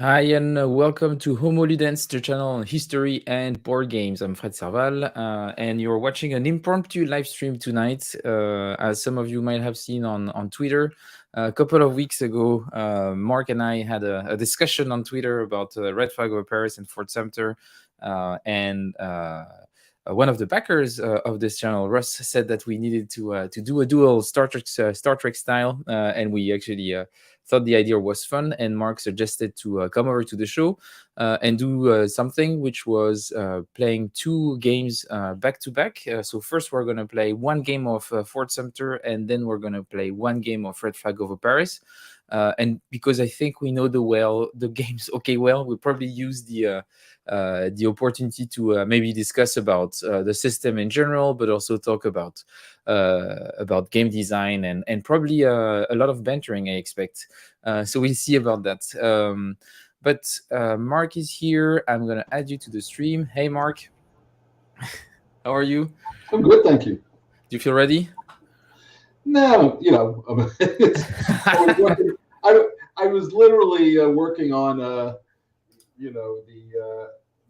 Hi and welcome to Homo Ludens, the channel on history and board games. I'm Fred Serval, and you're watching an impromptu live stream tonight. As some of you might have seen on Twitter, a couple of weeks ago, Mark and I had a discussion on Twitter about Red Flag over Paris and Fort Sumter, and one of the backers of this channel, Russ, said that we needed to do a duel Star Trek style, and we actually thought the idea was fun. And Mark suggested to come over to the show and do something which was playing two games back to back. So first we're going to play one game of Fort Sumter, and then we're going to play one game of Red Flag over Paris. And because I think we know the games okay well, we'll probably use the opportunity to maybe discuss about the system in general, but also talk about game design and probably a lot of bantering, I expect. So we'll see about that. But Mark is here. I'm gonna add you to the stream. Hey, Mark. How are you? I'm good, thank you. Do you feel ready? No, I was literally working on,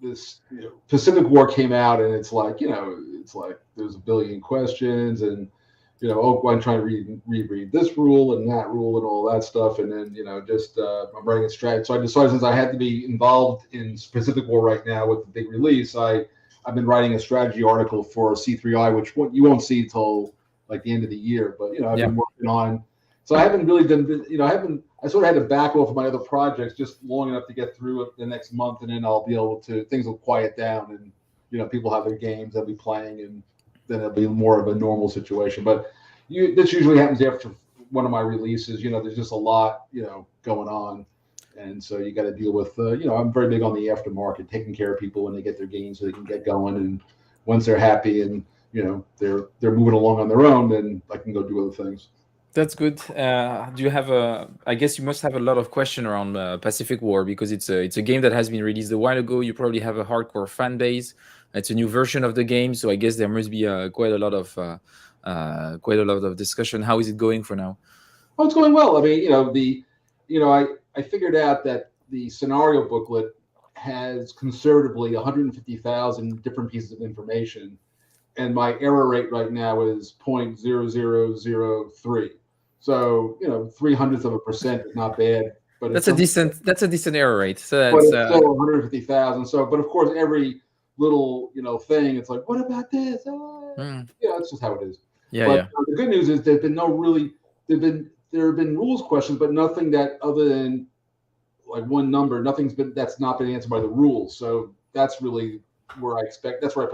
this Pacific War came out, and it's like there's a billion questions, and I'm trying to reread this rule and that rule and all that stuff, and then I'm writing a strategy. So I decided, since I had to be involved in Pacific War right now with the big release, I've been writing a strategy article for C3I, which you won't see till like the end of the year, but I've been working on. So I haven't really done. I sort of had to back off of my other projects just long enough to get through it the next month, and then I'll be able to. Things will quiet down, and people have their games they'll be playing, and then it'll be more of a normal situation. But this usually happens after one of my releases. There's just a lot going on, and so you got to deal with. I'm very big on the aftermarket, taking care of people when they get their games so they can get going, and once they're happy and they're moving along on their own, then I can go do other things. That's good. Do you have I guess you must have a lot of question around Pacific War, because it's a game that has been released a while ago. You probably have a hardcore fan base. It's a new version of the game, so I guess there must be quite a lot of discussion. How is it going for now? Oh, it's going well. I mean, I figured out that the scenario booklet has conservatively 150,000 different pieces of information, and my error rate right now is 0.0003. So 0.03% is not bad, but that's a decent error rate. So that's, but it's still 150,000. So, but of course, every little thing, it's like, what about this? It's just how it is. But the good news is there have been rules questions, but nothing that, other than like one number, that's not been answered by the rules. So that's really where I expect. That's where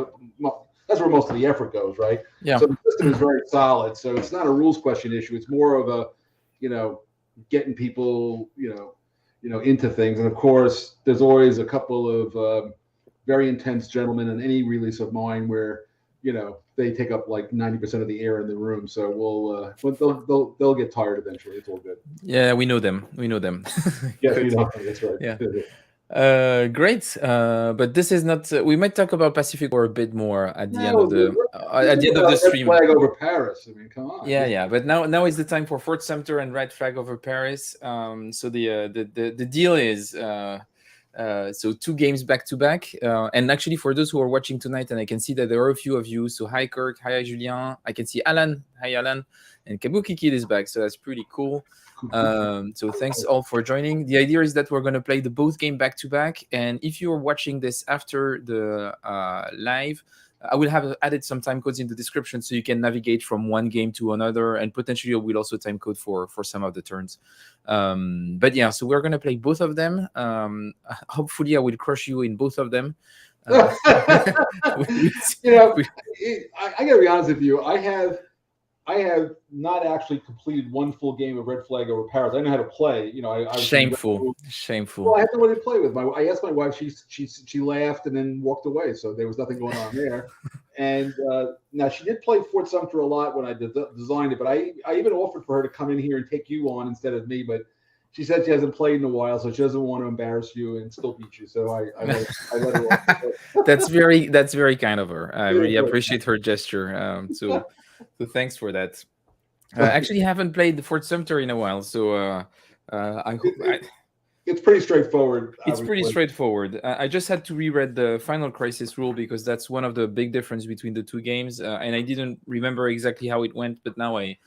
most of the effort goes, right? Yeah. So the system is very solid. So it's not a rules question issue. It's more of a, getting people, into things. And of course, there's always a couple of very intense gentlemen in any release of mine where, they take up like 90% of the air in the room. So they'll get tired eventually. It's all good. Yeah, we know them. Yes, we know. That's right. Yeah. Great. But this is not. We might talk about Pacific War a bit more at the end of the stream. Red Flag over Paris. I mean, come on. Yeah. But now is the time for Fort Sumter and Red Flag over Paris. So the deal is. So two games back to back, and actually for those who are watching tonight, and I can see that there are a few of you. So hi Kirk, hi Julien. I can see Alan, hi Alan, and Kabuki Kid is back. So that's pretty cool. So thanks all for joining. The idea is that we're going to play the both game back to back, and if you're watching this after the live, I will have added some time codes in the description so you can navigate from one game to another, and potentially I will also time code for some of the turns. But yeah, so we're going to play both of them. Hopefully I will crush you in both of them. I gotta be honest with you. I have not actually completed one full game of Red Flag over Paris. I know how to play. Shameful. Well, I had nobody to play with. I asked my wife. She laughed and then walked away. So there was nothing going on there. And now she did play Fort Sumter a lot when I designed it. But I even offered for her to come in here and take you on instead of me. But she said she hasn't played in a while, so she doesn't want to embarrass you and still beat you. So I let her off. That's very kind of her. I really appreciate her gesture. So thanks for that. I actually haven't played the Fort Sumter in a while, so I hope It's pretty straightforward. It's pretty straightforward. I just had to reread the Final Crisis rule because that's one of the big difference between the two games, and I didn't remember exactly how it went, but now I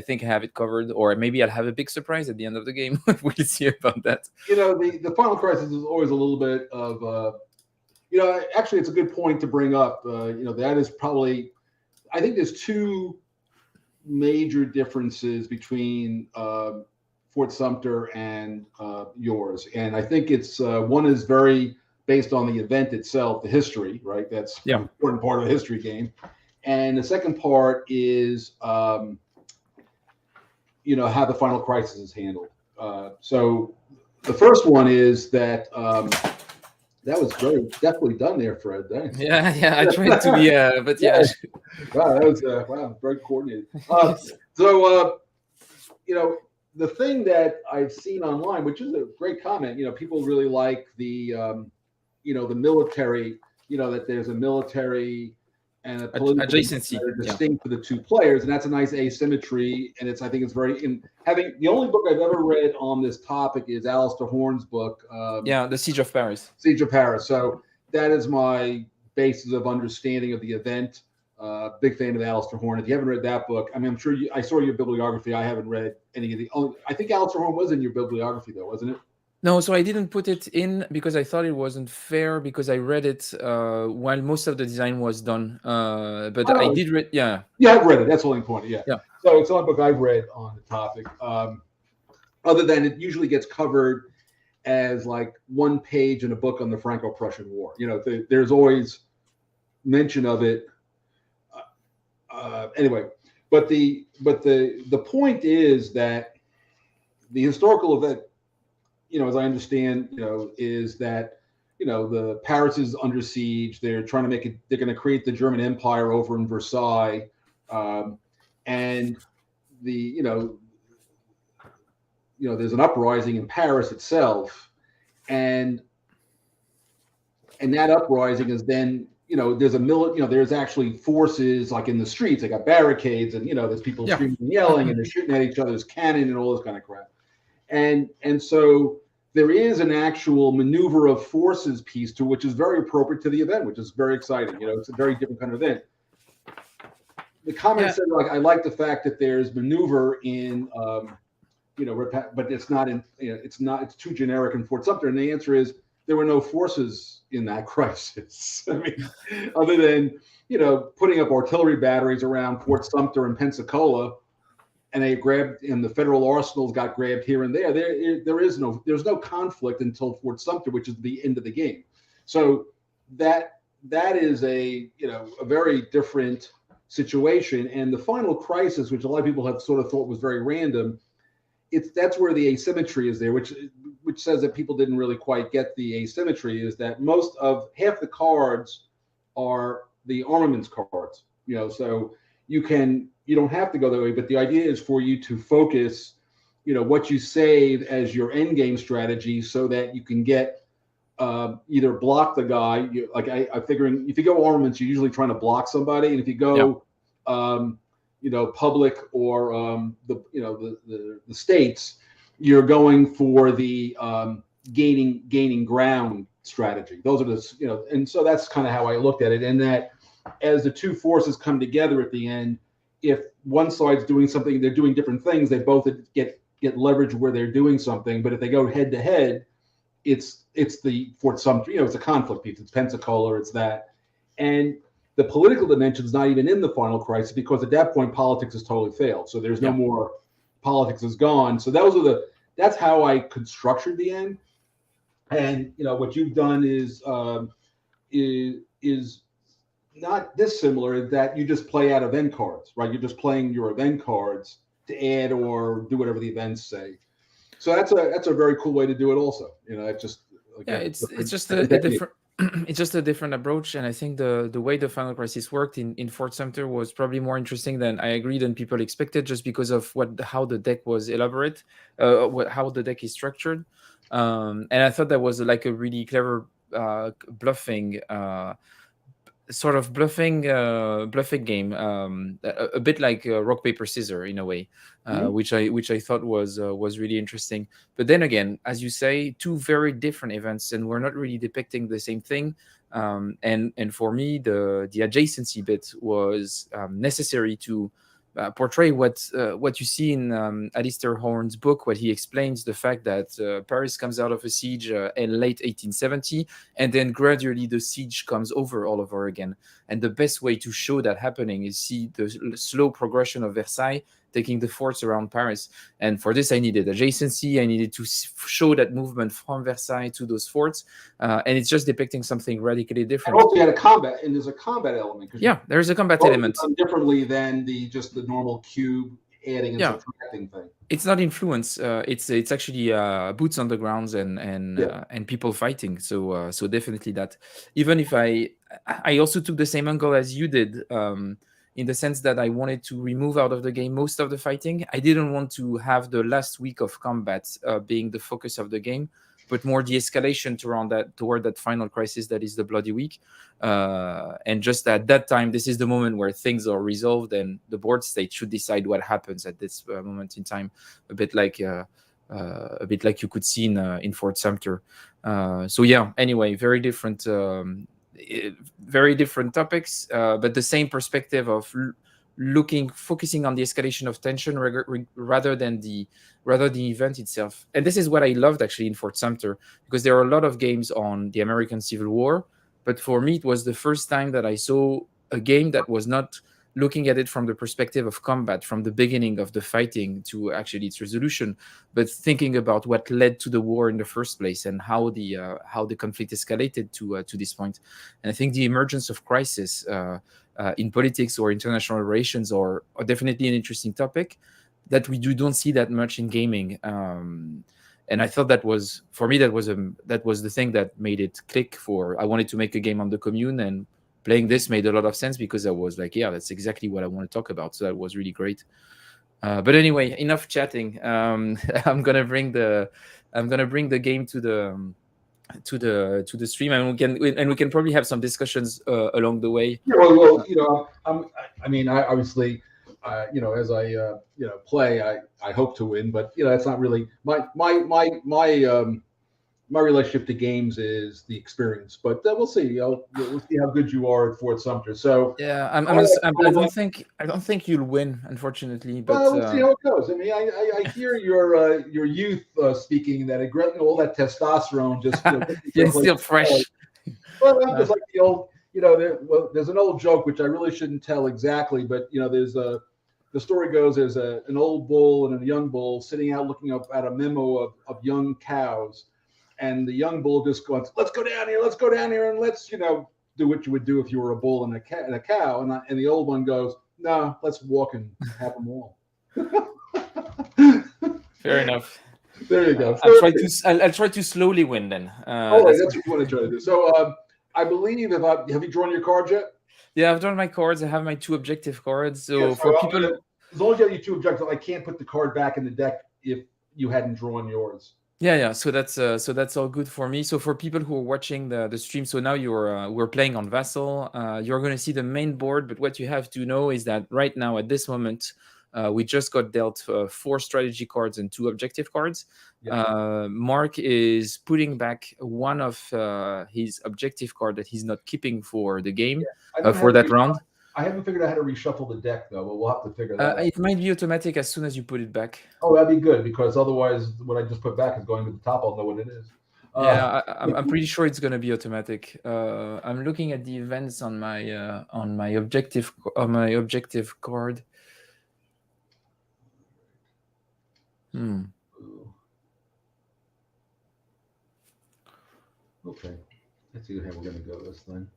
think I have it covered, or maybe I'll have a big surprise at the end of the game. We'll see about that. The Final Crisis is always a little bit of actually, it's a good point to bring up. That is probably, I think there's two major differences between Fort Sumter and yours, and I think it's one is very based on the event itself, the history, right? That's an important part of the history game, and the second part is how the Final Crisis is handled. So the first one is that. That was very definitely done there, Fred. Thanks. Yeah. I tried to be, but yeah. Wow, that was very coordinated. The thing that I've seen online, which is a great comment, people really like the military. That there's a military and a political adjacency that are distinct for the two players, and that's a nice asymmetry. And I think it's very the only book I've ever read on this topic is Alistair Horn's book. The Siege of Paris. Siege of Paris. So that is my basis of understanding of the event. Big fan of Alistair Horn. If you haven't read that book, I mean, I'm sure I saw your bibliography. I haven't read any of the. I think Alistair Horn was in your bibliography, though, wasn't it? No, so I didn't put it in because I thought it wasn't fair because I read it while most of the design was done. But I did read, Yeah, I've read it. That's the only point. Yeah. So it's the only book I've read on the topic. Other than it usually gets covered as like one page in a book on the Franco-Prussian War. There's always mention of it. Anyway, but the point is that the historical event, as I understand, is that, the Paris is under siege. They're trying to make it. They're going to create the German Empire over in Versailles, and there's an uprising in Paris itself, and that uprising is then, there's there's actually forces like in the streets. They got barricades, and there's people screaming and yelling, and they're shooting at each other's cannon and all this kind of crap, and so. There is an actual maneuver of forces piece to which is very appropriate to the event, which is very exciting. It's a very different kind of event. The comment said, I like the fact that there's maneuver in, but it's not in, it's too generic in Fort Sumter. And the answer is there were no forces in that crisis. I mean, other than, putting up artillery batteries around Fort Sumter and Pensacola. And the federal arsenals got grabbed here and there. There's no conflict until Fort Sumter, which is the end of the game. So that is a very different situation. And the Final Crisis, which a lot of people have sort of thought was very random, that's where the asymmetry is there, which says that people didn't really quite get the asymmetry. Is that half the cards are the armaments cards. So you don't have to go that way, but the idea is for you to focus, what you save as your end game strategy so that you can get either block the guy. I'm figuring if you go armaments, you're usually trying to block somebody. And if you go, public or the states, you're going for the gaining ground strategy. Those are and so that's kind of how I looked at it. And that as the two forces come together at the end, if one side's doing something, they're doing different things, they both get leverage where they're doing something. But if they go head to head, it's the Fort Sumter, it's a conflict piece. It's Pensacola, it's that. And the political dimension is not even in the Final Crisis because at that point, politics has totally failed. So there's no more, politics is gone. So that's how I could structure the end. And, what you've done is not dissimilar, that you just play out event cards, right? You're just playing your event cards to add or do whatever the events say. So that's a very cool way to do it. Also, it's just it's just a different it's just a different approach, and I think the way the Final Crisis worked in Fort Sumter was probably more interesting than people expected, just because of how the deck was elaborate, how the deck is structured, and I thought that was like a really clever bluffing sort of bluffing game, a bit like rock paper scissors in a way, which I thought was really interesting. But then again, as you say, two very different events, and we're not really depicting the same thing. And for me, the adjacency bit was necessary to portray what you see in Alistair Horn's book, what he explains the fact that Paris comes out of a siege in late 1870, and then gradually the siege comes all over again. And the best way to show that happening is see the slow progression of Versailles taking the forts around Paris. And for this, I needed adjacency. I needed to show that movement from Versailles to those forts. And it's just depicting something radically different. And also, you had a combat, and there's a combat element. Yeah, there's a combat element. Done differently than just the normal cube adding and subtracting thing. It's not influence. It's actually boots on the grounds and people fighting. So definitely that. Even if I also took the same angle as you did. In the sense that I wanted to remove out of the game most of the fighting. I didn't want to have the last week of combat being the focus of the game, but more the escalation toward that final crisis that is the Bloody Week. And just at that time, this is the moment where things are resolved and the board state should decide what happens at this moment in time, a bit like you could see in Fort Sumter. So yeah, anyway, very different topics, but the same perspective of focusing on the escalation of tension rather than the event itself. And this is what I loved actually in Fort Sumter, because there are a lot of games on the American Civil War, but for me it was the first time that I saw a game that was not looking at it from the perspective of combat, from the beginning of the fighting to actually its resolution, but thinking about what led to the war in the first place and how the conflict escalated to this point. And I think the emergence of crisis in politics or international relations are definitely an interesting topic that we don't see that much in gaming. And I thought that was the thing that made it click. I wanted to make a game on the Commune, and playing this made a lot of sense because I was like, yeah, that's exactly what I want to talk about. So that was really great. But anyway, enough chatting. I'm gonna bring the game to the stream, and we can probably have some discussions along the way. Yeah, well, I obviously, as I play, I hope to win, but that's not really my relationship to games is the experience, but we'll see. We'll see how good you are at Fort Sumter. So yeah, I don't think you'll win, unfortunately. But we'll see how it goes. I mean, I hear your youth speaking that all that testosterone just it's still fresh. Well, I'm just like the old. There's an old joke which I really shouldn't tell exactly, but the story goes there's an old bull and a young bull sitting out looking up at a memo of young cows. And the young bull just goes, let's go down here, and let's, do what you would do if you were a bull and a cow. And the old one goes, no, let's walk and have them all. Fair enough. There you go. I'll try to slowly win then. That's what you want to try to do. So I believe have you drawn your cards yet? Yeah, I've drawn my cards. I have my 2 objective cards. So for people, as long as you have your 2 objectives, I can't put the card back in the deck if you hadn't drawn yours. Yeah. So that's all good for me. So for people who are watching the stream, so now we're playing on Vassal. You're going to see the main board, but what you have to know is that right now at this moment, we just got dealt 4 strategy cards and 2 objective cards. Yeah. Mark is putting back one of his objective card that he's not keeping for the game for that round. I haven't figured out how to reshuffle the deck, though, but we'll have to figure that out. It might be automatic as soon as you put it back. Oh, that'd be good, because otherwise what I just put back is going to the top. I'll know what it is. I'm pretty sure it's going to be automatic. I'm looking at the events on my objective card. Okay. Let's see how we're going to go this thing.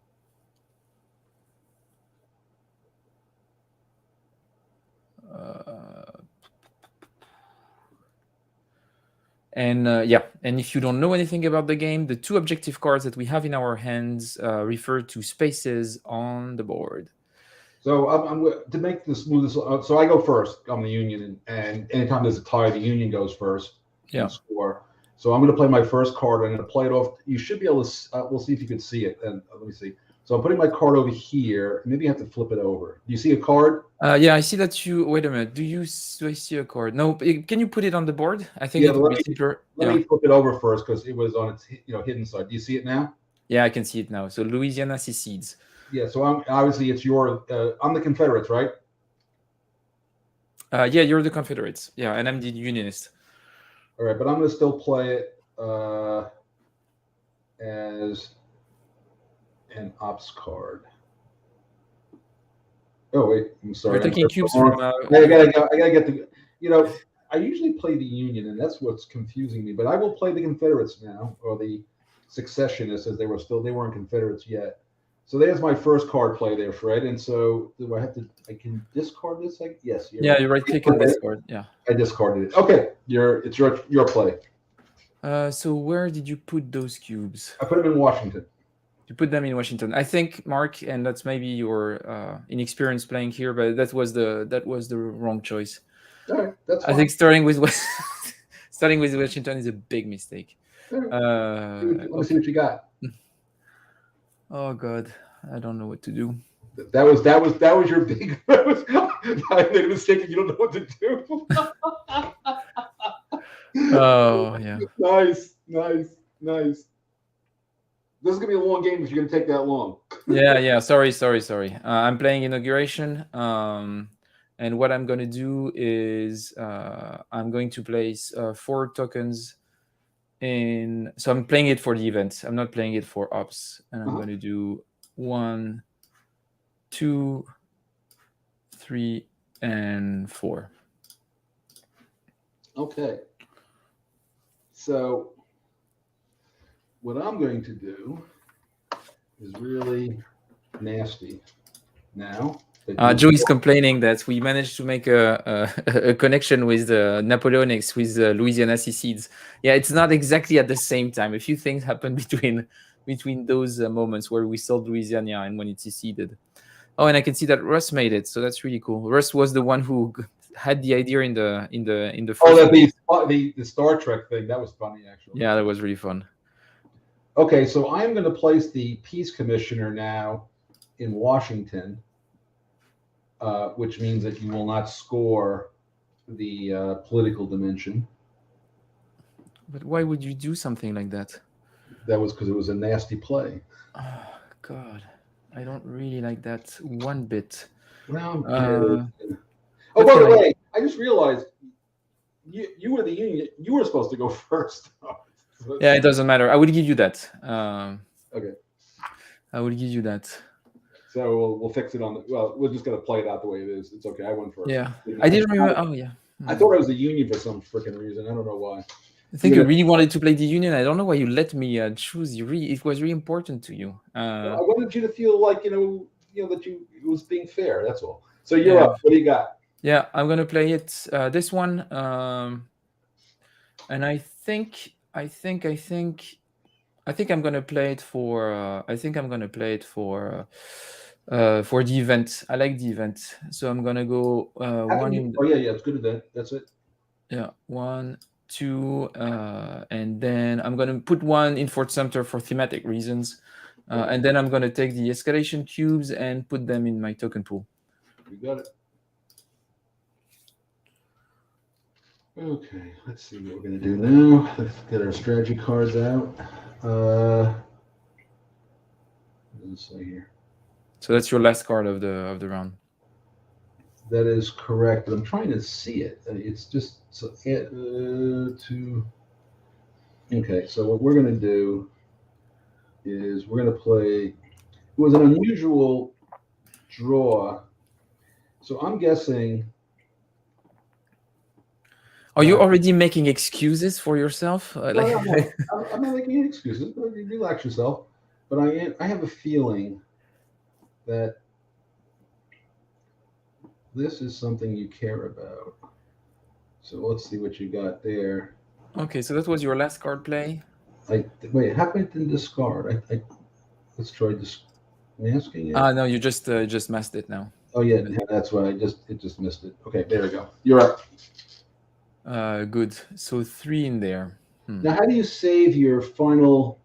And if you don't know anything about the game, the 2 objective cards that we have in our hands refer to spaces on the board. So I'm to make this smooth. So I go first. I'm the Union, and anytime there's a tie, the Union goes first. Yeah. Score. So I'm going to play my first card. I'm going to play it off. You should be able to. We'll see if you can see it. And let me see. So I'm putting my card over here. Maybe I have to flip it over. Do you see a card? Yeah, I see that you. Wait a minute. Do I see a card? No. Can you put it on the board? I think Yeah, it would be simpler. Let me flip it over first because it was on its hidden side. Do you see it now? Yeah, I can see it now. So Louisiana secedes. Yeah. So obviously it's I'm the Confederates, right? Yeah, you're the Confederates. Yeah, and I'm the Unionist. All right, but I'm going to still play it as an ops card. Oh wait, I'm sorry. You're taking cubes from. I gotta get the. I usually play the Union, and that's what's confusing me. But I will play the Confederates now, or the Secessionists, as they weren't Confederates yet. So there's my first card play there, Fred. And so do I have to? I can discard this. Yes. Yeah, you right click on discard. Yeah. I discarded it. Okay, it's your play. So where did you put those cubes? I put them in Washington. You put them in Washington. I think, Mark, and that's maybe your inexperience playing here, but that was the wrong choice. All right, that's fine. I think starting with Washington is a big mistake. Right. Let me see what you got. Oh God, I don't know what to do. That was your big. I made a mistake and you don't know what to do. Oh yeah. Nice. This is gonna be a long game if you're gonna take that long. Yeah. Sorry. I'm playing Inauguration, and what I'm gonna do is I'm going to place 4 tokens in. So I'm playing it for the event. I'm not playing it for ops, and I'm going to do 1, 2, 3, and 4. Okay. So what I'm going to do is really nasty now. Joe is complaining that we managed to make a connection with the Napoleonics, with Louisiana secedes. Yeah, it's not exactly at the same time. A few things happened between those moments where we sold Louisiana and when it seceded. Oh, and I can see that Russ made it, so that's really cool. Russ was the one who had the idea in the first the Star Trek thing. That was funny, actually. Yeah, that was really fun. Okay, so I'm going to place the Peace Commissioner now in Washington, which means that you will not score the political dimension. But why would you do something like that? That was because it was a nasty play. Oh, God. I don't really like that one bit. Well, by the way, I just realized you were the Union. You were supposed to go first. Yeah, it doesn't matter. I will give you that. Okay. I will give you that. So we'll fix it on the. Well, we're just gonna play it out the way it is. It's okay. I went first. Yeah, I didn't remember. Oh yeah. I thought I was the Union for some freaking reason. I don't know why. I think you really wanted to play the Union. I don't know why you let me choose. It was really important to you. I wanted you to feel like that it was being fair. That's all. So you're up. What do you got? Yeah, I'm gonna play it. This one, and I think I'm gonna play it for. For the event. I like the event, so I'm gonna go one. Yeah, it's good event. That's it. Yeah, 1, 2, and then I'm gonna put 1 in Fort Sumter for thematic reasons, and then I'm gonna take the escalation cubes and put them in my token pool. You got it. Okay, let's see what we're gonna do now. Let's get our strategy cards out. What does it say here? So that's your last card of the round. That is correct, but I'm trying to see it. It's just Okay, so what we're going to do is we're going to play. It was an unusual draw, so I'm guessing. Are you already making excuses for yourself? No, I'm not making any excuses. Relax yourself. But I have a feeling that this is something you care about. So let's see what you got there. Okay, so that was your last card play. Wait, how come I didn't discard? Let's try masking it. No, you just masked it now. Oh yeah, that's why it just missed it. Okay, there we go. You're up. Good. So 3 in there. Now, how do you save your final?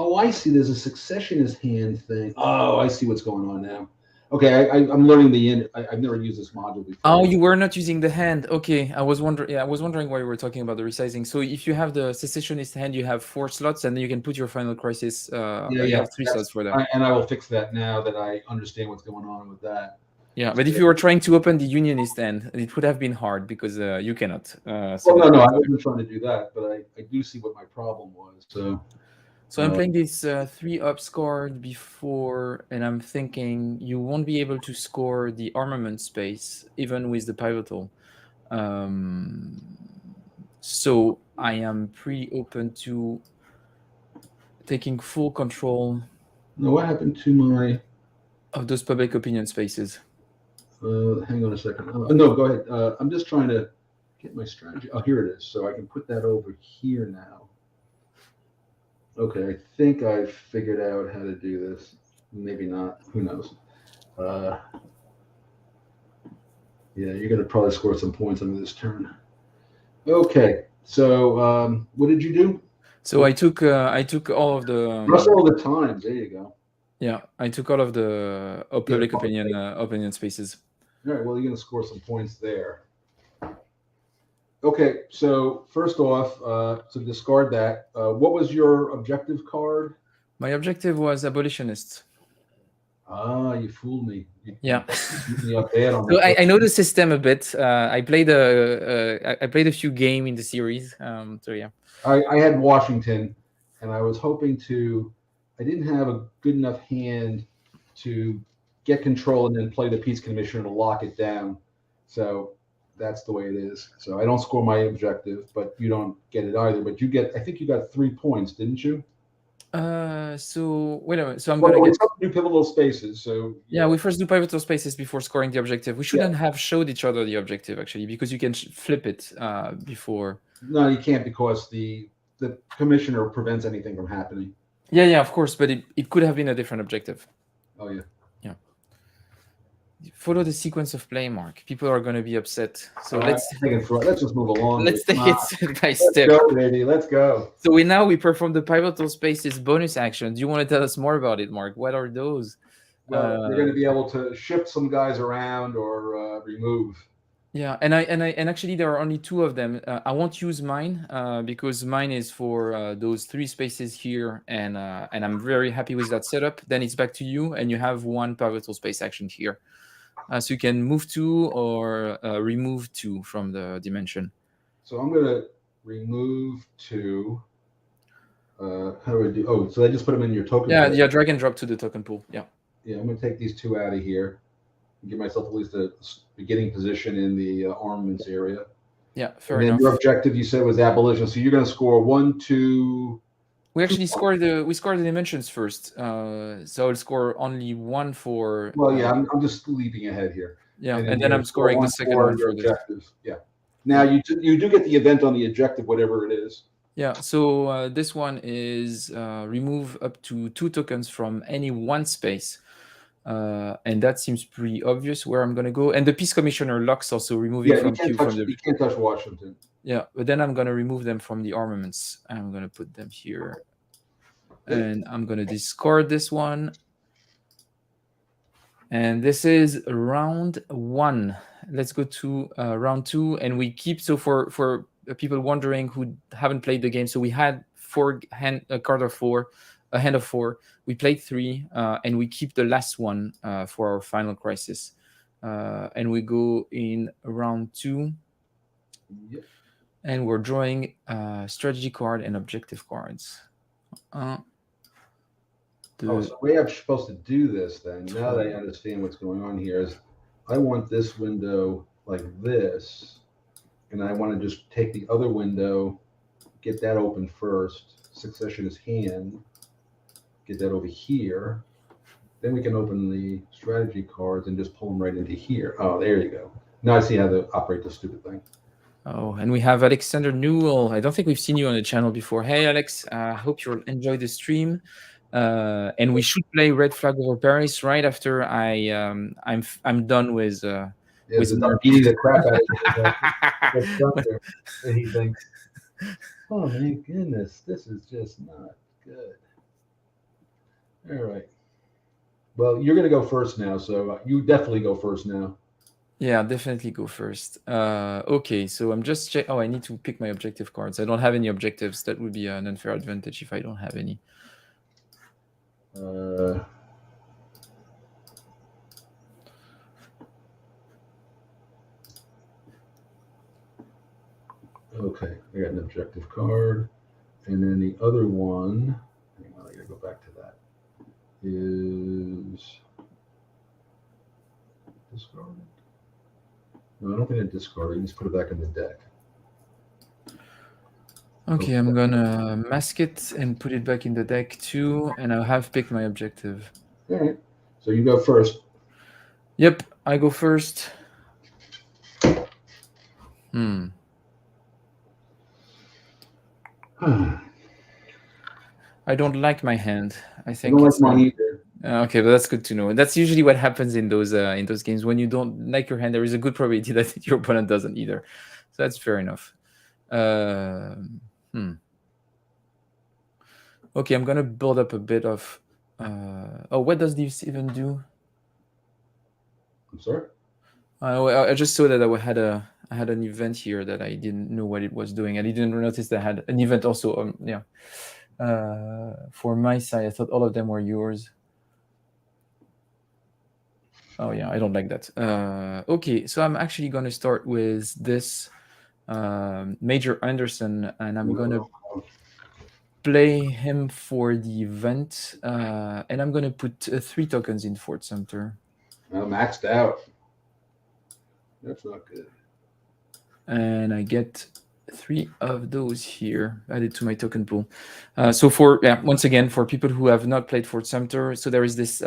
Oh, I see. There's a successionist hand thing. Oh, I see what's going on now. Okay, I'm learning the end. I've never used this module before. Oh, you were not using the hand. Okay, I was wondering. Yeah, I was wondering why you were talking about the resizing. So if you have the secessionist hand, you have 4 slots, and then you can put your final crisis. You have 3 slots for that. And I will fix that now that I understand what's going on with that. Yeah, but if you were trying to open the unionist end, it would have been hard because you cannot. So well, no, I wasn't trying to do that, but I do see what my problem was. So I'm playing this 3 ups card before, and I'm thinking you won't be able to score the armament space even with the pivotal. So I am pretty open to taking full control. Now, what happened to my of those public opinion spaces? Hang on a second. No, go ahead. I'm just trying to get my strategy. Oh, here it is. So I can put that over here now. Okay, I think I figured out how to do this. Maybe not. Who knows? Yeah, you're going to probably score some points on this turn. Okay, so what did you do? So I took all of the. Press all the times. There you go. Yeah, I took all of the public opinion spaces. All right. Well, you're going to score some points there. Okay, so first off, to discard that, what was your objective card? My objective was abolitionists. Ah, you fooled me. Yeah. Me up bad on so I know the system a bit. I played a few games in the series. So yeah. I had Washington, and I was hoping to. I didn't have a good enough hand to get control and then play the peace commissioner to lock it down. So that's the way it is. So I don't score my objective, but you don't get it either. But you get. I think you got 3 points, didn't you? So wait a minute. So I'm going to do pivotal spaces. So yeah, we first do pivotal spaces before scoring the objective. We shouldn't have showed each other the objective actually, because you can flip it before. No, you can't, because the commissioner prevents anything from happening. Yeah, of course, but it could have been a different objective. Oh yeah. Yeah. Follow the sequence of play, Mark. People are going to be upset. So let's just move along. Let's take it step by step. Let's go, baby. Let's go. So we perform the pivotal spaces bonus action. Do you want to tell us more about it, Mark? What are those? Well, you're going to be able to shift some guys around or remove. Yeah, and actually there are only 2 of them. I won't use mine because mine is for those 3 spaces here, and I'm very happy with that setup. Then it's back to you, and you have 1 pivotal space action here. So you can move 2 or remove 2 from the dimension. So I'm going to remove 2. How do I do? Oh, so I just put them in your token pool. Yeah, drag and drop to the token pool. Yeah. Yeah, I'm going to take these 2 out of here. Give myself at least a beginning position in the armaments area. Yeah, fair enough. Your objective, you said, was abolition. So you're going to score 1, 2. We actually score the dimensions first. So I'll score only 1 for. Well, yeah, I'm just leaping ahead here. Yeah, and then I'm scoring the second one for objectives. Yeah. Now you do get the event on the objective, whatever it is. Yeah. So this one is remove up to 2 tokens from any 1 space. And that seems pretty obvious where I'm going to go. And the peace commissioner locks also removing from Q from the. You can't touch Washington. Yeah, but then I'm going to remove them from the armaments. I'm going to put them here. And I'm going to discard this one. And this is round 1. Let's go to round 2. And we keep, so for people wondering who haven't played the game, so we had a hand of 4. We played 3, and we keep the last one for our final crisis. And we go in round 2. Yep. And we're drawing strategy card and objective cards. So the way I'm supposed to do this then, now that I understand what's going on here, is I want this window like this, and I want to just take the other window, get that open first, successionist hand, get that over here. Then we can open the strategy cards and just pull them right into here. Oh, there you go. Now I see how to operate this stupid thing. Oh, and we have Alexander Newell. I don't think we've seen you on the channel before. Hey, Alex. I hope you'll enjoy the stream. And we should play Red Flag over Paris right after I'm done with beating the crap out of it. And he thinks, oh my goodness, this is just not good. All right. Well, you're going to go first now, so you definitely go first now. Yeah, definitely go first. Okay, so I'm just check. Oh, I need to pick my objective cards. I don't have any objectives. That would be an unfair advantage if I don't have any. Okay, I got an objective card. And then the other one, hang on, I gotta go back to that, is discarded. No, I don't think I discarded. You just put it back in the deck. Okay, I'm gonna mask it and put it back in the deck too, and I have picked my objective. All right. So you go first. Yep, I go first. I don't like my hand. I think I don't it's like mine either. Okay, but that's good to know. That's usually what happens in those games. When you don't like your hand, there is a good probability that your opponent doesn't either. So that's fair enough. Okay, I'm gonna build up a bit of. Oh, what does this even do? I'm sorry. I just saw that I had an event here that I didn't know what it was doing. I didn't notice that I had an event also. Yeah. For my side, I thought all of them were yours. Oh yeah, I don't like that. Okay, so I'm actually gonna start with this Major Anderson, and I'm gonna play him for the event, and I'm gonna put 3 tokens in Fort Sumter. I'm maxed out. That's not good. And I get 3 of those here added to my token pool. So for once again, for people who have not played Fort Sumter, so there is this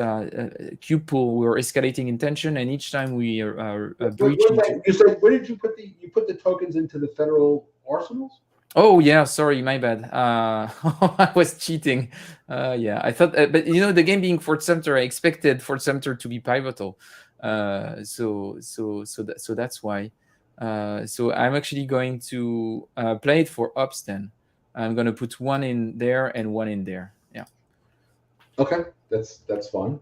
cube pool. We're escalating in tension, and each time we breach into... You said, where did you put the tokens into the federal arsenals? Oh yeah, sorry, my bad. I was cheating. Yeah, I thought, but the game being Fort Sumter, I expected Fort Sumter to be pivotal. So that's why. So I'm actually going to play it for ups then. I'm going to put 1 in there and 1 in there. Yeah. Okay, that's fine.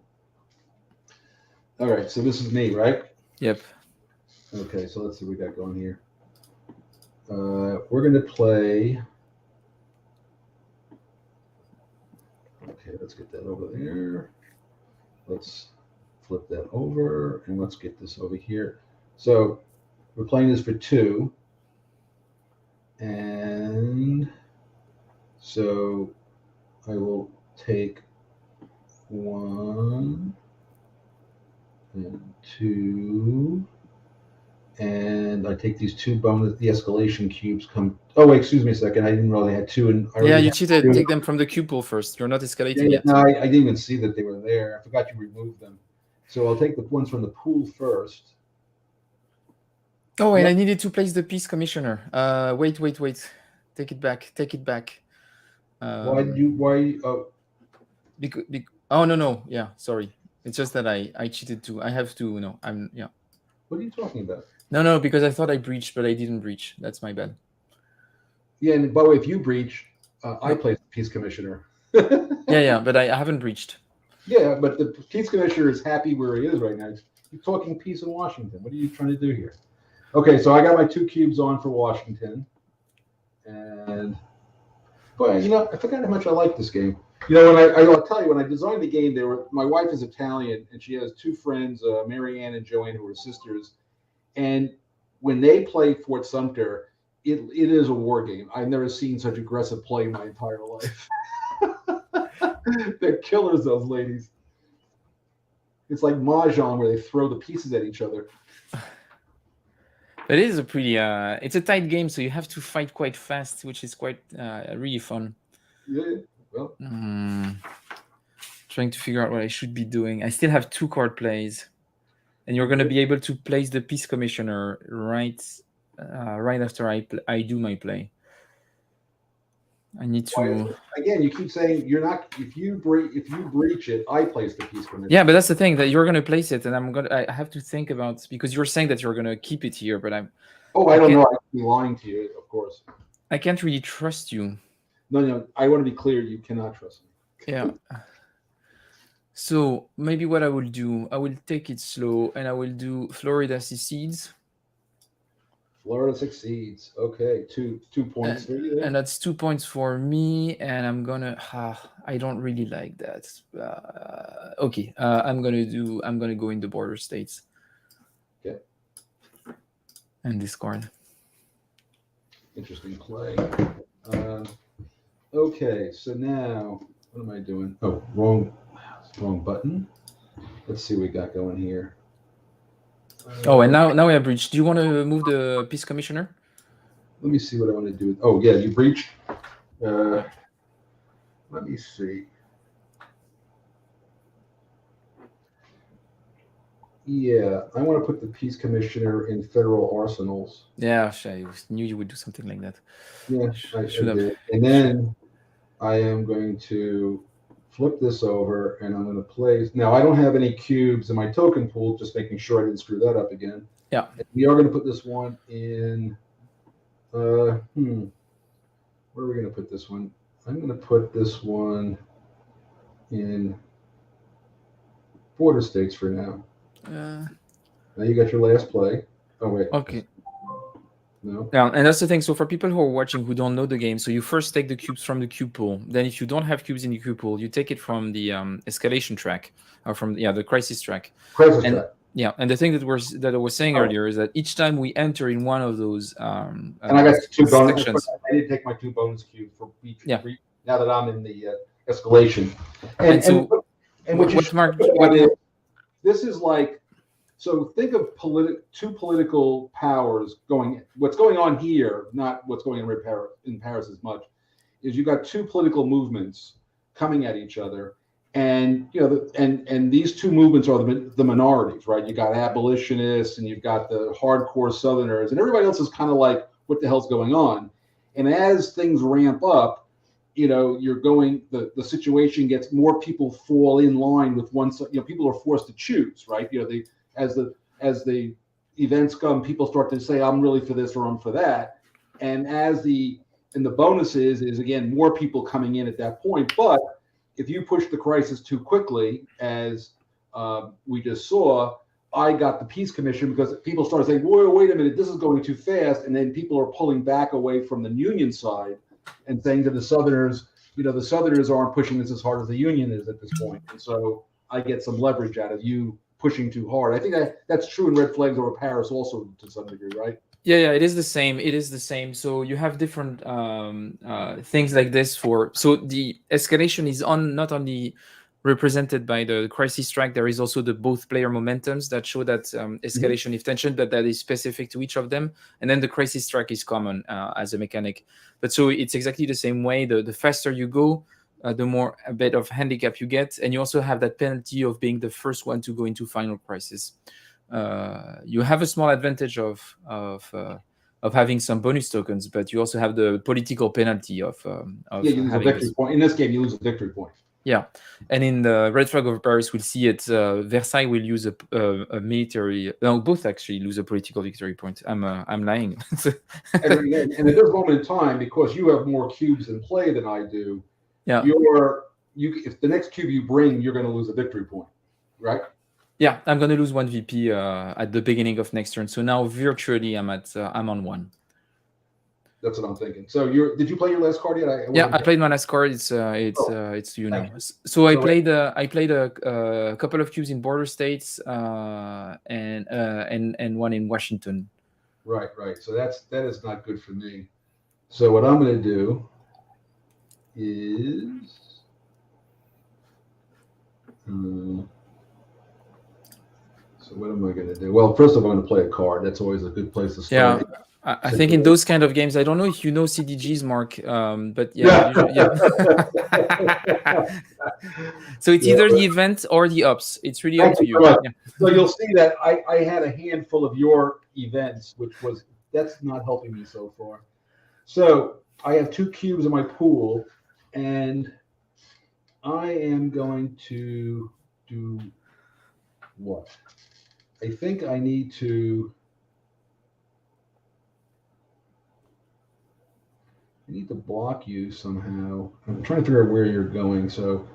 All right, so this is me, right? Yep. Okay, so let's see what we got going here. We're going to play. Okay, let's get that over there. Let's flip that over, and let's get this over here. So we're playing this for 2. And so I will take 1 and 2. And I take these 2 bonus, the escalation cubes come. Oh, wait, excuse me a second. I didn't really have 2. And yeah, you cheated. Take them from the cube pool first. You're not escalating yet. No, I didn't even see that they were there. I forgot you removed them. So I'll take the ones from the pool first. Oh, and I needed to place the peace commissioner. Wait. Take it back. Why did you? Why? Because oh no. Yeah, sorry. It's just that I cheated too. I have to. No, I'm yeah. What are you talking about? No, because I thought I breached, but I didn't breach. That's my bad. Yeah, and by the way, if you breach, I place the peace commissioner. yeah, but I haven't breached. Yeah, but the peace commissioner is happy where he is right now. He's talking peace in Washington. What are you trying to do here? Okay, so I got my 2 cubes on for Washington, and boy, I forgot how much I like this game. I'll tell you, when I designed the game, my wife is Italian, and she has 2 friends, Mary Ann and Joanne, who are sisters. And when they play Fort Sumter, it is a war game. I've never seen such aggressive play in my entire life. They're killers, those ladies. It's like Mahjong, where they throw the pieces at each other. It is a pretty it's a tight game, so you have to fight quite fast, which is quite really fun. Yeah, well, trying to figure out what I should be doing. I still have 2 card plays, and you're going to be able to place the peace commissioner right after I do my play. I need to. Again, you keep saying you're not. If you breach it, I place the peace commissioner. Yeah, but that's the thing, that you're going to place it, and I have to think about, because you're saying that you're going to keep it here, but I'm. Oh, I don't know. I could be lying to you, of course. I can't really trust you. No. I want to be clear. You cannot trust me. Yeah. So maybe what I will do, I will take it slow and I will do Florida Seeds. Florida succeeds. Okay, two points for you there. And that's 2 points for me. And I'm gonna. I don't really like that. Okay, I'm gonna go in the border states. Okay. And discard. Interesting play. Okay, so now what am I doing? Oh, wrong button. Let's see what we got going here. Oh, and now we have breached. Do you want to move the peace commissioner? Let me see what I want to do. Oh, yeah, you breached. Let me see. Yeah, I want to put the peace commissioner in federal arsenals. Yeah, I knew you would do something like that. Yeah, I should have. did. And then I am going to flip this over and I'm going to place. Now, I don't have any cubes in my token pool, just making sure I didn't screw that up again. Yeah. And we are going to put this one in. Where are we going to put this one? I'm going to put this one in border states for now. Now you got your last play. Oh, wait. Okay. No. Yeah, and that's the thing. So for people who are watching who don't know the game, so you first take the cubes from the cube pool. Then if you don't have cubes in the cube pool, you take it from the escalation track or from the crisis track. Track. Yeah, and the thing that I was saying earlier is that each time we enter in one of those and I got 2 bonus sections. I did take my 2 bonus cubes for each. Yeah. Now that I'm in the escalation. And so this is like, so think of two political powers what's going on here, not what's going on in Paris as much, is you got 2 political movements coming at each other. And and these 2 movements are the minorities, right? You got abolitionists and you've got the hardcore Southerners, and everybody else is kind of like, what the hell's going on? And as things ramp up, the situation gets more people fall in line with one. People are forced to choose, right? As the events come, people start to say, I'm really for this or I'm for that. And the bonus is again, more people coming in at that point. But if you push the crisis too quickly, as we just saw, I got the peace commission because people started saying, wait a minute, this is going too fast. And then people are pulling back away from the Union side and saying to the Southerners, the Southerners aren't pushing this as hard as the Union is at this point. And so I get some leverage out of you pushing too hard. I think that's true in red flags over Paris also to some degree, right? Yeah, it is the same. So you have different things like this so the escalation is not only represented by the crisis track, there is also the both player momentums that show that escalation if tension, that is specific to each of them. And then the crisis track is common as a mechanic. But so it's exactly the same way. The faster you go, the more a bit of handicap you get. And you also have that penalty of being the first one to go into final crisis. You have a small advantage of having some bonus tokens, but you also have the political penalty of you lose a victory point. In this game, you lose a victory point. Yeah, and in the red flag of Paris, we'll see it. Versailles will use a military. No, both actually lose a political victory point. I'm lying. and at this moment in time, because you have more cubes in play than I do, yeah, if the next cube you bring, you're going to lose a victory point, right? Yeah, I'm going to lose 1 VP at the beginning of next turn. So now virtually I'm on 1. That's what I'm thinking. So did you play your last card yet? I played my last card. It's So I played a couple of cubes in border states and one in Washington. Right. So that is not good for me. So what I'm going to do is so what am I going to do? Well, first of all, I'm going to play a card. That's always a good place to start. Yeah. I think in those kind of games, I don't know if you know CDGs, Mark, but yeah. So it's either the event or the ups. It's really up to you. Yeah. So you'll see that I had a handful of your events, that's not helping me so far. So I have 2 cubes in my pool, and I am going to do what? I think I need to block you somehow. I'm trying to figure out where you're going. So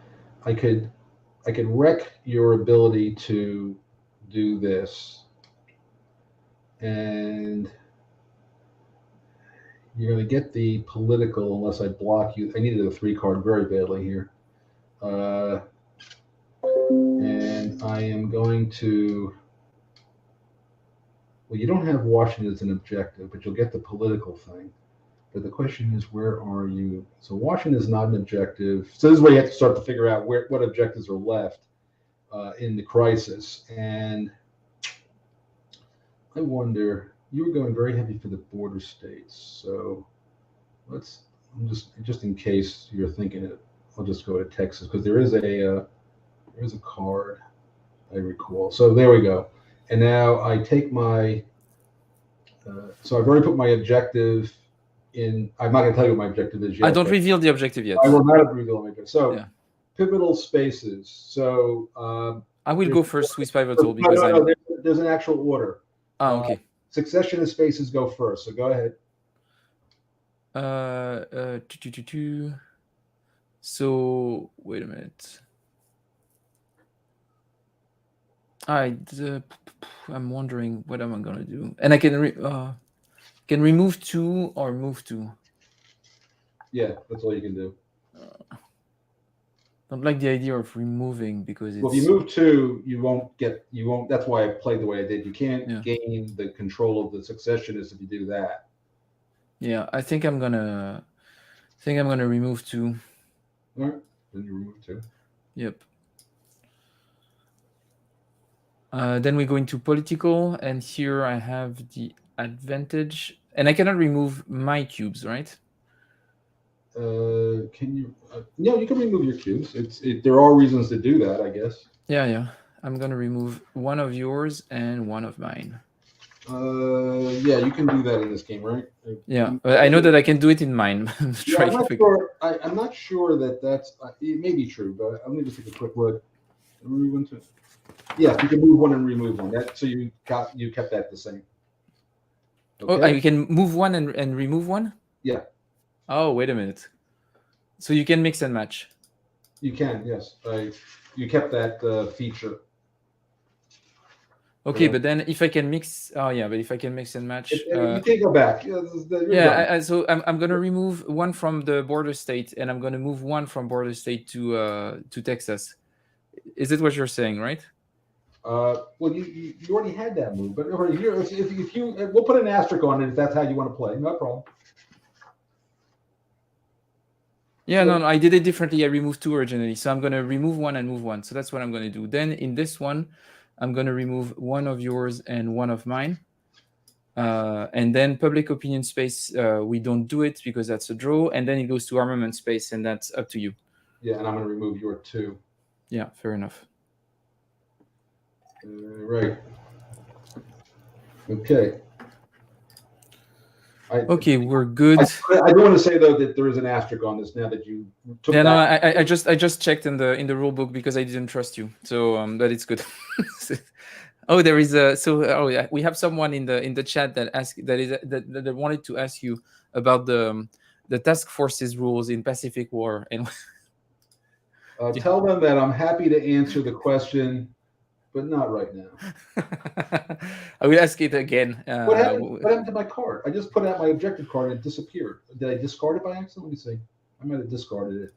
I could I can wreck your ability to do this, and you're going to get the political unless I block you. I needed a 3 card very badly here. And I am going to, well, you don't have Washington as an objective, but you'll get the political thing. But the question is, where are you? So Washington is not an objective. So this is where you have to start to figure out what objectives are left in the crisis. And I wonder, you were going very heavy for the border states. So I'm just in case you're thinking it, I'll just go to Texas because there is a card I recall. So there we go. And now I take my, so I've already put my objective in. I'm not going to tell you what my objective is yet. I don't reveal the objective yet. I will not reveal my objective. So yeah. Pivotal spaces. So I will go first with pivotal because there's an actual order. Okay. Succession spaces go first. So go ahead. So wait a minute. I'm wondering what am I gonna do, and I can remove 2 or move 2. Yeah, that's all you can do. Don't like the idea of removing because it's. Well, if you move 2, you won't. That's why I played the way I did. You can't gain the control of the successionist if you do that. Yeah, I think I'm gonna remove 2. All right, then you remove 2. Yep. Then we go into political, and here I have the advantage, and I cannot remove my cubes, right? Can you? No, you can remove your cubes. There are reasons to do that, I guess. Yeah. I'm gonna remove 1 of yours and 1 of mine. Yeah, you can do that in this game, right? Yeah, I know that I can do it in mine. I'm not sure that that's. It may be true, but let me just take a quick look. Remove 1, 2. Yeah, you can move 1 and remove 1. So you kept that the same. Okay. Oh, you can move 1 and remove 1? Yeah. Oh, wait a minute. So you can mix and match. You can, yes. You kept that feature. Okay, but then if I can mix, but if I can mix and match, you can go back. So I'm gonna remove 1 from the border state, and I'm gonna move 1 from border state to Texas. Is it what you're saying, right? Well, you already had that move, but if you we'll put an asterisk on it if that's how you want to play. No problem. Yeah, no, I did it differently. I removed 2 originally, so I'm gonna remove 1 and move 1. So that's what I'm gonna do. Then in this one, I'm gonna remove 1 of yours and 1 of mine. And then public opinion space, we don't do it because that's a draw. And then it goes to armament space, and that's up to you. Yeah, and I'm gonna remove your 2. Yeah, fair enough. Right. Okay. Okay, we're good. I do want to say though that there is an asterisk on this now that you took. Yeah, no, I just checked in the rule book because I didn't trust you. So but it's good. Oh, there is we have someone in the chat that wanted to ask you about the task forces rules in Pacific War, and tell them that I'm happy to answer the question, but not right now. I will ask it again. What happened to my card? I just put out my objective card and it disappeared. Did I discard it by accident? Let me see. I might have discarded it.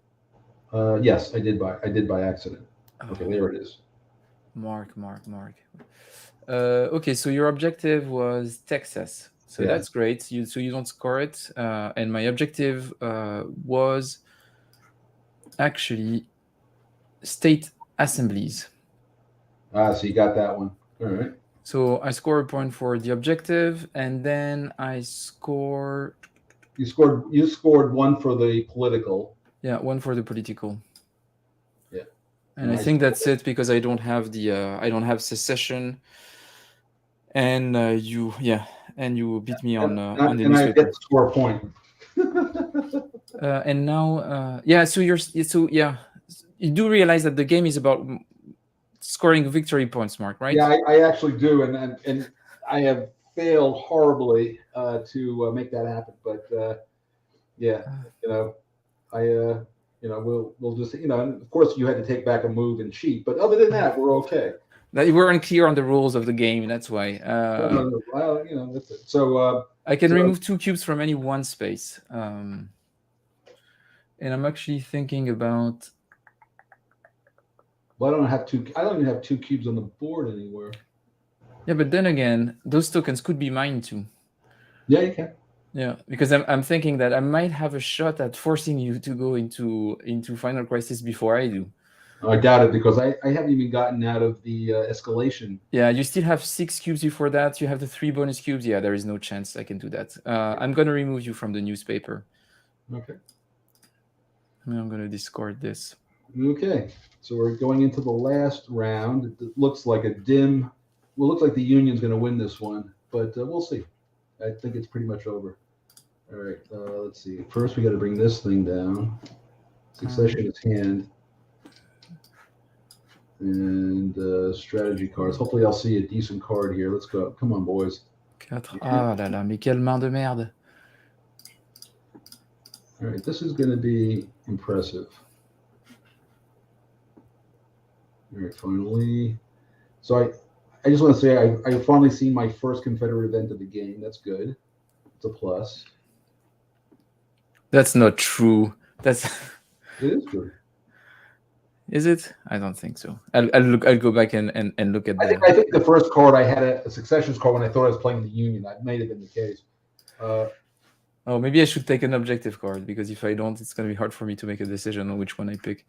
Yes, I did by accident. Okay, there it is. Mark. Okay, so your objective was Texas. So that's great. So you don't score it. And my objective was actually state assemblies. So you got that one. All right. So I score a point for the objective, and then I score. You scored 1 for the political. Yeah, 1 for the political. Yeah. And I think that's it because I don't have I don't have secession. And you beat me on the newspaper. And I get to score a point. And now, you do realize that the game is about scoring victory points, Mark, right? Yeah, I actually do, and I have failed horribly to make that happen. But we'll just, and of course you had to take back a move and cheat, but other than that, we're okay. That we're unclear on the rules of the game. That's why. Well, that's it. So I can remove 2 cubes from any one space. And I'm actually thinking about. well, I don't even have 2 cubes on the board anywhere. Yeah, but then again, those tokens could be mine too. Yeah, you can. Yeah, because I'm thinking that I might have a shot at forcing you to go into Final Crisis before I do. I doubt it, because I haven't even gotten out of the escalation. Yeah, you still have 6 cubes before that. You have the 3 bonus cubes. Yeah, there is no chance I can do that. I'm going to remove you from the newspaper. Okay. I'm going to discard this. Okay, so we're going into the last round. It looks like it looks like the Union's going to win this one, but we'll see. I think it's pretty much over. All right, let's see. First, we got to bring this thing down. Succession is hand. And strategy cards. Hopefully, I'll see a decent card here. Let's go. Come on, boys. 4. Ah là là, mais quelle main de merde. All right, this is going to be impressive. All right, finally. So I just want to say I finally seen my first Confederate event of the game. That's good. It's a plus. That's not true. It is good. Is it? I don't think so. I'll go back and look at that. I think the first card I had a successions card when I thought I was playing the Union. That may have been the case. Oh, maybe I should take an objective card, because if I don't, it's going to be hard for me to make a decision on which one I pick.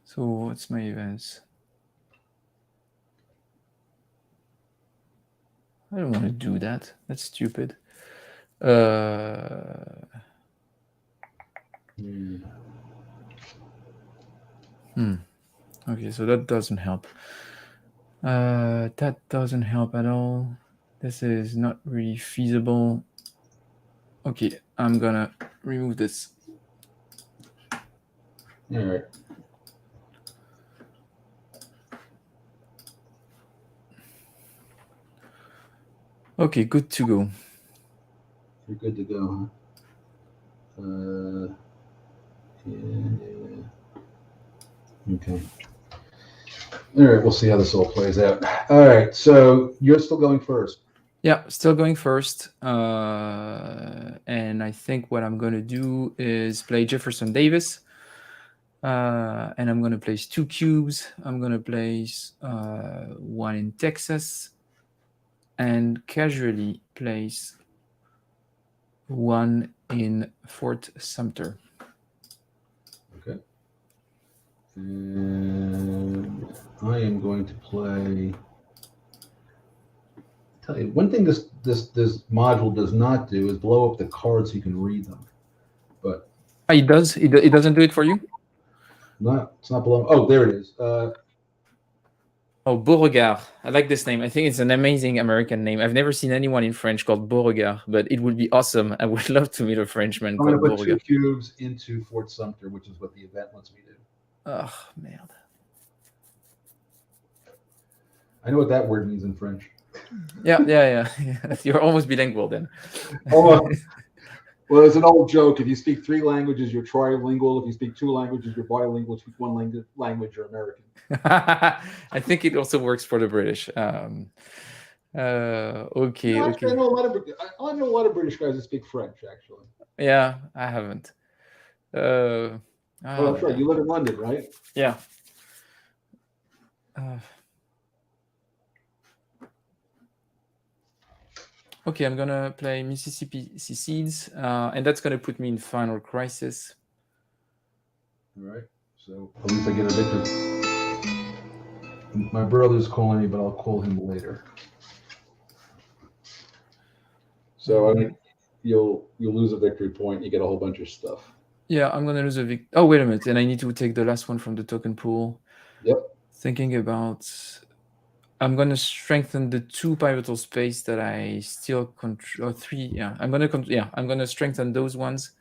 So what's my events? I don't want to do that. That's stupid. Okay, so that doesn't help. That doesn't help at all. This is not really feasible. Okay, I'm gonna remove this. All right. Okay, good to go. You're good to go, huh? Yeah. Okay. All right, we'll see how this all plays out. All right, so you're still going first. Yeah, still going first. And I think what I'm going to do is play Jefferson Davis. And I'm going to place 2 cubes. I'm going to place 1 in Texas. And casually place 1 in Fort Sumter. Okay. And I am going to play. Tell you one thing this module does not do is blow up the cards so you can read them. But it does. It doesn't do it for you. It's not blowing. Oh, there it is. Beauregard. I like this name. I think it's an amazing American name. I've never seen anyone in French called Beauregard, but it would be awesome. I would love to meet a Frenchman called Beauregard. I'm going to put 2 cubes into Fort Sumter, which is what the event lets me do. Oh, merde. I know what that word means in French. Yeah. You're almost bilingual then. Almost. Well, it's an old joke. If you speak 3 languages, you're trilingual. If you speak 2 languages, you're bilingual. If you speak 1 language, you're American. I think it also works for the British. Okay. Okay. I know a lot of British guys that speak French, actually. Yeah, I haven't. Well, that's right. You live in London, right? Yeah. Okay, I'm gonna play Mississippi Secedes, and that's gonna put me in Final Crisis. All right. So at least I get a victory. My brother's calling me, but I'll call him later. So I mean, you'll lose a victory point. You get a whole bunch of stuff. Yeah, I'm gonna lose a victory. Oh, wait a minute, and I need to take the last one from the token pool. Yep. Thinking about. I'm going to strengthen the 2 pivotal space that I still control. Or 3, yeah. I'm going to strengthen those ones,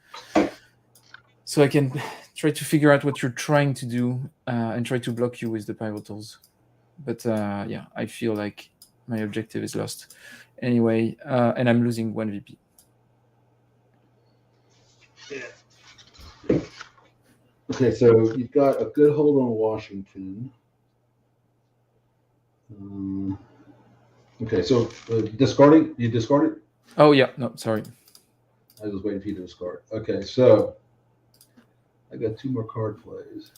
so I can try to figure out what you're trying to do and try to block you with the pivotals. But yeah, I feel like my objective is lost. Anyway, and I'm losing 1 VP. Okay, so you've got a good hold on Washington. Okay, so discarding. You discarded? Oh yeah, no, sorry. I was waiting for you to discard. Okay, so I got 2 more card plays.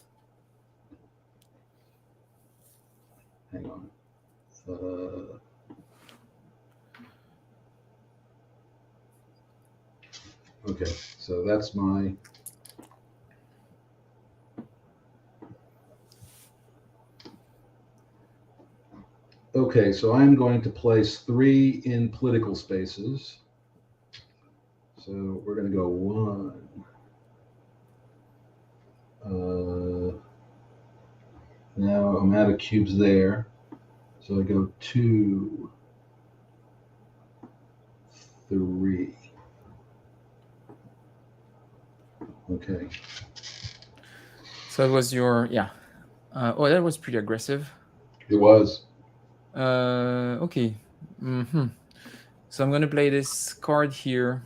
Hang on. Okay, so that's my. Okay, so I'm going to place 3 in political spaces. So we're going to go 1. Now I'm out of cubes there. So I go 2, 3. Okay. So it was your, yeah. Oh, that was pretty aggressive. It was. Okay. So I'm going to play this card here.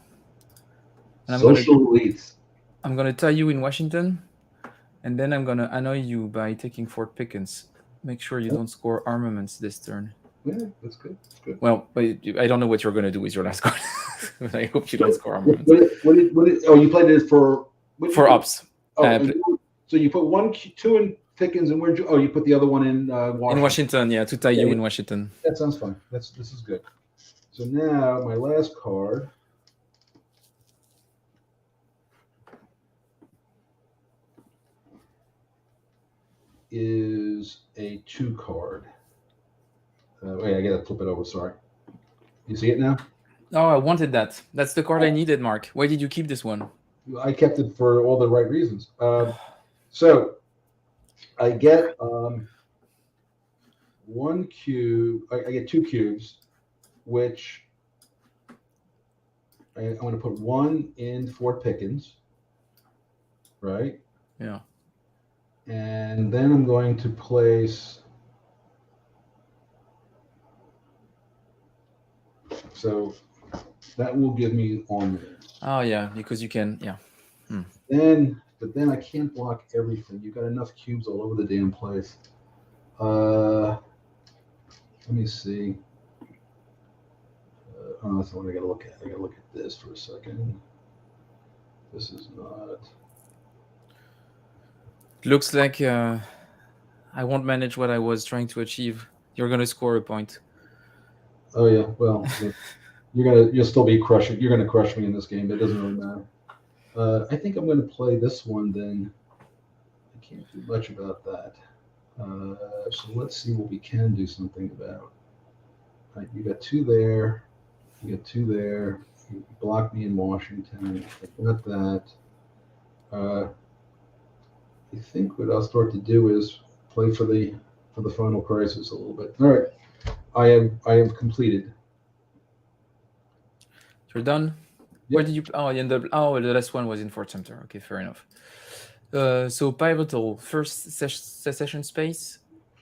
And Social elites. I'm going to tie you in Washington, and then I'm going to annoy you by taking Fort Pickens. Make sure you don't score armaments this turn. Yeah, that's good. That's good. Well, I don't know what you're going to do with your last card. I hope you don't score armaments. Oh, you played it for ops. So you put 2 in Pickens, and where'd you? Oh, you put the other one in Washington. In Washington, yeah, to tie you in Washington. That sounds fine. This is good. So now my last card is a 2 card. Wait, I gotta flip it over. Sorry. You see it now? Oh, I wanted that. That's the card I needed, Mark. Why did you keep this one? I kept it for all the right reasons. So I get 1 cube. I get 2 cubes, which I'm going to put 1 in Fort Pickens, right? Yeah. And then I'm going to place. So that will give me armament. Oh yeah, because you can, yeah. But then I can't block everything. You've got enough cubes all over the damn place. Let me see. That's what I gotta look at. I gotta look at this for a second. This is not. Looks like I won't manage what I was trying to achieve. You're gonna score a point. Oh yeah, well, you'll still be crushing. You're gonna crush me in this game. It doesn't really matter. I think I'm gonna play this one then. I can't do much about that. So let's see what we can do something about. Right, you got 2 there. You got 2 there. You blocked me in Washington. I got that. I think what I'll start to do is play for the final crisis a little bit. All right, I am completed. You're done. Yep. Where did you? Oh, you ended up. Oh, the last one was in Fort Sumter. Okay, fair enough. So pivotal first secession space.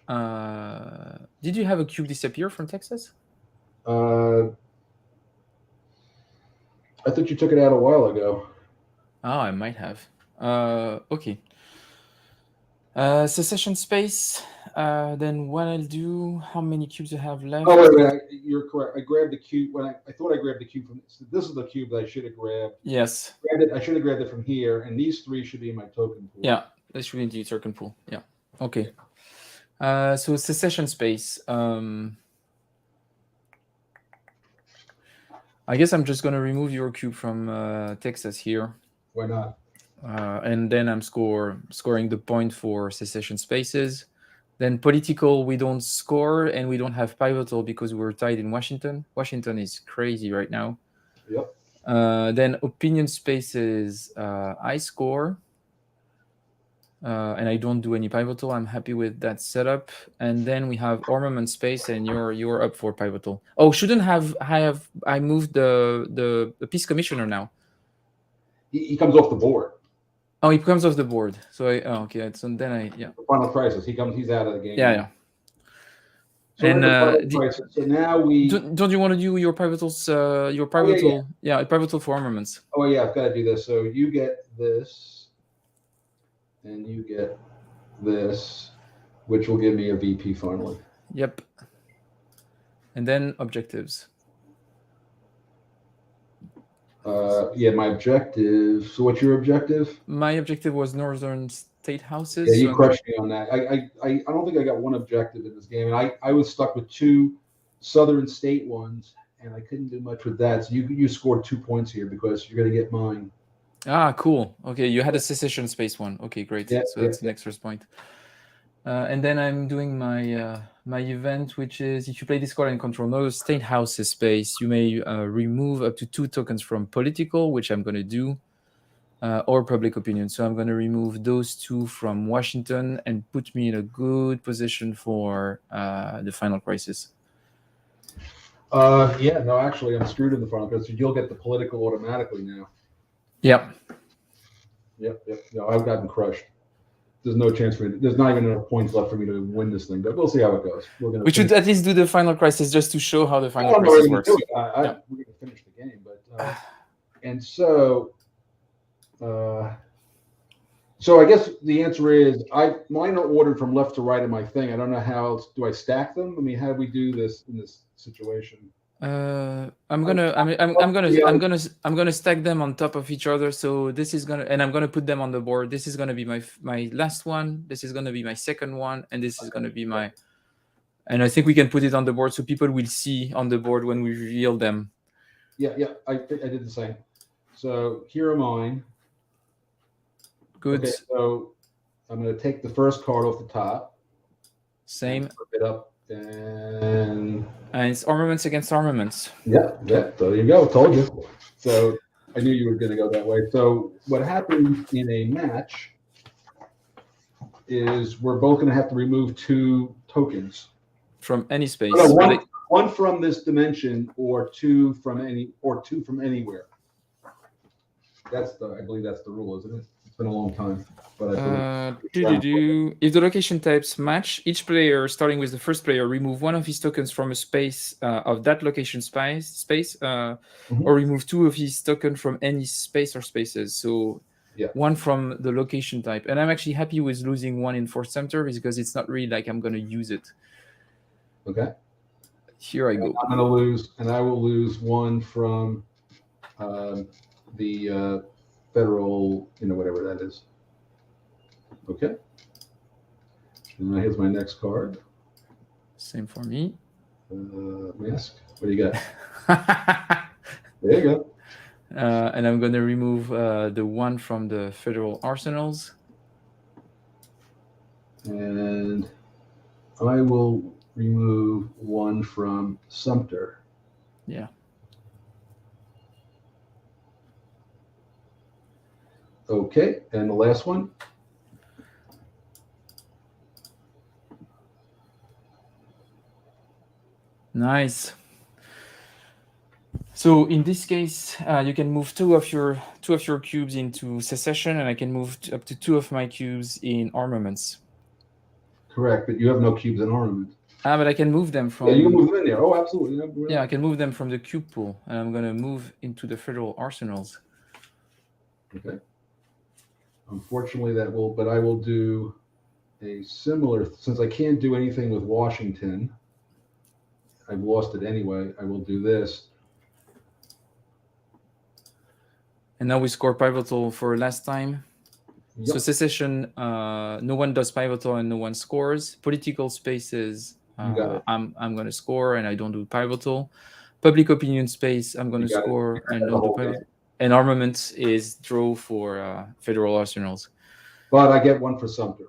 Did you have a cube disappear from Texas? I thought you took it out a while ago. Oh, I might have. Okay. Secession space. Then what I'll do? How many cubes I have left? Oh wait, you're correct. I grabbed the cube when I thought I grabbed the cube from. This is the cube that I should have grabbed. Yes. I should have grabbed it from here, and these 3 should be in my token pool. Yeah, this should be in the token pool. Yeah. Okay. So secession space. I guess I'm just gonna remove your cube from Texas here. Why not? And then I'm scoring the point for secession spaces. Then political, we don't score, and we don't have pivotal because we're tied in Washington. Washington is crazy right now. Yep. Then opinion spaces, I score. And I don't do any pivotal. I'm happy with that setup. And then we have armament space, and you're up for pivotal. Oh, shouldn't have I moved the peace commissioner now? He comes off the board. Oh, he comes off the board. So okay. So then The final crisis. He's out of the game. Yeah. So And so now we don't you want to do your pivotals? Your pivotal, pivotal for armaments. Oh yeah, I've got to do this. So you get this, and you get this, which will give me a VP finally. Yep. And then objectives. My objective. So what's your objective? My objective was northern state houses. Yeah, you crushed me on that. I don't think I got one objective in this game, and I was stuck with 2 southern state ones, and I couldn't do much with that. So you scored 2 points here because you're going to get mine. Ah, cool. Okay, you had a secession space one. Okay, great. So that's an extra point. And then I'm doing my my event, which is if you play this card and control no state houses space, you may remove up to 2 tokens from political, which I'm going to do, or public opinion. So I'm going to remove those 2 from Washington and put me in a good position for the final crisis. No, actually, I'm screwed in the final crisis. You'll get the political automatically now. Yep. No, I've gotten crushed. There's no chance for me. There's not even enough points left for me to win this thing, but we'll see how it goes. We should at least do the final crisis just to show how the final crisis works. We're going to finish the game, but and so I guess the answer is mine are ordered from left to right in my thing. I don't know how else. Do I stack them? I mean, how do we do this in this situation? I'm gonna stack them on top of each other. So this is gonna, and I'm gonna put them on the board. This is gonna be my last one. This is gonna be my second one, and this is gonna be my. And I think we can put it on the board so people will see on the board when we reveal them. Yeah, I did the same. So here are mine. Good. Okay, so I'm going to take the first card off the top. Same. Flip it up and it's armaments against armaments. Yeah. So you go. Told you. So I knew you were going to go that way. So what happens in a match is we're both going to have to remove 2 tokens from any space. One from this dimension, or 2 from anywhere. I believe that's the rule, isn't it? It's been a long time, but if the location types match, each player, starting with the first player, remove 1 of his tokens from a space of that location space, or remove 2 of his tokens from any space or spaces. So 1 from the location type. And I'm actually happy with losing 1 in Fort Sumter because it's not really like I'm going to use it. Okay. Here I go. I'm going to lose, and I will lose 1 from the federal, whatever that is. Okay. And here's my next card. Same for me. Mask. What do you got? There you go. And I'm going to remove the 1 from the federal arsenals. And I will remove 1 from Sumter. Yeah. Okay, and the last one. Nice. So in this case, you can move 2 of your cubes into secession, and I can move up to 2 of my cubes in armaments. Correct, but you have no cubes in armament. But I can move them from. Yeah, you can move them in there. Oh, absolutely. Yeah, I can move them from the cube pool, and I'm going to move into the federal arsenals. Okay. Unfortunately, but I will do a similar, since I can't do anything with Washington. I've lost it anyway. I will do this. And now we score pivotal for last time. Yep. So secession, no one does pivotal and no one scores. Political spaces, I'm going to score and I don't do pivotal. Public opinion space, I'm going to score and don't do pivotal. And armaments is draw for federal arsenals. But I get 1 for Sumter.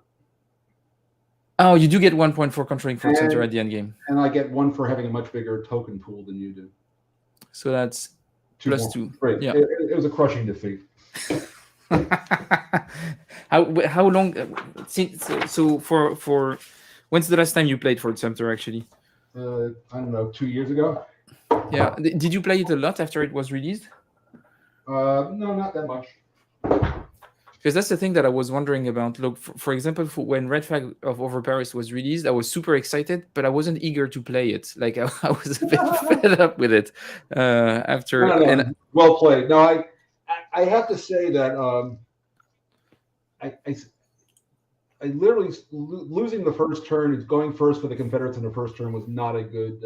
Oh, you do get 1 point for controlling Fort Sumter at the end game. And I get 1 for having a much bigger token pool than you do. So that's +2. Great. Yeah. It was a crushing defeat. How long? So for when's the last time you played Fort Sumter actually? I don't know, 2 years ago. Yeah. Did you play it a lot after it was released? No, not that much. Because that's the thing that I was wondering about. Look, for example, when Red Flag of Over Paris was released, I was super excited, but I wasn't eager to play it. Like I was a bit fed up with it after. No. And Well played. No, I have to say that I literally losing the first turn, going first for the Confederates in the first turn was not a good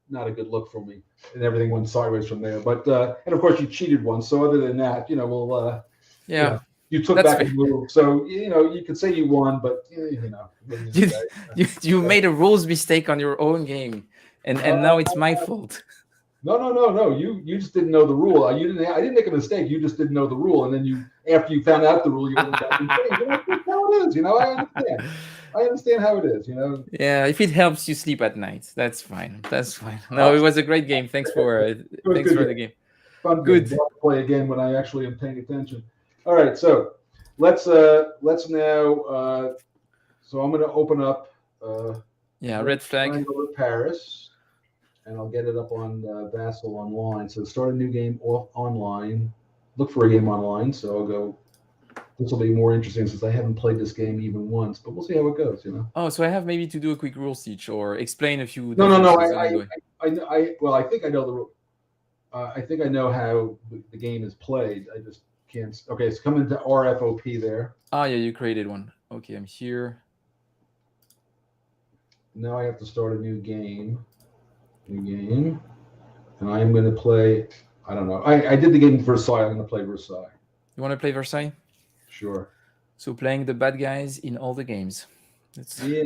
look for me, and everything went sideways from there. But and of course you cheated once, so other than that, we'll yeah, you took back a move, so you could say you won, but you made a rules mistake on your own game, and now it's my fault. No. You just didn't know the rule. I didn't make a mistake. You just didn't know the rule, and then after you found out the rule, you went back and changed. That's how it is. I understand how it is. Yeah, if it helps you sleep at night, that's fine. No, it was a great game. Thanks for the game. Fun good game. I'll play again when I actually am paying attention. All right, so let's now. So I'm going to open up. Red Flag. Paris. And I'll get it up on Vassal online. So start a new game online. Look for a game online. So I'll go. This will be more interesting since I haven't played this game even once. But we'll see how it goes. Oh, so I have maybe to do a quick rule teach or explain a few. No. I think I know the rule. I think I know how the game is played. I just can't. Okay, it's coming to RFOP there. Ah, yeah, you created one. Okay, I'm here. Now I have to start a new game. And I'm going to play. I don't know. I did the game Versailles. I'm going to play Versailles. You want to play Versailles? Sure. So playing the bad guys in all the games. Yeah,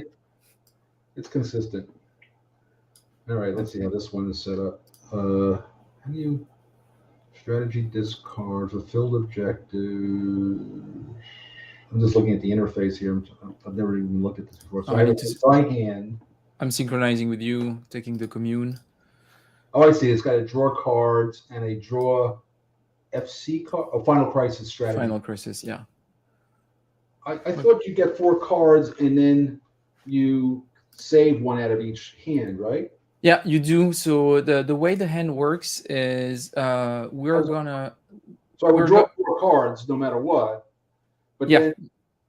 it's consistent. All right. Let's see how this one is set up. How do you strategy discard fulfilled objectives? I'm just looking at the interface here. I've never even looked at this before. So I have a hand. I'm synchronizing with you, taking the commune. Oh, I see. It's got a draw cards and a draw FC card. Oh, Final Crisis strategy. Final Crisis, yeah. I thought you get 4 cards and then you save one out of each hand, right? Yeah, you do. So the way the hand works is we're gonna. So I would draw 4 cards no matter what. But yeah.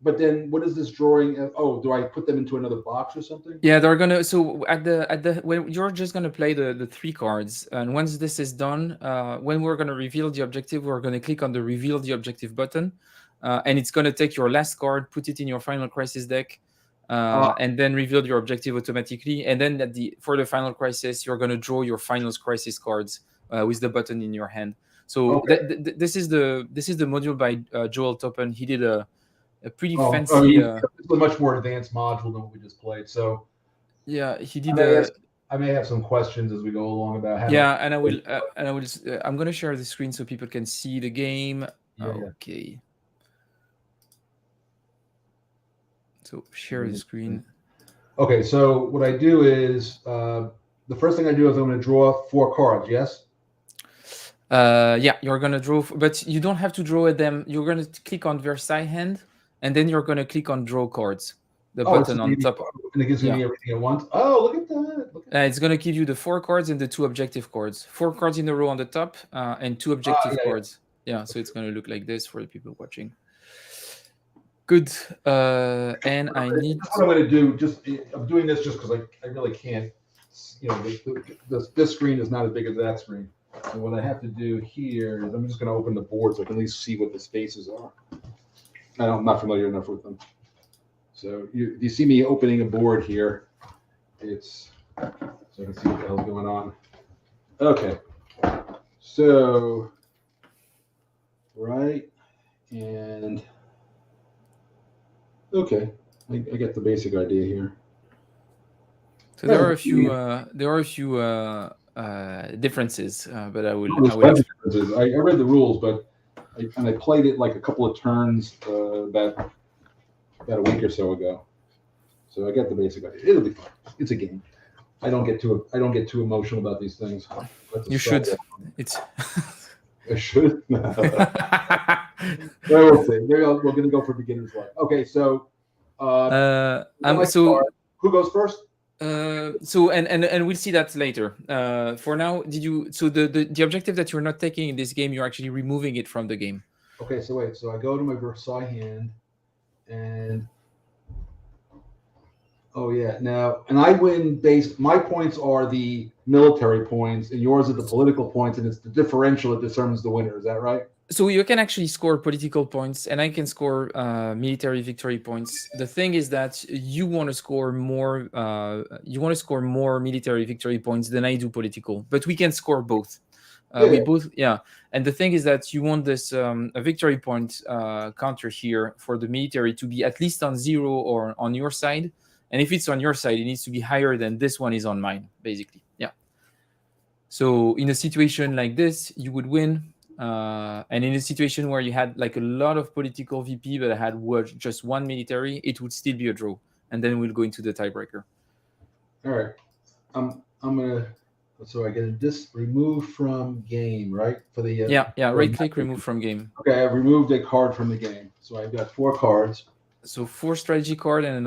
But then, what is this drawing? Oh, do I put them into another box or something? Yeah, they're gonna. So at the when you're just gonna play the 3 cards, and once this is done, when we're gonna reveal the objective, we're gonna click on the reveal the objective button, and it's gonna take your last card, put it in your Final Crisis deck, and then reveal your objective automatically. And then for the Final Crisis, you're gonna draw your Final Crisis cards with the button in your hand. So this is the module by Joel Toppen. He did a pretty fancy. It's a much more advanced module than what we just played. So yeah, he did. I may have some questions as we go along about how. Yeah, and I will. I'm going to share the screen so people can see the game. Yeah, okay. So share the screen. Okay, so what I do is the first thing I do is I'm going to draw 4 cards. Yes. Yeah, you're going to draw, but you don't have to draw them. You're going to click on Versailles hand. And then you're going to click on draw cards, the button on top. And it gives me everything at once. Oh, look at that. It's going to give you the 4 cards and the 2 objective cards. 4 cards in a row on the top and 2 objective cards. Yeah, so it's going to look like this for the people watching. Good. And I need... That's what I'm going to do. I'm doing this just because I really can't. This screen is not as big as that screen. And what I have to do here is I'm just going to open the board so I can at least see what the spaces are. I'm not familiar enough with them. So you see me opening a board here. It's so I can see what the hell's going on. Okay. So right and okay, I get the basic idea here. So there are a few differences, but I will. I read the rules, but I played it like a couple of turns about a week or so ago. So I got the basic idea. It'll be fun. It's a game. I don't get too emotional about these things. You should. I should. We'll see. We're going to go for beginner's luck. Okay, so. Who goes first? So we'll see that later. For now, so the objective that you're not taking in this game, you're actually removing it from the game. Okay, so wait. So I go to my Versailles hand, and oh yeah, now and I win based. My points are the military points, and yours are the political points, and it's the differential that determines the winner. Is that right? So you can actually score political points, and I can score military victory points. The thing is that you want to score more. You want to score more military victory points than I do political, but we can score both. We Yeah. both, yeah. And the thing is that you want this a victory point counter here for the military to be at least on 0 or on your side. And if it's on your side, it needs to be higher than this one is on mine, basically. Yeah. So in a situation like this, you would win. And in a situation where you had like a lot of political VP, but I had just one military, it would still be a draw. And then we'll go into the tiebreaker. All right. I'm gonna. So I get this removed from game, right? For the yeah. Right click, remove from game. Okay, I've removed a card from the game, so I've got 4 cards. So 4 strategy card and an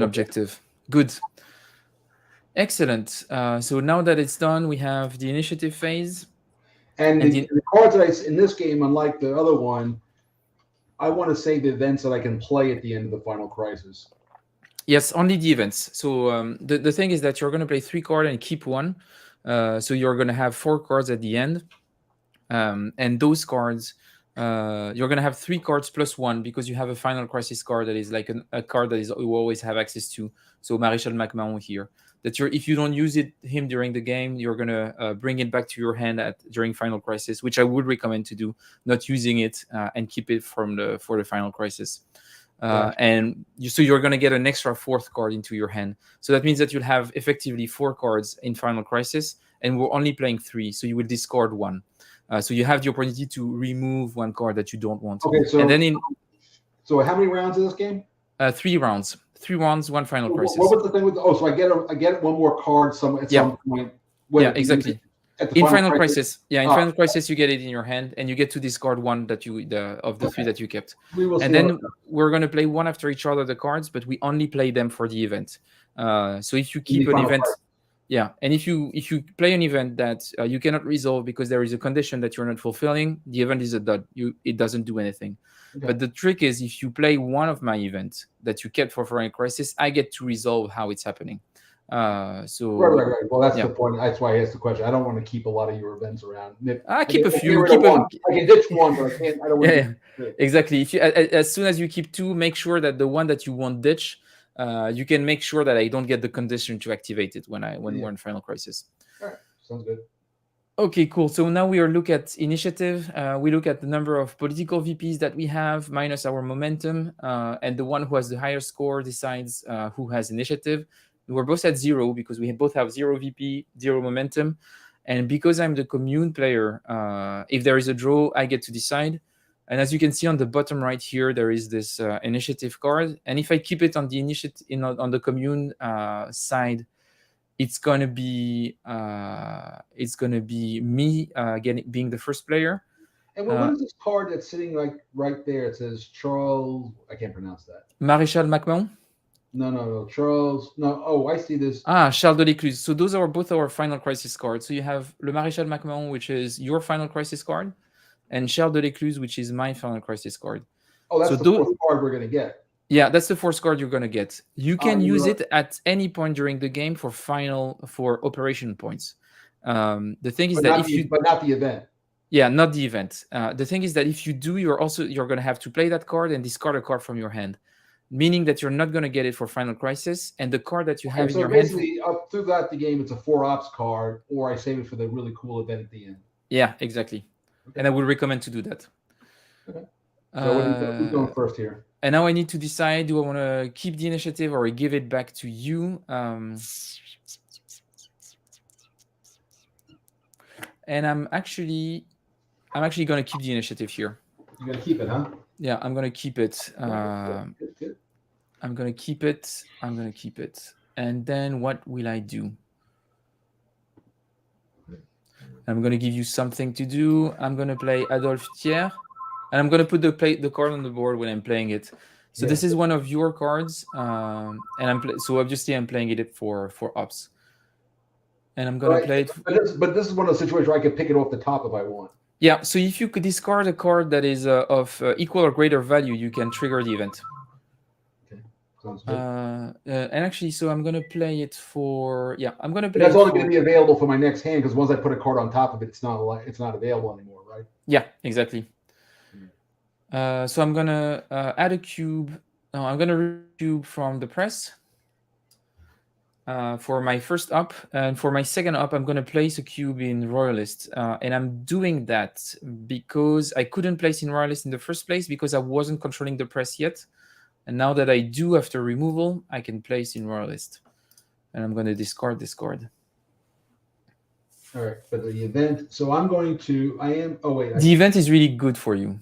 objective. Good. Excellent. So now that it's done, we have the initiative phase. And the cards that in this game, unlike the other one, I want to save the events that I can play at the end of the final crisis. Yes, only the events. So the thing is that you're going to play 3 cards and keep 1. So you're going to have 4 cards at the end. And those cards, you're going to have 3 cards plus 1 because you have a final crisis card that is like a card that you always have access to. So Maréchal MacMahon here. That if you don't use him during the game, you're going to bring it back to your hand during final crisis, which I would recommend to do, not using it and keep it for the final crisis. And so you're going to get an extra 4th card into your hand. So that means that you'll have effectively 4 cards in final crisis, and we're only playing 3, so you will discard 1. So you have the opportunity to remove 1 card that you don't want. Okay, so and then so how many rounds in this game? 3 rounds. 3 rounds, 1 final crisis. What was the thing with? So I get 1 more card some point. Exactly. In final crisis, final crisis, you get it in your hand, and you get to discard 1 that of the 3 that you kept. And then we're going to play 1 after each other the cards, but we only play them for the event. So if you keep an event. And if you play an event that you cannot resolve because there is a condition that you're not fulfilling, the event is a dud. It doesn't do anything. Okay. But the trick is if you play one of my events that you kept for Final Crisis, I get to resolve how it's happening. Right. Well, that's the point. That's why I asked the question. I don't want to keep a lot of your events around. I keep a few. I can ditch 1, but I can't. I don't want to. Exactly. If you, as soon as you keep 2, make sure that the one that you won't ditch. You can make sure that I don't get the condition to activate it when we're in Final Crisis. All right, sounds good. Okay, cool. So now we look at initiative. We look at the number of political VPs that we have minus our momentum, and the one who has the higher score decides who has initiative. We're both at 0 because we both have 0 VP, 0 momentum, and because I'm the commune player, if there is a draw, I get to decide. And as you can see on the bottom right here, there is this initiative card. And if I keep it on the on the commune side, it's gonna be me being the first player. And what is this card that's sitting like right there? It says Charles. I can't pronounce that. Maréchal MacMahon. No, Charles. No, oh, I see this. Charles de l'Écluse. So those are both our final crisis cards. So you have Le Maréchal MacMahon, which is your final crisis card, and Charles de l'Écluse, which is my final crisis card. Oh, that's the 4th card we're going to get. Yeah, that's the 4th card you're going to get. You can use it at any point during the game for operation points. The thing is that but not the event. Yeah, not the event. The thing is that if you do, you're going to have to play that card and discard a card from your hand, meaning that you're not going to get it for Final Crisis, and the card that you have in your hand. So basically, up throughout the game, it's a 4 ops card, or I save it for the really cool event at the end. Yeah, exactly. Okay. And I would recommend to do that. Okay. So who's going first here? And now I need to decide: do I want to keep the initiative or give it back to you? And I'm actually going to keep the initiative here. You're going to keep it, huh? Yeah, I'm going to keep it. Good. I'm going to keep it. And then what will I do? I'm going to give you something to do. I'm going to play Adolphe Thiers. And I'm going to put the card on the board when I'm playing it. So this is one of your cards. And so obviously I'm playing it for ops. and I'm gonna play it. But this is one of those situations where I could pick it off the top if I want. Yeah. So if you could discard a card that is of equal or greater value, you can trigger the event. Okay, sounds good. And actually, so I'm gonna play it for. Yeah, I'm gonna But play. that's it only for... going to be available for my next hand because once I put a card on top of it, it's not available anymore, right? Yeah, exactly. So I'm gonna add a cube. No, I'm gonna remove a cube from the press for my first up, and for my second up, I'm gonna place a cube in Royalist, and I'm doing that because I couldn't place in Royalist in the first place because I wasn't controlling the press yet, and now that I do after removal, I can place in Royalist, and I'm gonna discard this card. All right, but the event. So I'm going to. I am. Oh wait. The event is really good for you.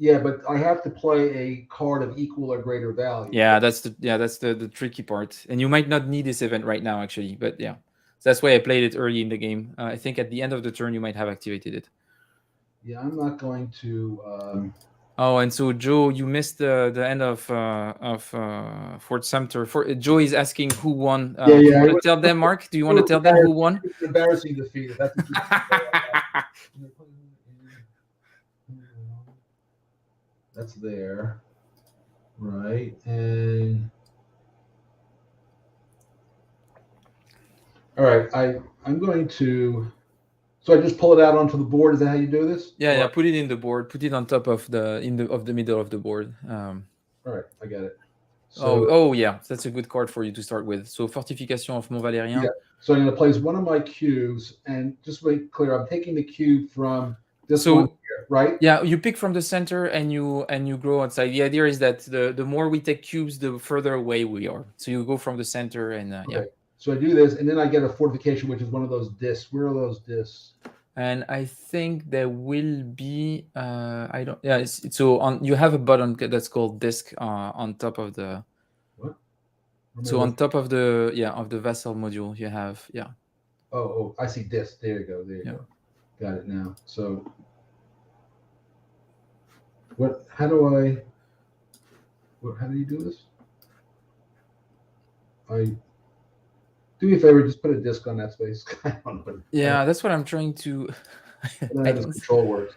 Yeah, but I have to play a card of equal or greater value. Yeah, that's the tricky part, and you might not need this event right now, actually. But yeah, so that's why I played it early in the game. I think at the end of the turn you might have activated it. Yeah, I'm not going to. Oh, and so Joe, you missed the end of Fort Sumter. Joe is asking who won. Yeah, Do you yeah. want to tell them, Mark? Do you want to tell them who won? It's an embarrassing defeat. If that's what you say. That's there, right? And all right, I'm going to. So I just pull it out onto the board. Is that how you do this? Yeah, yeah. Put it in the board. Put it on top of the middle of the board. All right, I get it. So, oh yeah, that's a good card for you to start with. So Fortification of Mont Valérien. Yeah. So I'm going to place one of my cubes, and just to make clear, I'm taking the cube from this one here, right? Yeah, you pick from the center and you grow outside. The idea is that the more we take cubes, the further away we are. So you go from the center and Okay. yeah. So I do this, and then I get a fortification, which is one of those discs. Where are those discs? And I think there will be I don't yeah. So on you have a button that's called disc on top of the. What? So on top of the of the vessel module you have Oh, I see disc. There you go. There you go. Got it now. So what? How do you do this? Do me a favor, just put a disc on that space. Yeah, that's what I'm trying to. I don't control works.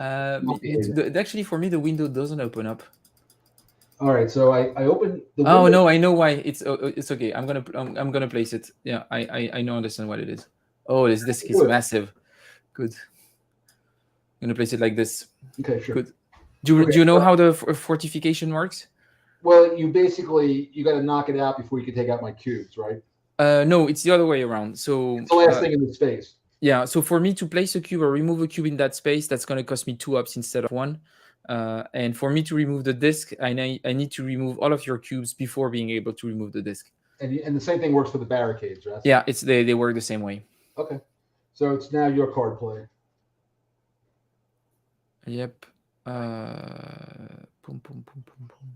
Actually, for me, the window doesn't open up. All right, so I open the window. Oh no, I know why. It's okay. I'm gonna place it. Yeah, I know understand what it is. Oh, this disc is massive. Good. I'm gonna place it like this. Okay, sure. Good. Do you know how the fortification works? Well, you got to knock it out before you can take out my cubes, right? No, it's the other way around. So it's the last thing in the space. Yeah, so for me to place a cube or remove a cube in that space, that's going to cost me 2 ups instead of 1. And for me to remove the disc, I need to remove all of your cubes before being able to remove the disc. And the same thing works for the barricades, right? Yeah, they work the same way. Okay, so it's now your card play. Yep. Boom, boom, boom, boom, boom.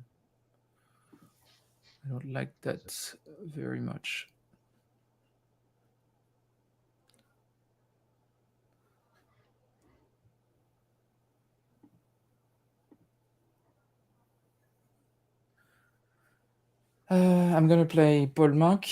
I don't like that very much. I'm gonna play Paul Mark.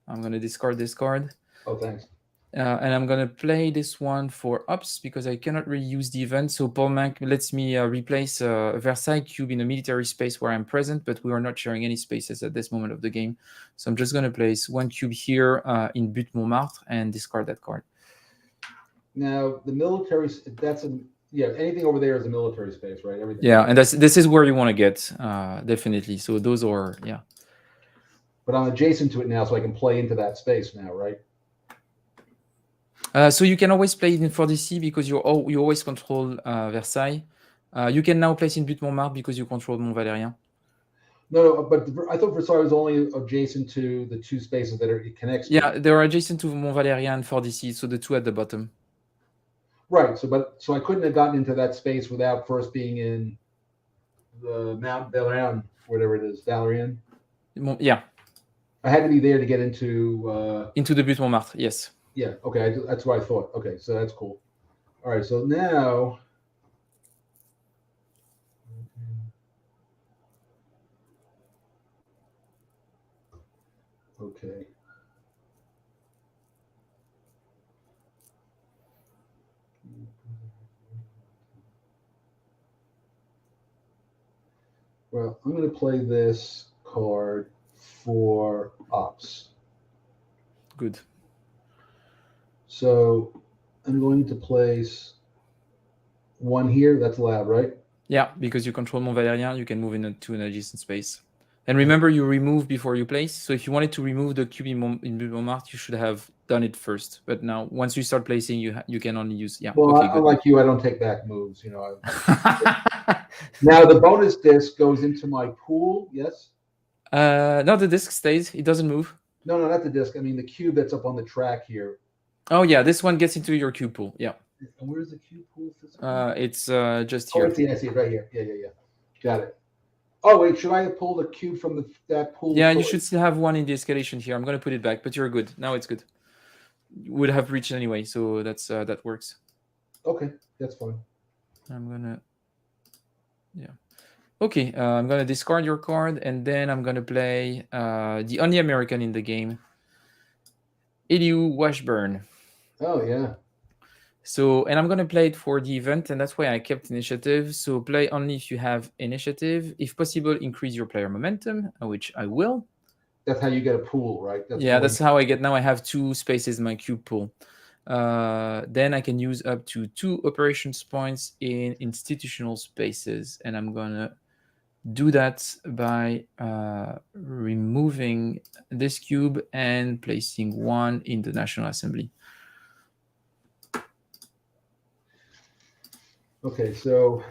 I'm gonna discard this card. Oh, thanks. And I'm gonna play this one for ups because I cannot really use the event. So Paul Mark lets me replace a Versailles cube in a military space where I'm present, but we are not sharing any spaces at this moment of the game. So I'm just gonna place one cube here in Butte Montmartre and discard that card. Now the military, anything over there is a military space, right? Everything. Yeah, and this is where you want to get definitely. So those are But I'm adjacent to it now, so I can play into that space now, right? So you can always play it in 4DC because you always control Versailles. You can now place in Butte Montmartre because you control Mont Valérien. No, but I thought Versailles was only adjacent to the two spaces that it connects to. Yeah, they're adjacent to Mont Valérien and 4DC, so the two at the bottom. Right. So I couldn't have gotten into that space without first being in the Mount Valérien, whatever it is, Valérien. Yeah. I had to be there to get into the Butte Montmartre. Yes. Yeah. Okay. That's what I thought. Okay. So that's cool. All right. So now. Okay. Well, I'm going to play this card for ops. Good. So I'm going to place one here. That's allowed, right? Yeah, because you control Mont Valérien, you can move into an adjacent space. And remember, you remove before you place. So if you wanted to remove the cube in Montmartre, you should have done it first. But now, once you start placing, you can only use. Yeah. Well, Okay. Good. unlike you, I don't take back moves. Now the bonus disc goes into my pool. Yes. No, the disc stays. It doesn't move. No, not the disc. I mean the cube that's up on the track here. Oh yeah, this one gets into your cube pool. Yeah. And where's the cube pool? It's just here. Oh, I see it right here. Yeah. Got it. Oh wait, should I have pulled a cube from that pool? Yeah, you should still have one in the escalation here. I'm gonna put it back, but you're good. Now it's good. You would have reached anyway, so that works. Okay, that's fine. I'm gonna. Yeah. Okay, I'm gonna discard your card, and then I'm gonna play the only American in the game, Eliu Washburn. Oh yeah. So, and I'm gonna play it for the event, and that's why I kept initiative. So play only if you have initiative. If possible, increase your player momentum, which I will. That's how you get a pool, right? That's how I get. Now I have 2 spaces in my cube pool. Then I can use up to 2 operations points in institutional spaces, and I'm gonna do that by removing this cube and placing 1 in the National Assembly. Okay, so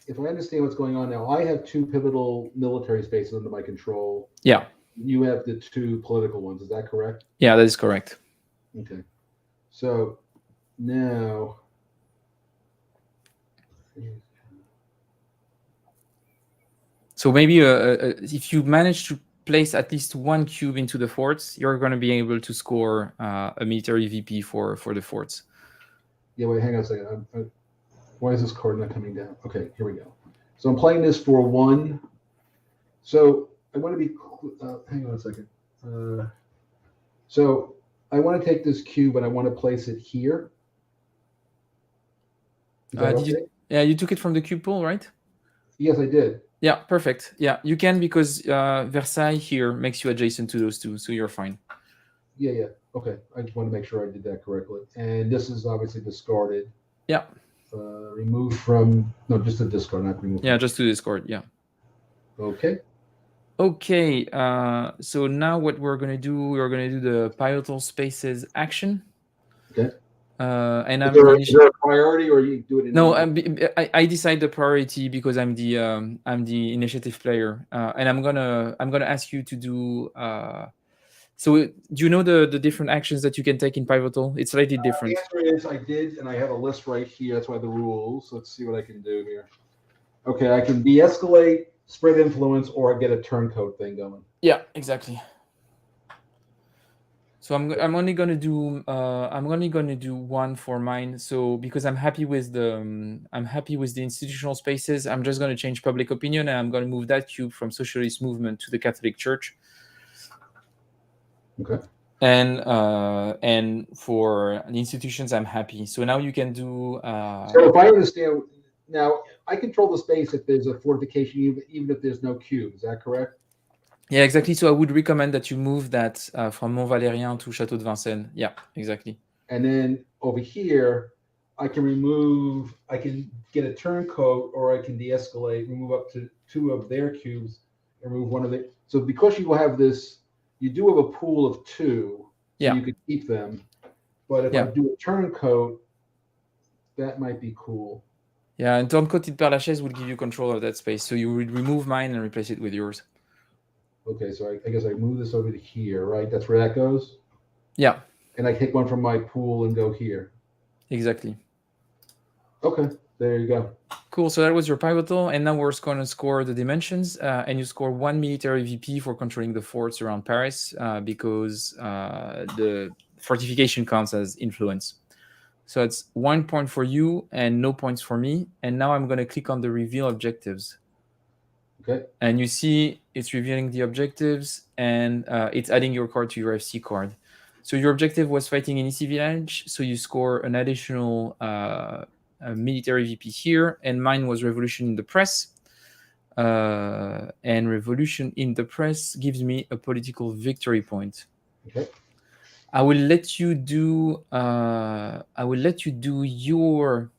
if I understand what's going on now, I have 2 pivotal military spaces under my control. Yeah. You have the 2 political ones. Is that correct? Yeah, that is correct. Okay. So now. So maybe if you manage to place at least 1 cube into the forts, you're going to be able to score a military VP for the forts. Yeah, wait, hang on a second. Why is this card not coming down? Okay, here we go. So I'm playing this for 1. So I want to be. Hang on a second. So I want to take this cube and I want to place it here. You took it from the cube pool, right? Yes, I did. Yeah, perfect. Yeah, you can because Versailles here makes you adjacent to those 2, so you're fine. Yeah. Okay, I just want to make sure I did that correctly. And this is obviously discarded. Yeah. Removed from just a discard, not removed. Yeah, just to discard. Yeah. Okay. Okay. So now what we're gonna do the pivotal spaces action. Okay. And is there a priority, or you do it? No, I decide the priority because I'm the initiative player, and I'm gonna ask you to do. So do you know the different actions that you can take in pivotal? It's slightly different. The answer is I did, and I have a list right here. That's why the rules. Let's see what I can do here. Okay, I can de-escalate, spread influence, or get a turncoat thing going. Yeah, exactly. So I'm only gonna do 1 for mine. So because I'm happy with the institutional spaces, I'm just gonna change public opinion, and I'm gonna move that cube from socialist movement to the Catholic Church. Okay. And for the institutions, I'm happy. So now you can do. So if I understand, now I control the space if there's a fortification, even if there's no cube. Is that correct? Yeah, exactly. So I would recommend that you move that from Mont Valérien to Château de Vincennes. Yeah, exactly. And then over here, I can get a turncoat, or I can de-escalate, remove up to 2 of their cubes, and remove 1 of the. So because you will have this, you do have a pool of 2, so you could keep them. But if I do a turncoat, that might be cool. Yeah, and turncoat in Père Lachaise would give you control of that space. So you would remove mine and replace it with yours. Okay, so I guess I move this over to here, right? That's where that goes? Yeah. And I take 1 from my pool and go here. Exactly. Okay, there you go. Cool, so that was your pivotal, and now we're going to score the dimensions, and you score 1 military VP for controlling the forts around Paris, because the fortification counts as influence. So it's 1 point for you and no points for me, and now I'm going to click on the reveal objectives. Okay. And you see it's revealing the objectives, and it's adding your card to your FC card. So your objective was fighting in EC Village, so you score an additional military VP here, and mine was Revolution in the Press. And Revolution in the Press gives me a political victory point. Okay. I will let you do your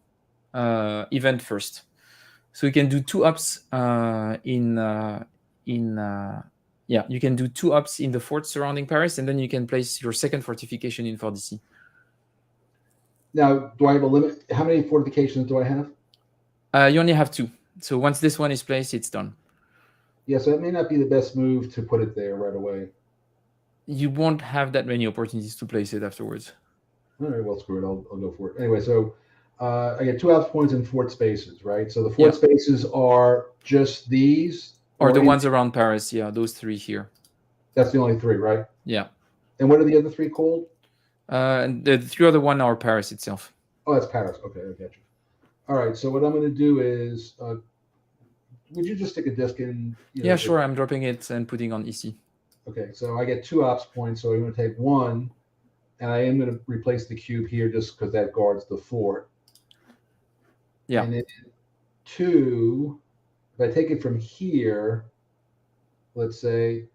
event first. So you can do 2 ups you can do 2 ups in the forts surrounding Paris, and then you can place your second fortification in Fort DC. Now, do I have a limit? How many fortifications do I have? You only have 2. So once this one is placed, it's done. Yeah, so it may not be the best move to put it there right away. You won't have that many opportunities to place it afterwards. All right, well, screw it. I'll go for it. Anyway, so I get 2 ops points in fort spaces, right? So the fort spaces are just these? Or the ones around Paris, yeah, those 3 here. That's the only 3, right? Yeah. And what are the other 3 called? And the 3 other one are Paris itself. Oh, that's Paris. Okay, I got you. All right, so what I'm going to do is, would you just stick a disc in? Yeah, sure. I'm dropping it and putting on EC. Okay, so I get 2 ops points, so I'm going to take 1, and I am going to replace the cube here just because that guards the fort. Yeah. And then 2, if I take it from here, let's say,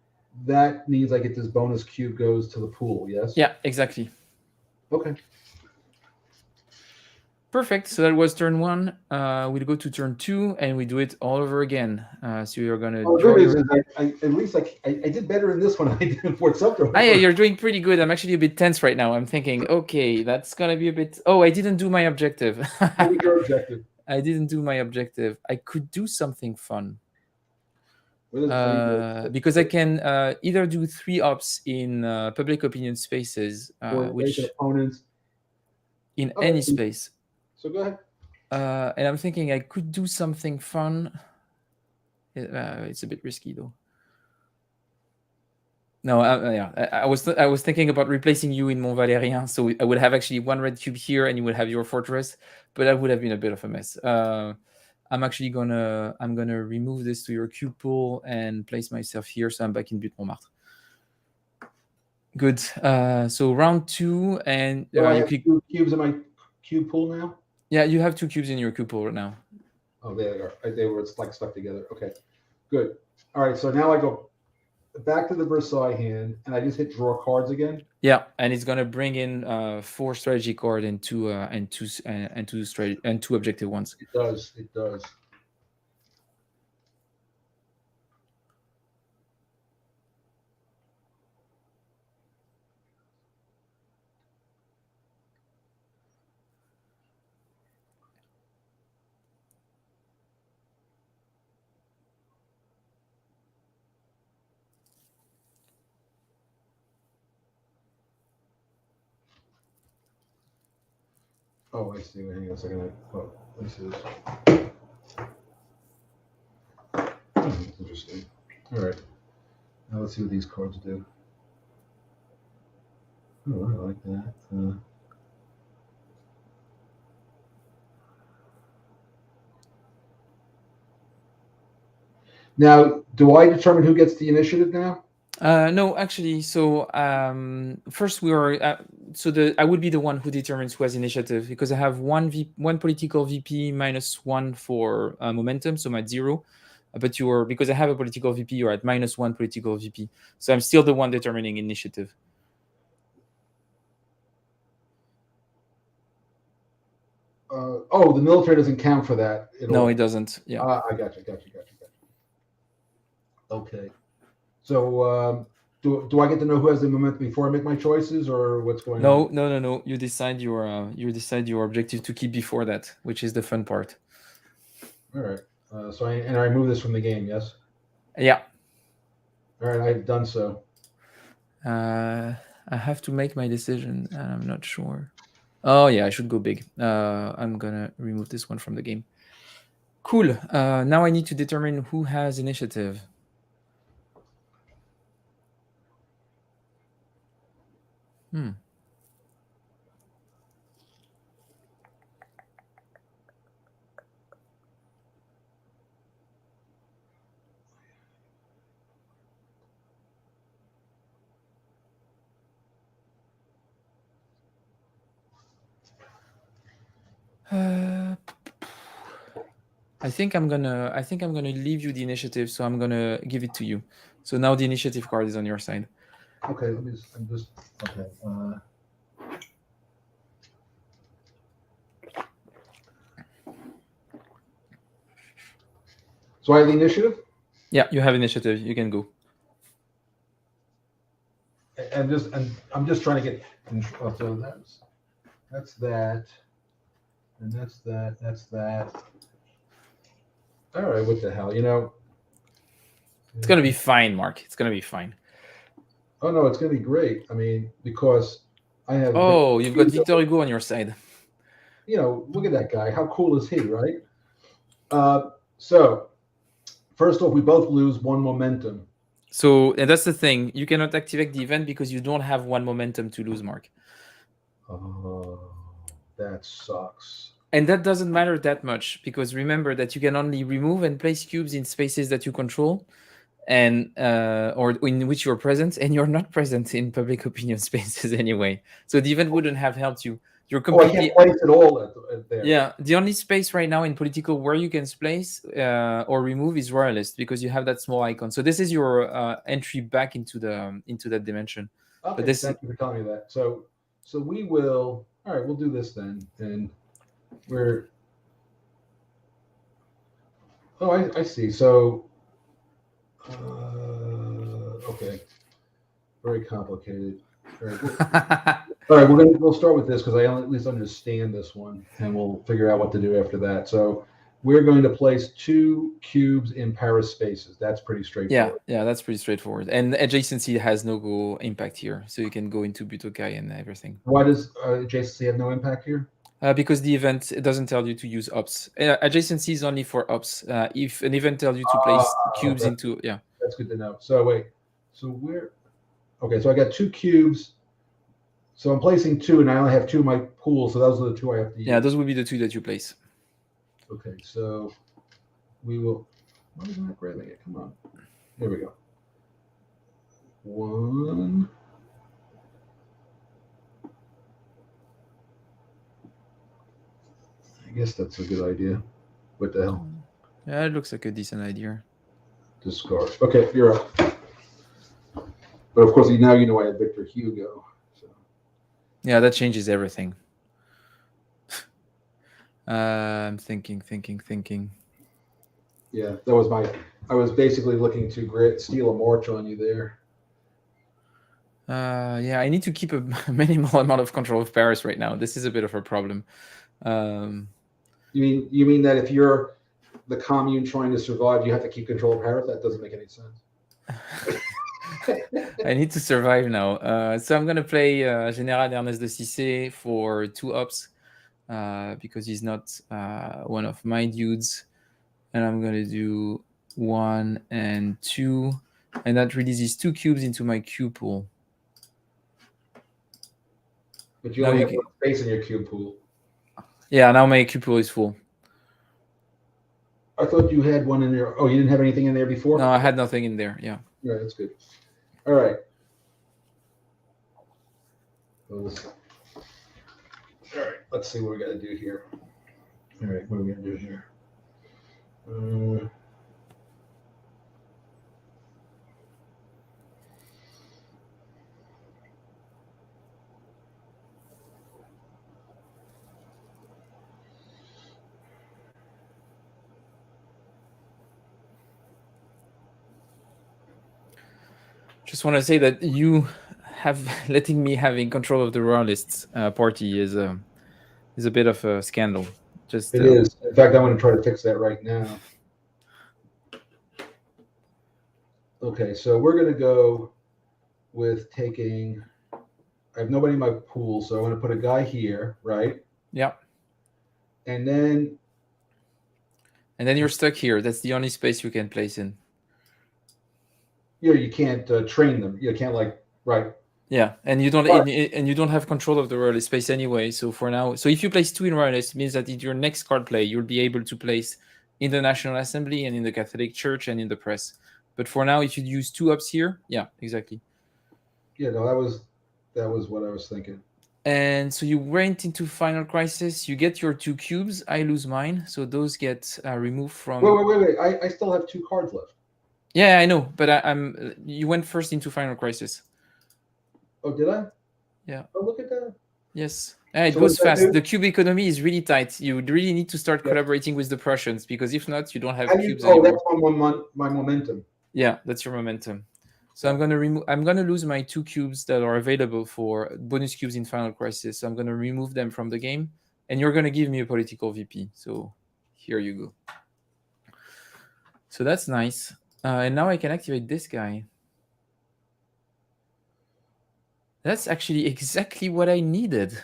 that means I get this bonus cube goes to the pool, yes? Yeah, exactly. Okay. Perfect. So that was turn 1. We'll go to turn 2, and we do it all over again. So you're going to draw at least I did better in this one than I did in Fort Sumter. Yeah, you're doing pretty good. I'm actually a bit tense right now. I'm thinking, okay, that's going to be a bit... Oh, I didn't do my objective. What was your objective? I didn't do my objective. I could do something fun. Because I can either do 3 ops in public opinion spaces, which opponents in any space. So go ahead. And I'm thinking I could do something fun. It's a bit risky though. No, I was thinking about replacing you in Mont Valérien, so I would have actually 1 red cube here, and you would have your fortress, but that would have been a bit of a mess. I'm actually gonna remove this to your cube pool and place myself here, so I'm back in Butte Montmartre. Good. So round 2, and I have 2 cubes in my cube pool now. Yeah, you have 2 cubes in your cube pool right now. Oh, there they are. They were like stuck together. Okay, good. All right, so now I go back to the Versailles hand, and I just hit draw cards again. Yeah, and it's gonna bring in 4 strategy card and 2 objective ones. It does. It does. Oh, I see. Hang on a second. Oh, let me see this. Interesting. All right. Now let's see what these cards do. Oh, I like that. Now, do I determine who gets the initiative now? No, actually. So first we are. I would be the one who determines who has initiative, because I have one political VP -1 for momentum, so I'm at 0. But because I have a political VP, you're at -1 political VP. So I'm still the one determining initiative. The military doesn't count for that at all. No, it doesn't. Yeah. I got you. Okay. So do I get to know who has the momentum before I make my choices, or what's going on? No. You decide your objective to keep before that, which is the fun part. All right. So I remove this from the game, yes? Yeah. All right, I've done so. I have to make my decision, and I'm not sure. Oh yeah, I should go big. I'm gonna remove this one from the game. Cool. Now I need to determine who has initiative. I think I'm gonna leave you the initiative, so I'm gonna give it to you. So now the initiative card is on your side. Okay, I'm just okay. So I have the initiative. Yeah, you have initiative. You can go. And I'm just trying to get control. So that's that, and that's that. All right, what the hell, It's gonna be fine, Mark. It's gonna be fine. Oh no, it's gonna be great. I mean, because I have. Oh, you've got Victor Hugo on your side. Look at that guy. How cool is he, right? So first off, we both lose one momentum. So, and that's the thing. You cannot activate the event because you don't have one momentum to lose, Mark. Oh, that sucks. And that doesn't matter that much because remember that you can only remove and place cubes in spaces that you control, and or in which you're present, and you're not present in public opinion spaces anyway. So the event wouldn't have helped you. You're completely. I can't place it all at there. Yeah, the only space right now in political where you can place or remove is royalist because you have that small icon. So this is your entry back into that dimension. Okay, but thank you for telling me that. So we will. All right, we'll do this then, and we're. Oh, I see. So, okay, very complicated. All right, we'll start with this because I at least understand this one, and we'll figure out what to do after that. So we're going to place 2 cubes in Paris spaces. That's pretty straightforward. Yeah, that's pretty straightforward. And adjacency has no go impact here, so you can go into Butokai and everything. Why does adjacency have no impact here? Because the event, it doesn't tell you to use ops. Adjacency is only for ops. If an event tells you to place cubes into, that's good to know. So wait, so okay? So I got 2 cubes. So I'm placing 2, and I only have 2 in my pool. So those are the 2 I have to use. Yeah, those will be the 2 that you place. Okay, so we will. Why isn't that grabbing it? Come on. There we go. 1. I guess that's a good idea. What the hell? Yeah, it looks like a decent idea. Discard. Okay, you're up. But of course, now you know I have Victor Hugo. So. Yeah, that changes everything. I'm thinking. Yeah, that was I was basically looking to steal a march on you there. Yeah, I need to keep a minimal amount of control of Paris right now. This is a bit of a problem. You mean that if you're the commune trying to survive, you have to keep control of Paris? That doesn't make any sense. I need to survive now. So I'm going to play Général Ernest de Cissé for 2 ops because he's not one of my dudes. And I'm going to do 1 and 2. And that releases 2 cubes into my cube pool. But you only have 1 space in your cube pool. Yeah, now my cube pool is full. I thought you had 1 in there. Oh, you didn't have anything in there before? No, I had nothing in there, yeah. Yeah, that's good. All right. All right, let's see what we got to do here. All right, what are we going to do here? Just want to say that you letting me having control of the royalists party is a bit of a scandal. It is. In fact, I'm going to try to fix that right now. Okay, so we're going to go with taking. I have nobody in my pool, so I want to put a guy here, right? Yeah. And then you're stuck here. That's the only space you can place in. Yeah, you can't train them. You can't right. Yeah, and you don't have control of the royalist space anyway. So for now, if you place 2 in royalist, it means that in your next card play, you'll be able to place in the National Assembly and in the Catholic Church and in the press. But for now, if you use 2 ups here, yeah, exactly. Yeah, no, that was what I was thinking. And so you went into Final Crisis. You get your 2 cubes. I lose mine, so those get removed from. Wait. I still have 2 cards left. Yeah, I know, but I'm. You went first into Final Crisis. Oh, did I? Yeah. Oh, look at that. Yes. It So what goes does that fast. do? The cube economy is really tight. You really need to start Yeah. collaborating with the Prussians, because if not, you don't have How do you? cubes Oh, anymore. that's my momentum. Yeah, that's your momentum. So Yeah. I'm gonna lose my 2 cubes that are available for bonus cubes in Final Crisis. So I'm gonna remove them from the game, and you're gonna give me a political VP. So here you go. So that's nice. And now I can activate this guy. That's actually exactly what I needed.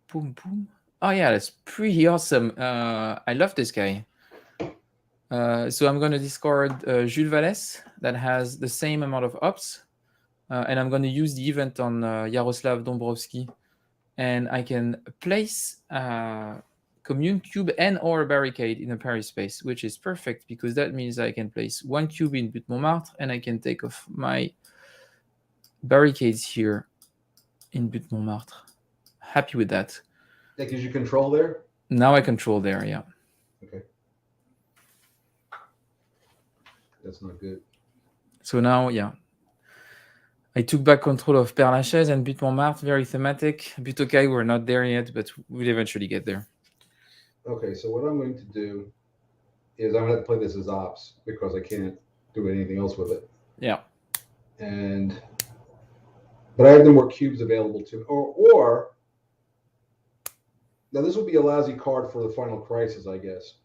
Boom, boom. Oh yeah, that's pretty awesome. I love this guy. So I'm going to discard Jules Vallès that has the same amount of ops. And I'm going to use the event on Yaroslav Dombrovsky. And I can place commune cube and or barricade in a Paris space, which is perfect because that means I can place 1 cube in Butte Montmartre and I can take off my barricades here in Butte Montmartre. Happy with that. Yeah, because you control there? Now I control there, yeah. Okay. That's not good. So now, yeah. I took back control of Père Lachaise and Butte Montmartre, very thematic. Butte aux Cailles, we're not there yet, but we'll eventually get there. Okay, so what I'm going to do is I'm going to have to play this as ops because I can't do anything else with it. Yeah. But I have no more cubes available to me. Or now this will be a lousy card for the Final Crisis, I guess.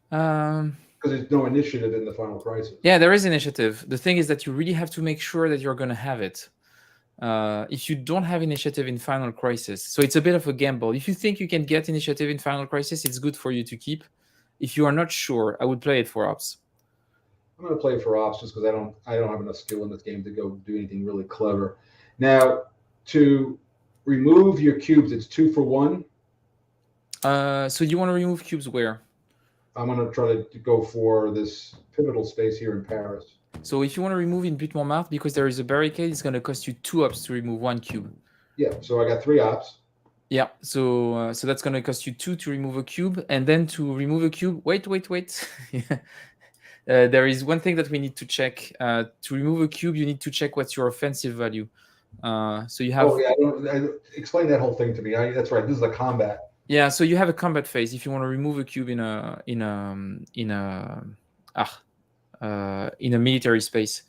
Because there's no initiative in the Final Crisis. Yeah, there is initiative. The thing is that you really have to make sure that you're going to have it. If you don't have initiative in Final Crisis, so it's a bit of a gamble. If you think you can get initiative in Final Crisis, it's good for you to keep. If you are not sure, I would play it for ops. I'm going to play it for ops just because I don't have enough skill in this game to go do anything really clever. Now, to remove your cubes, it's 2 for 1. So you want to remove cubes where? I'm going to try to go for this pivotal space here in Paris. So if you want to remove in Butte Montmartre, because there is a barricade, it's going to cost you 2 ops to remove 1 cube. Yeah, so I got 3 ops. Yeah, so that's going to cost you 2 to remove a cube, and then to remove a cube, wait. There is one thing that we need to check. To remove a cube, you need to check what's your offensive value. So you have. Oh yeah, explain that whole thing to me. That's right. This is a combat. Yeah, so you have a combat phase. If you want to remove a cube in a military space.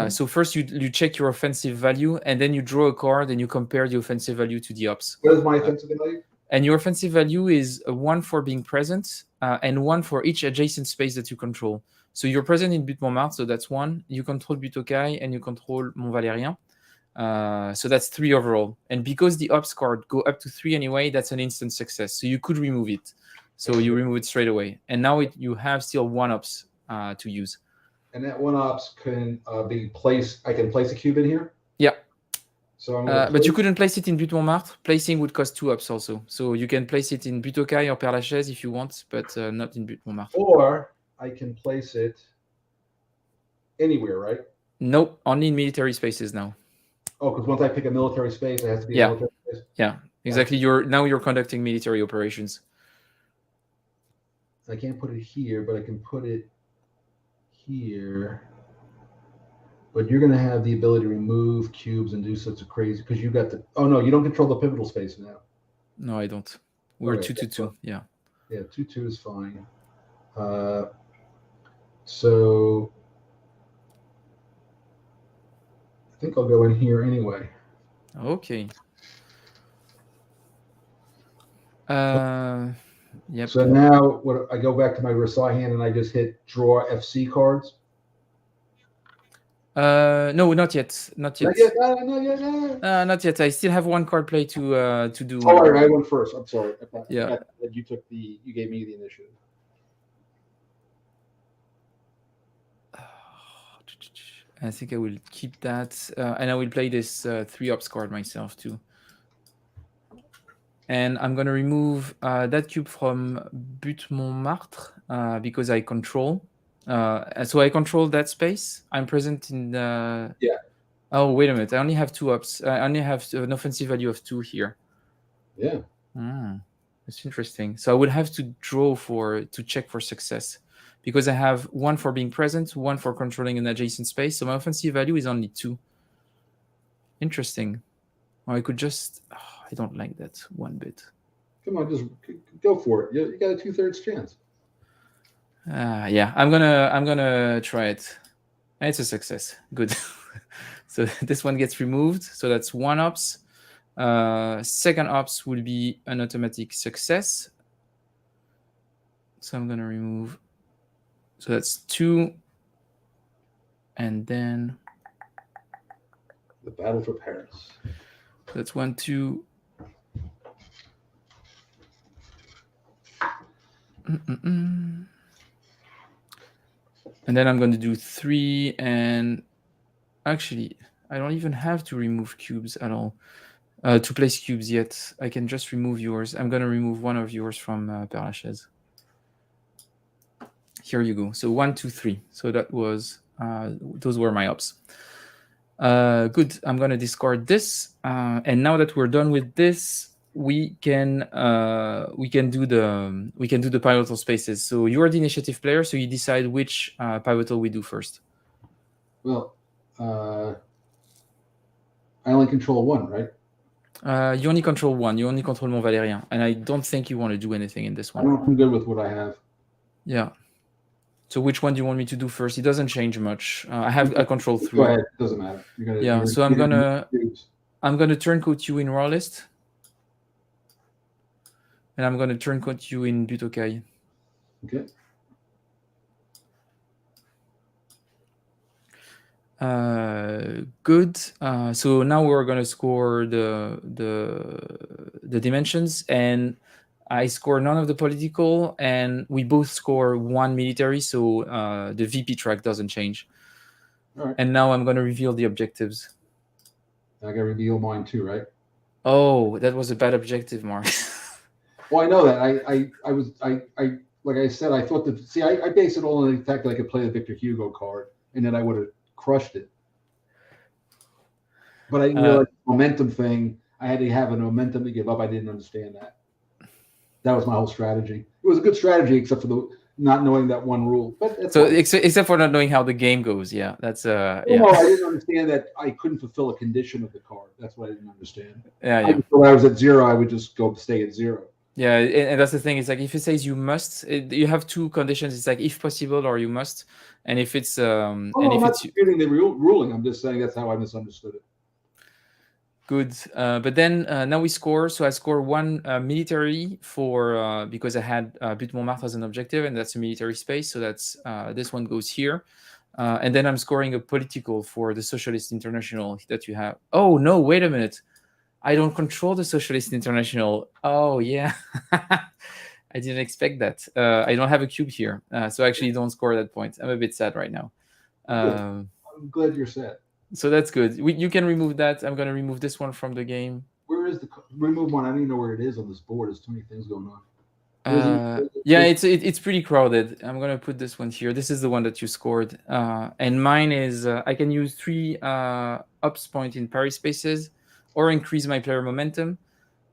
So first you check your offensive value, and then you draw a card and you compare the offensive value to the ops. What is my offensive value? And your offensive value is 1 for being present and 1 for each adjacent space that you control. So you're present in Butte Montmartre, so that's 1. You control Butte aux Cailles and you control Mont Valérien. So that's 3 overall. And because the ops card go up to 3 anyway, that's an instant success. So you could remove it. So you remove it straight away. And now you have still 1 ops to use. And that 1 ops can be placed. I can place a cube in here? Yeah. So but you couldn't place it in Butte Montmartre. Placing would cost 2 ops also. So you can place it in Butte aux Cailles or Père Lachaise if you want, but not in Butte Montmartre. Or I can place it anywhere, right? Nope, only in military spaces now. Oh, because once I pick a military space, it has to be a military space? Yeah, exactly. Now you're conducting military operations. I can't put it here, but I can put it here. But you're going to have the ability to remove cubes and do such a crazy, because you got the. Oh no, you don't control the pivotal space now. No, I don't. We're 2-2-2. Yeah. Yeah, 2-2 is fine. So I think I'll go in here anyway. Okay. Yep. So now I go back to my Versailles hand and I just hit draw FC cards. No, not yet. Not yet. Not yet. I still have 1 card play to do. Oh, right, I went first. I'm sorry. Yeah. You gave me the initiative. I think I will keep that, and I will play this 3 ops card myself too. And I'm going to remove that cube from Butte Montmartre because I control. So I control that space. I'm present in the... Yeah. Oh, wait a minute. I only have 2 ops. I only have an offensive value of 2 here. Yeah. That's interesting. So I would have to draw to check for success, because I have 1 for being present, 1 for controlling an adjacent space. So my offensive value is only 2. Interesting. Or I could just... I don't like that one bit. Come on, just go for it. You got a 2/3 chance. Yeah, I'm gonna try it. It's a success. Good. So this one gets removed. So that's 1 ops. Second ops will be an automatic success. So I'm gonna remove. So that's 2. And then the battle for Paris. That's 1, 2. And then I'm going to do 3, and actually, I don't even have to remove cubes at all to place cubes yet. I can just remove yours. I'm going to remove 1 of yours from Père Lachaise. Here you go. So 1, 2, 3. So that was those were my ops. Good. I'm going to discard this, and now that we're done with this, we can do the pivotal spaces. So you are the initiative player, so you decide which pivotal we do first. Well, I only control 1, right? You only control 1. You only control Mont Valérien, and I don't think you want to do anything in this one. I'm good with what I have. Yeah. So which one do you want me to do first? It doesn't change much. I control 3. Go ahead. It doesn't matter. So I'm gonna turncoat you in raw list, and I'm gonna turncoat you in Butokai. Okay. Good. So now we're gonna score the dimensions, and I score none of the political, and we both score 1 military, so the VP track doesn't change. All right. And now I'm going to reveal the objectives. I got to reveal mine too, right? Oh, that was a bad objective, Mark. Well, I know that. I like I said, I thought that. See, I base it all on the fact that I could play the Victor Hugo card, and then I would have crushed it. But I didn't realize the momentum thing. I had to have a momentum to give up. I didn't understand that. That was my whole strategy. It was a good strategy, except for the not knowing that one rule. But so except for not knowing how the game goes, yeah, that's yeah. No, I didn't understand that I couldn't fulfill a condition of the card. That's what I didn't understand. Yeah. When I was at 0, I would just go stay at 0. Yeah, and that's the thing. It's like if it says you must, you have 2 conditions. It's like if possible or you must. And if it's I'm not disputing the ruling. I'm just saying that's how I misunderstood it. Good. But then now we score. So I score 1 military for because I had Butte Montmartre as an objective, and that's a military space. So that's this one goes here. And then I'm scoring a political for the Socialist International that you have. Oh, no, wait a minute. I don't control the Socialist International. Oh, yeah. I didn't expect that. I don't have a cube here. So actually don't score that point. I'm a bit sad right now. I'm glad you're sad. So that's good. You can remove that. I'm going to remove this one from the game. Where is the remove one? I don't even know where it is on this board. There's too many things going on. Yeah, it's pretty crowded. I'm going to put this one here. This is the one that you scored. And mine is, I can use 3 ups point in Paris spaces or increase my player momentum.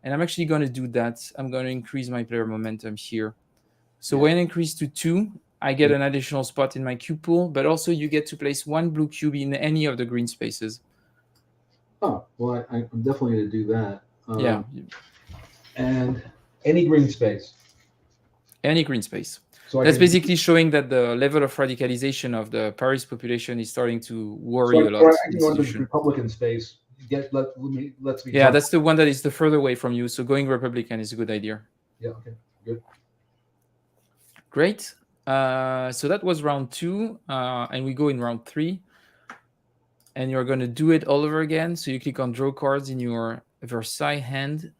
And I'm actually going to do that. I'm going to increase my player momentum here. So when I increase to 2, I get an additional spot in my cube pool, but also you get to place 1 blue cube in any of the green spaces. Oh, well, I'm definitely going to do that. Yeah. And any green space. Any green space. So that's basically showing that the level of radicalization of the Paris population is starting to worry a lot. I can go into the Republican space. Let's be. Yeah, that's the one that is the further away from you. So going Republican is a good idea. Yeah. Okay. Good. Great. So that was round 2, and we go in round 3. And you're going to do it all over again. So you click on draw cards in your Versailles hand.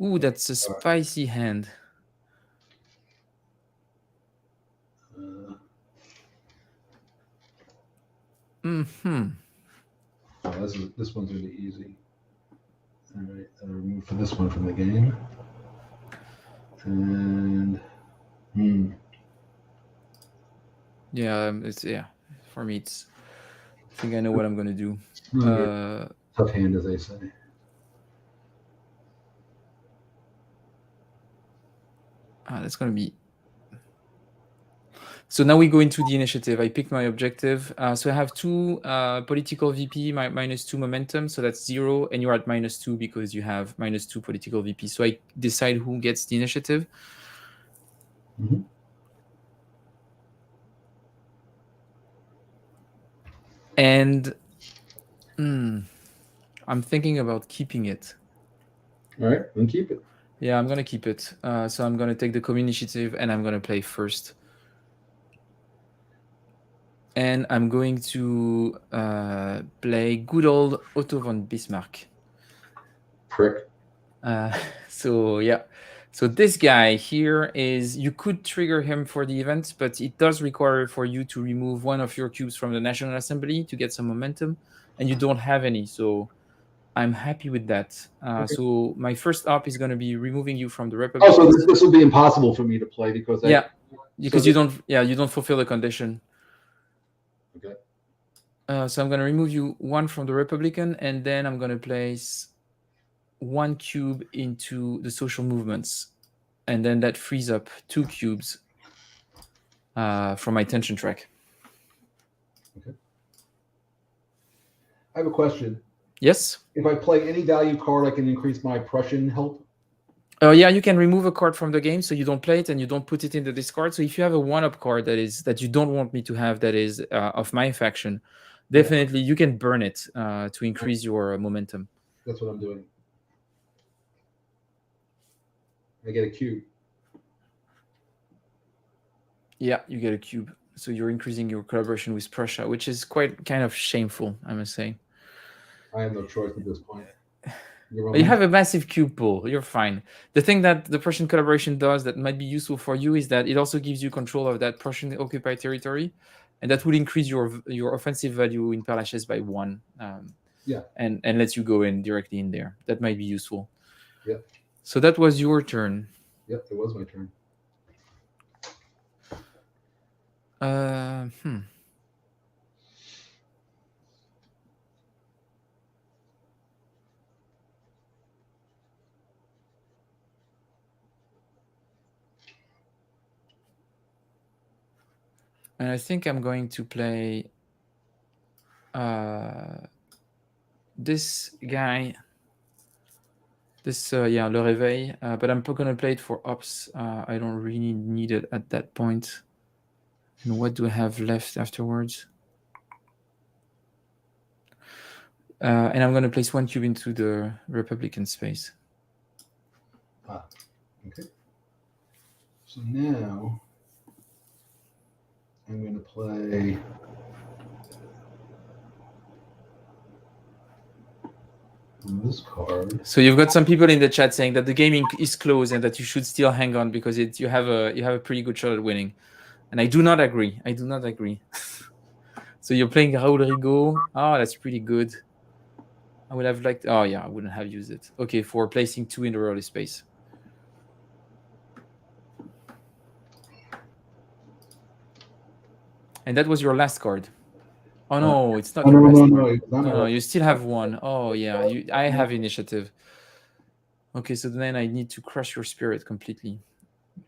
Ooh, that's a spicy hand. Oh, this one's going to be easy. All right, I'll remove this one from the game. And Yeah, for me, it's. I think I know what I'm gonna do. Tough hand, as they say. That's gonna be. So now we go into the initiative. I picked my objective. So I have 2 political VP, -2 momentum. So that's 0, and you're at -2 because you have -2 political VP. So I decide who gets the initiative. Mm-hmm. And I'm thinking about keeping it. All right, then keep it. Yeah, I'm gonna keep it. So I'm gonna take the co-initiative, and I'm gonna play first. And I'm going to play good old Otto von Bismarck. Prick. So yeah. So this guy here is, you could trigger him for the event, but it does require for you to remove one of your cubes from the National Assembly to get some momentum, and you don't have any. So I'm happy with that. Okay. So my first up is going to be removing you from the Oh, Republic. so this will be impossible for me to play because because you don't fulfill the condition. Okay. So I'm going to remove you 1 from the Republican, and then I'm going to place 1 cube into the social movements, and then that frees up 2 cubes from my tension track. Okay. I have a question. Yes? If I play any value card, I can increase my Prussian help? Yeah, you can remove a card from the game, so you don't play it and you don't put it in the discard. So if you have a 1-up card that you don't want me to have, that is of my faction, definitely you can burn it to increase your momentum. That's what I'm doing. I get a cube. Yeah, you get a cube. So you're increasing your collaboration with Prussia, which is quite kind of shameful, I must say. I have no choice at this point. You have a massive cube pool. You're fine. The thing that the Prussian collaboration does that might be useful for you is that it also gives you control of that Prussian occupied territory, and that will increase your offensive value in Palaches by 1. And lets you go in directly in there. That might be useful. Yep. So that was your turn. Yep, it was my turn. And I think I'm going to play this guy. This, Le Réveil, but I'm going to play it for ops. I don't really need it at that point. And what do I have left afterwards? And I'm going to place 1 cube into the Republican space. Okay. So now I'm going to play this card. So you've got some people in the chat saying that the gaming is close and that you should still hang on because you have a pretty good shot at winning, and I do not agree. So you're playing Raoul Rigaud. Oh, that's pretty good. I would have liked. Oh yeah, I wouldn't have used it. Okay, for placing 2 in the early space. And that was your last card. Oh no, it's not your last card. No, you still have 1. Oh yeah, I have initiative. Okay, so then I need to crush your spirit completely.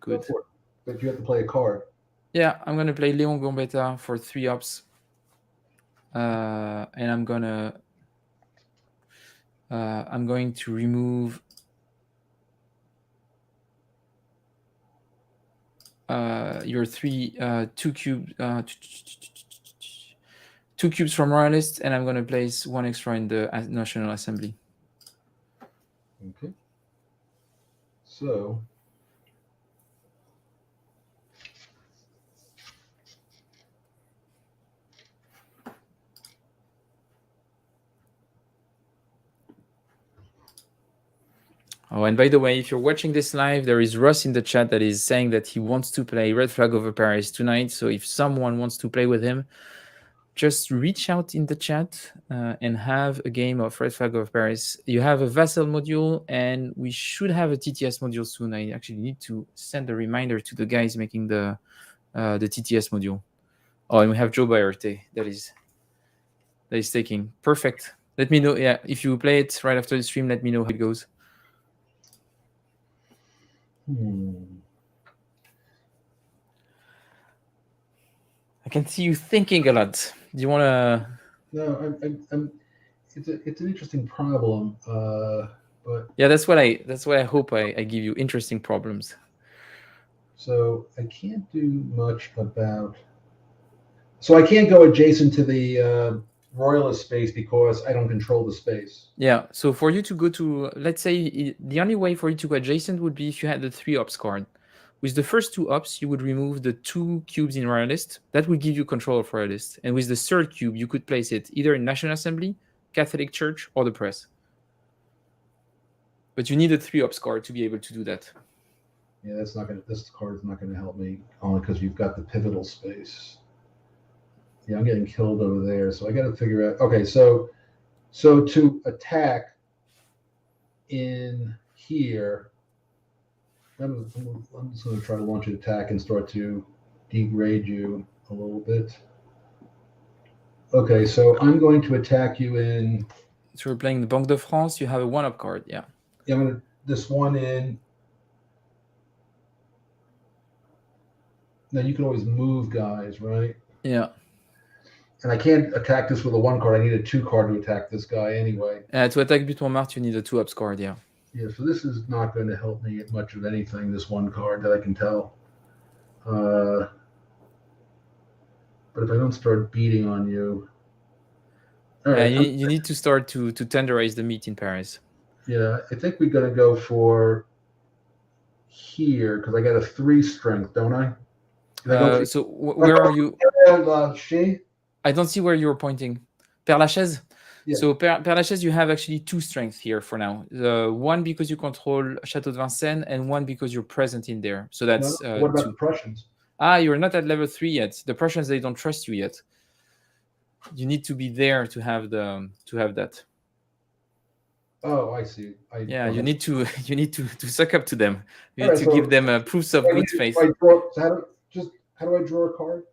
Good. But you have to play a card. Yeah, I'm gonna play Leon Gambetta for 3 ups. And I'm going to remove your 2 cubes from Royalists, and I'm going to place 1 extra in the National Assembly. Okay. So oh, and by the way, if you're watching this live, there is Russ in the chat that is saying that he wants to play Red Flag over Paris tonight. So if someone wants to play with him, just reach out in the chat and have a game of Red Flag over Paris. You have a Vassal module, and we should have a TTS module soon. I actually need to send a reminder to the guys making the TTS module. Oh, and we have Joe Bayarte that is taking. Perfect. Let me know. Yeah, if you play it right after the stream, let me know how it goes. I can see you thinking a lot. Do you want to? No, I'm. It's an interesting problem, but yeah, that's what I hope I give you interesting problems. So I can't do much about. So I can't go adjacent to the royalist space because I don't control the space. Yeah. So for you to go to, let's say, the only way for you to go adjacent would be if you had the 3 ops card. With the first 2 ops, you would remove the 2 cubes in royalist. That would give you control of royalist. And with the third cube, you could place it either in National Assembly, Catholic Church, or the press. But you need a 3 ops card to be able to do that. Yeah, that's not gonna. This card is not gonna help me only because you've got the pivotal space. Yeah, I'm getting killed over there, so I got to figure out. Okay, so to attack in here, I'm just going to try to launch an attack and start to degrade you a little bit. Okay, so I'm going to attack you in. So we're playing the Banque de France. You have a 1-up card, yeah. Yeah, I'm going to this one in. Now you can always move guys, right? Yeah. And I can't attack this with a 1 card. I need a 2 card to attack this guy anyway. To attack But Montmartre, you need a 2-ups card, yeah. Yeah, so this is not going to help me at much of anything, this 1 card that I can tell. But if I don't start beating on you. All right, you need to start to tenderize the meat in Paris. Yeah, I think we're going to go for here because I got a 3 strength, don't I? So where are you? I don't see where you're pointing. Père Lachaise? Yeah. So Père Lachaise, you have actually 2 strength here for now. 1 because you control Château de Vincennes, and 1 because you're present in there. So that's what about the Prussians? You're not at level 3 yet. The Prussians, they don't trust you yet. You need to be there to have that. Oh, I see. You need to suck up to them. You need to give them proofs of good faith. How do I draw a card?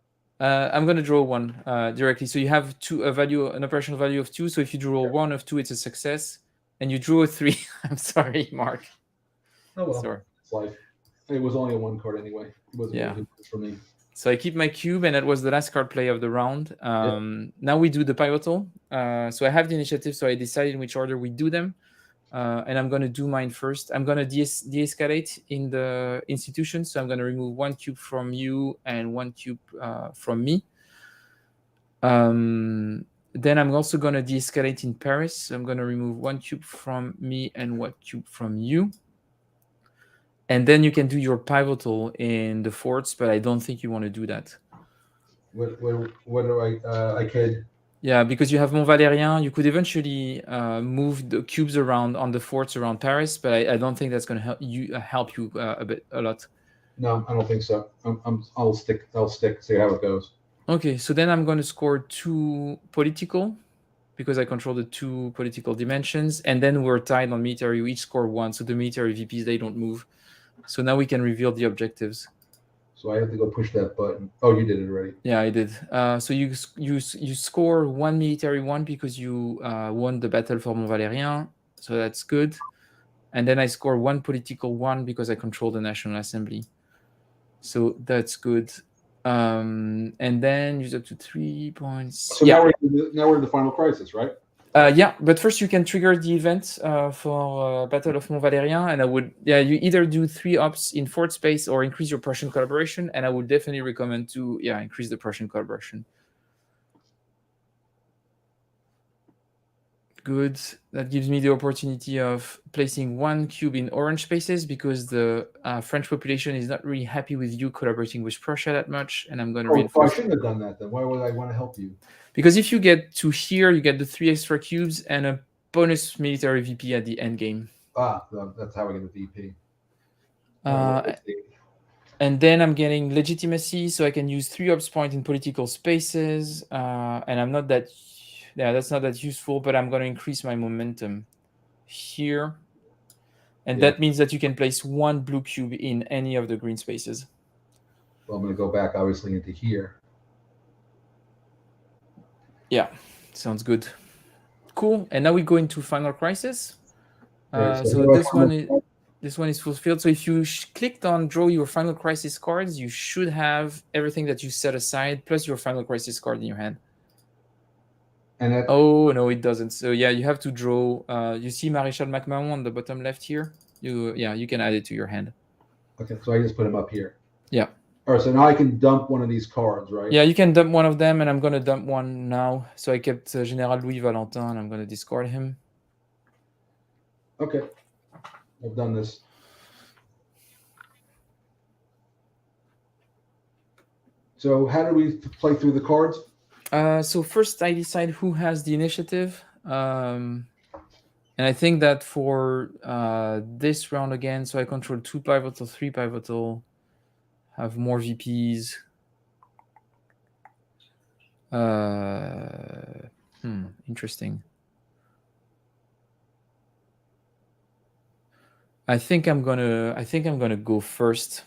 I'm going to draw 1 directly. So you have an operational value of 2. So if you draw 1 of 2, it's a success. And you drew a 3. I'm sorry, Mark. Oh, well. Sorry. It's life. It was only a 1 card anyway. It wasn't really good for me. So I keep my cube, and that was the last card play of the round. Now we do the pivotal. So I have the initiative, so I decided in which order we do them. And I'm going to do mine first. I'm going to de-escalate in the institution. So I'm going to remove 1 cube from you and 1 cube from me. Then I'm also going to de-escalate in Paris. So I'm going to remove 1 cube from me and 1 cube from you. And then you can do your pivotal in the forts, but I don't think you want to do that. What do I could... Yeah, because you have Mont Valérien, you could eventually move the cubes around on the forts around Paris, but I don't think that's going to help you a lot. No, I don't think so. I'll stick. See how it goes. Okay, so then I'm going to score 2 political, because I control the 2 political dimensions, and then we're tied on military. We each score 1, so the military VPs, they don't move. So now we can reveal the objectives. So I have to go push that button. Oh, you did it already. Yeah, I did. So you score 1 military 1 because you won the battle for Mont Valérien. So that's good. And then I score 1 political 1 because I control the National Assembly. So that's good. And then use up to 3 points. So now we're in the final crisis, right? Yeah, but first you can trigger the event for Battle of Mont Valérien, and you either do 3 ops in fort space or increase your Prussian collaboration, and I would definitely recommend to increase the Prussian collaboration. Good. That gives me the opportunity of placing 1 cube in orange spaces because the French population is not really happy with you collaborating with Prussia that much, and I'm going to reinforce. I shouldn't have done that then. Why would I want to help you? Because if you get to here, you get the 3 extra cubes and a bonus military VP at the end game. That's how I get a VP. And then I'm getting legitimacy, so I can use 3 ops point in political spaces. And I'm not that... Yeah, that's not that useful, but I'm going to increase my momentum here. And that means that you can place 1 blue cube in any of the green spaces. Well, I'm going to go back, obviously, into here. Yeah, sounds good. Cool. And now we go into Final Crisis. Right, So this one is fulfilled. So if you clicked on draw your Final Crisis cards, you should have everything that you set aside plus your Final Crisis card in your hand. And that, oh no, it doesn't. So yeah, you have to draw. You see Maréchal MacMahon on the bottom left here. You can add it to your hand. okay, so I just put him up here. Yeah. All right, so now I can dump one of these cards, right? Yeah, you can dump one of them, and I'm gonna dump one now. So I kept General Louis Valentin, and I'm gonna discard him. Okay, I've done this. So how do we play through the cards? So first I decide who has the initiative. And I think that for this round again, so I control 2 pivotal, 3 pivotal, have more VPs. Interesting. I think I'm gonna go first.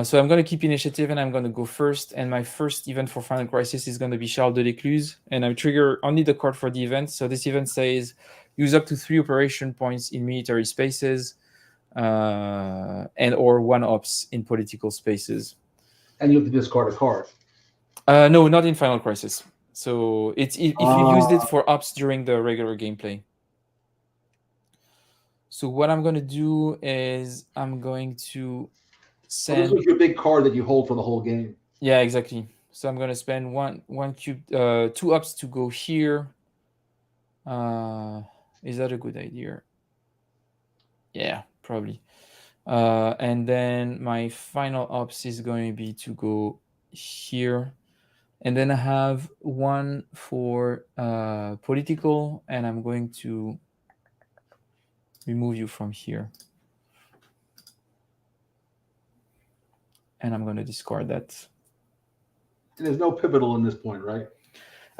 So I'm gonna keep initiative and I'm gonna go first. And my first event for Final Crisis is gonna be Charles de l'Écluse, and I trigger only the card for the event. So this event says use up to 3 operation points in military spaces, and or 1 ops in political spaces. And you have to discard a card. No, not in Final Crisis. So it's if you used it for ops during the regular gameplay. So what I'm gonna do is I'm going to send. This was your big card that you hold for the whole game. Yeah, exactly. So I'm gonna spend one cube, 2 ups to go here. Is that a good idea? Yeah, probably. And then my final ops is going to be to go here, and then I have 1 for political, and I'm going to remove you from here, and I'm going to discard that. And there's no pivotal in this point, right?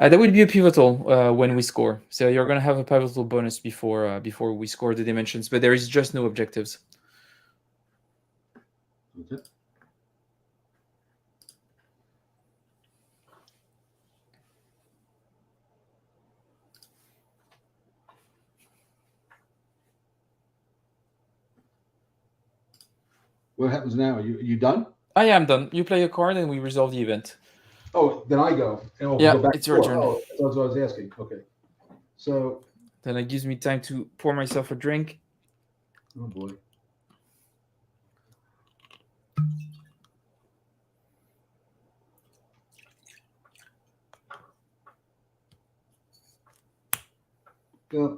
That would be a pivotal when we score. So you're going to have a pivotal bonus before we score the dimensions, but there is just no objectives. Okay. What happens now? You done? I am done. You play a card and we resolve the event. Oh, then I go. And Yeah, go back it's your turn. Oh, that's what I was asking. Okay. So then it gives me time to pour myself a drink. Oh boy. Yeah,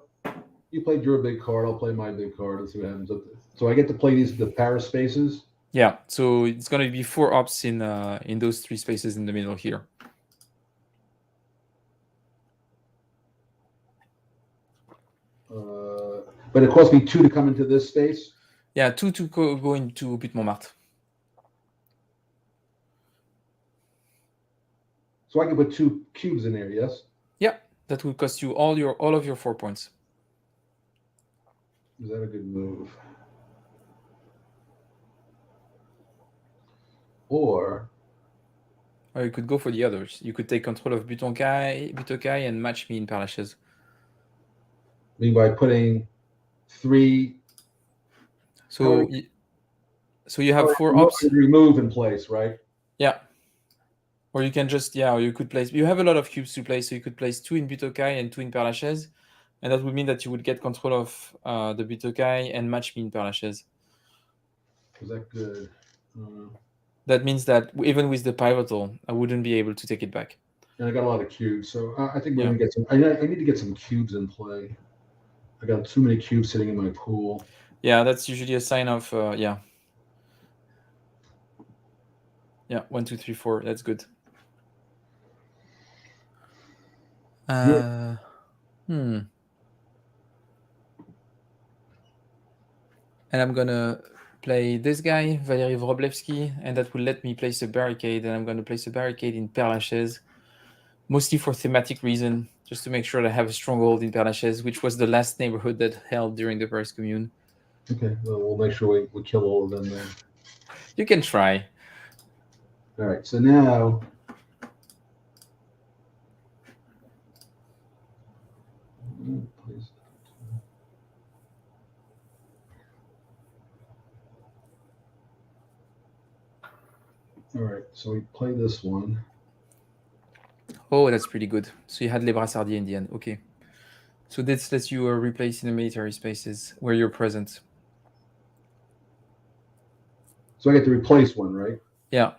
you played your big card. I'll play my big card. Let's see what happens. So I get to play the Paris spaces. Yeah, so it's going to be 4 ops in those 3 spaces in the middle here. But it cost me 2 to come into this space. Yeah, 2 to go into Butte Montmartre. So I can put 2 cubes in there, yes? Yeah, that will cost you all of your 4 points. Is that a good move? Or you could go for the others. You could take control of Butokai and match me in Père Lachaise. I mean, by putting 3. So you have 4 ops. Remove in place, right? Yeah. Or you can just, or you could place. You have a lot of cubes to place, so you could place 2 in Butokai and 2 in Père Lachaise, and that would mean that you would get control of the Butokai and match me in Père Lachaise. Is that good? That means that even with the pivotal, I wouldn't be able to take it back. And I got a lot of cubes, so I think we're gonna get some. I need to get some cubes in play. I got too many cubes sitting in my pool. Yeah, that's usually a sign of Yeah, 1, 2, 3, 4. That's good. And I'm gonna play this guy, Valery Wroblewski, and that will let me place a barricade. And I'm gonna place a barricade in Père Lachaise, mostly for thematic reason, just to make sure that I have a stronghold in Père Lachaise, which was the last neighborhood that held during the Paris Commune. Okay, well, we'll make sure we kill all of them then. You can try. All right, so now All right, so we play this one. Oh, that's pretty good. So you had Les Brassardiers in the end. Okay. So this lets you replace in the military spaces where you're present. So I get to replace one, right? Yeah.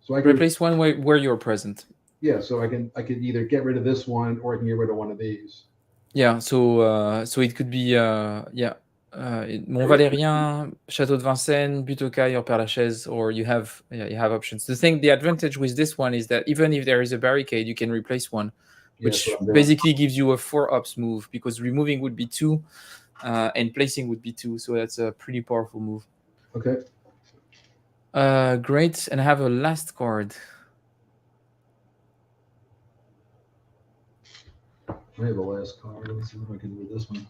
So I can replace one where you're present. Yeah, so I can either get rid of this one or I can get rid of one of these. Yeah, so it could be Mont Valérien, Château de Vincennes, Butte-aux-Cailles, or Père-Lachaise, or you have options. The advantage with this one is that even if there is a barricade, you can replace one, which basically gives you a 4-ups move, because removing would be 2, and placing would be 2. So that's a pretty powerful move. Okay. Great, and I have a last card. I have the last card. Let's see if I can do this one.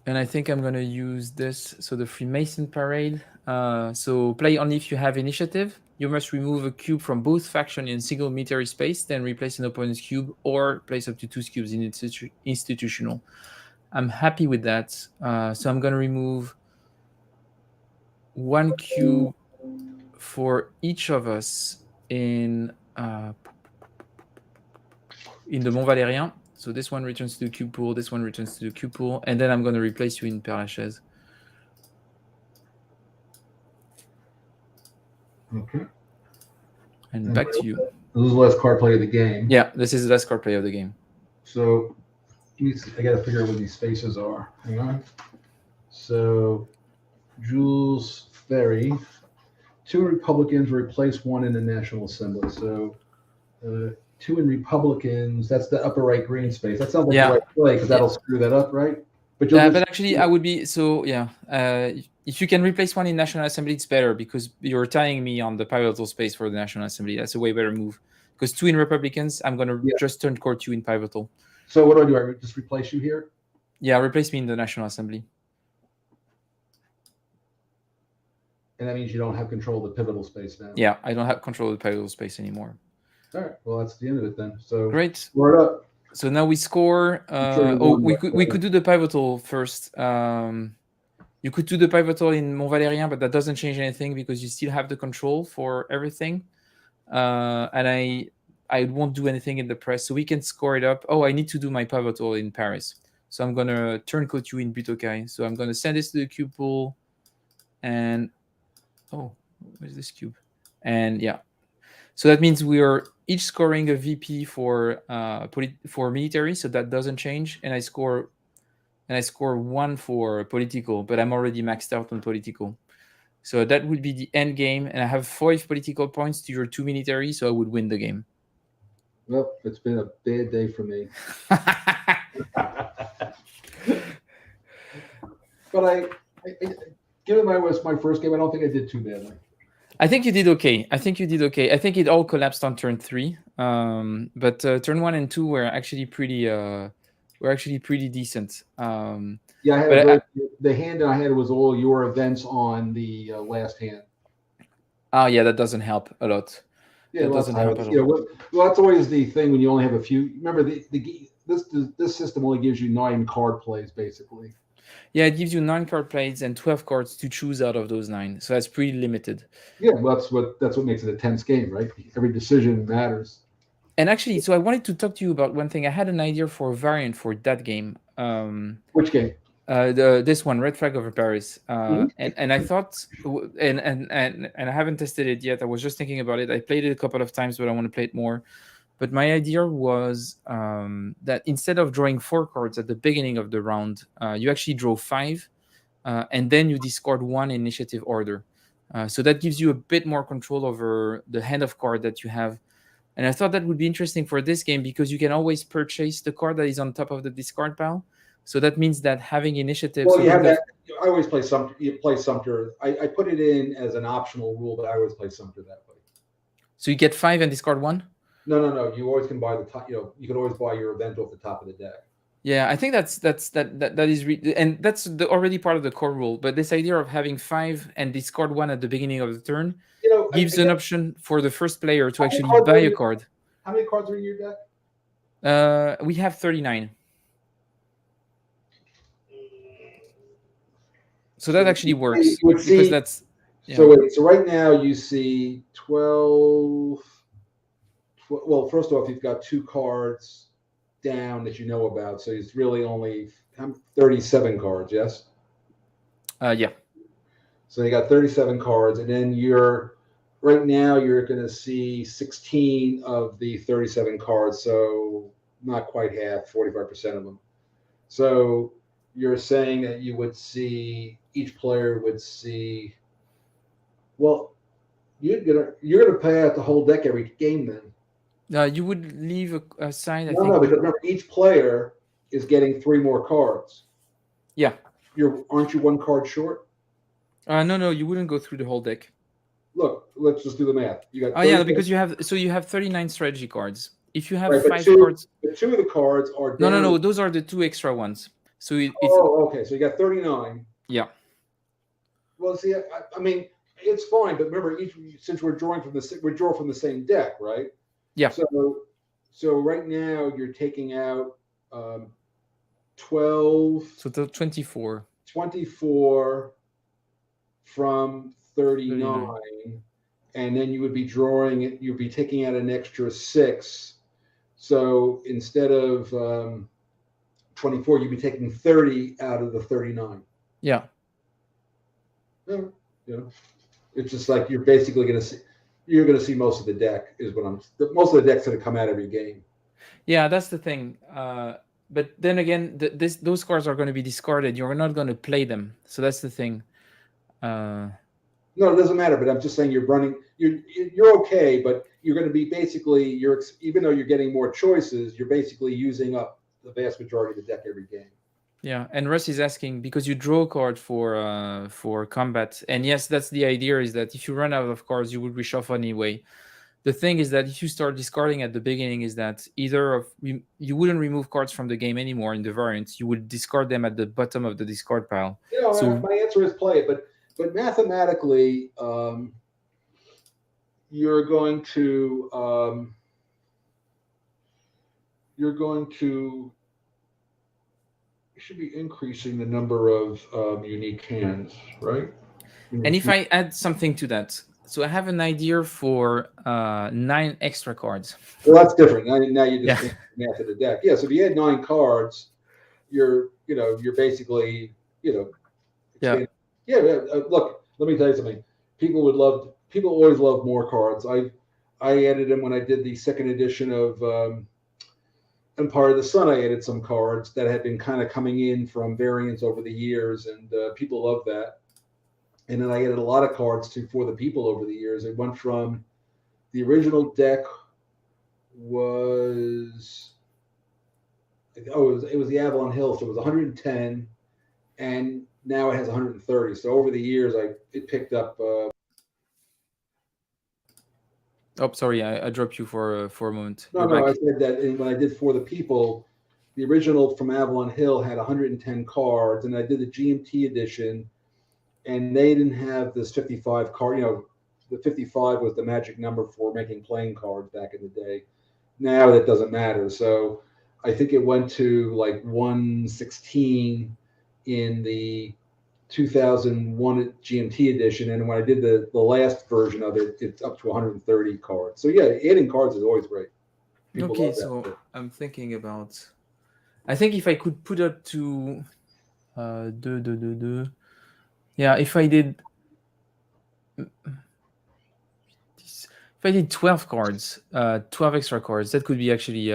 And I think I'm going to use this. So the Freemason Parade. So play only if you have initiative. You must remove a cube from both factions in single military space, then replace an opponent's cube, or place up to 2 cubes in institutional. I'm happy with that. So I'm going to remove 1 cube for each of us in the Mont Valérien. So this one returns to the cube pool, this one returns to the cube pool, and then I'm going to replace you in Père-Lachaise. Okay. And back to you. This is the last card play of the game. Yeah, this is the last card play of the game. So I got to figure out what these spaces are. Hang on. So Jules Ferry, 2 Republicans replace 1 in the National Assembly. So 2 in Republicans, that's the upper right green space. That sounds like the right play, because that'll screw that up, right? But actually, I would be if you can replace 1 in National Assembly, it's better, because you're tying me on the pivotal space for the National Assembly. That's a way better move. Because 2 in Republicans, I'm going to just turn court you in pivotal. So what do? I just replace you here? Yeah, replace me in the National Assembly. And that means you don't have control of the pivotal space now. Yeah, I don't have control of the pivotal space anymore. All right. Well, that's the end of it then. So great. Word up. So now we score. We could do the pivotal first. You could do the pivotal in Mont Valérien, but that doesn't change anything because you still have the control for everything. And I won't do anything in the press, so we can score it up. Oh, I need to do my pivotal in Paris, so I'm gonna turncoat you in Butte-aux-Cailles. So I'm gonna send this to the cube pool, and where's this cube? And yeah, so that means we are each scoring a VP for military, so that doesn't change. And I score 1 for political, but I'm already maxed out on political. So that would be the end game, and I have 5 political points to your 2 military, so I would win the game. Well, it's been a bad day for me. But I given my first game, I don't think I did too badly. I think you did okay. I think it all collapsed on turn 3, but turn 1 and 2 were actually pretty decent. Yeah, the hand I had was all your events on the last hand. Oh yeah, that doesn't help a lot. Yeah, that doesn't help at all. Well, that's always the thing when you only have a few. Remember, this system only gives you 9 card plays basically. Yeah, it gives you 9 card plays and 12 cards to choose out of those 9. So that's pretty limited. Yeah, well, that's what makes it a tense game, right? Every decision matters. And actually, so I wanted to talk to you about one thing. I had an idea for a variant for that game. Which game? This one, Red Flag over Paris. And I thought, and I haven't tested it yet. I was just thinking about it. I played it a couple of times, but I want to play it more. But my idea was that instead of drawing 4 cards at the beginning of the round, you actually draw 5, and then you discard 1 initiative order. So that gives you a bit more control over the hand of card that you have. And I thought that would be interesting for this game because you can always purchase the card that is on top of the discard pile. So that means that having initiative. Well, you have that. I always play Sumter. You play Sumter. I put it in as an optional rule, but I always play Sumter that way. So you get 5 and discard 1? No. You always can buy the top. You can always buy your event off the top of the deck. Yeah, I think that is and that's already part of the core rule. But this idea of having 5 and discard 1 at the beginning of the turn gives an option for the first player to actually buy a card. How many cards are in your deck? We have 39. So that actually works because So wait, so right now you see 12. Well, first off, you've got 2 cards down that you know about, so it's really only 37 cards. Yes. Yeah. So you got 37 cards, and then right now you're going to see 16 of the 37 cards, so not quite half, 45% of them. So you're saying that you would see, each player would see, well, you're gonna play out the whole deck every game then. You would leave aside, I No, think. because remember, each player is getting 3 more cards. Yeah. Aren't you 1 card short? No, you wouldn't go through the whole deck. Look, let's just do the math. You got. Oh yeah, because you have 39 strategy cards. If you have right, 5 cards, but 2 of the cards are down. No, those are the 2 extra ones. So it's. Oh, okay. So you got 39. Yeah. Well, see, I mean, it's fine, but remember, since we're drawing from the same deck, right? Yeah. So right now you're taking out 12. So 24. 24 from 39, and then you would be drawing it. You'd be taking out an extra 6. So instead of 24, you'd be taking 30 out of the 39. Yeah. You know, it's just like you're basically going to see most of the deck most of the deck's going to come out every game. Yeah, that's the thing. But then again, those cards are going to be discarded. You're not going to play them, so that's the thing. No, it doesn't matter. But I'm just saying you're okay, but you're going to be basically even though you're getting more choices, you're basically using up the vast majority of the deck every game. Yeah, and Russ is asking because you draw a card for combat, and yes, that's the idea. Is that if you run out of cards, you would reshuffle anyway. The thing is that if you start discarding at the beginning, is that you wouldn't remove cards from the game anymore in the variants. You would discard them at the bottom of the discard pile. My answer is play it, but mathematically, you're going to you should be increasing the number of unique hands, right? And if I add something to that, so I have an idea for 9 extra cards. Well, that's different. Now you just math of the deck. Yeah, so if you add 9 cards, you're basically expanding. Look, let me tell you something. People always love more cards. I added them when I did the second edition of Empire of the Sun. I added some cards that had been kind of coming in from variants over the years, and people love that. And then I added a lot of cards for the people over the years. It went from the original deck was it was the Avalon Hill, so it was 110, and now it has 130. So over the years, it picked up. Oh, sorry, I dropped you for a moment. No, I said that when I did For the People, the original from Avalon Hill had 110 cards, and I did the GMT edition, and they didn't have this 55 card. The 55 was the magic number for making playing cards back in the day. Now that doesn't matter. So I think it went to like 116 in the 2001 GMT edition, and when I did the last version of it, it's up to 130 cards. So yeah, adding cards is always great. People love that. So I'm thinking about. I think if I could put up to, yeah, if I did 12 cards, 12 extra cards, that could be actually.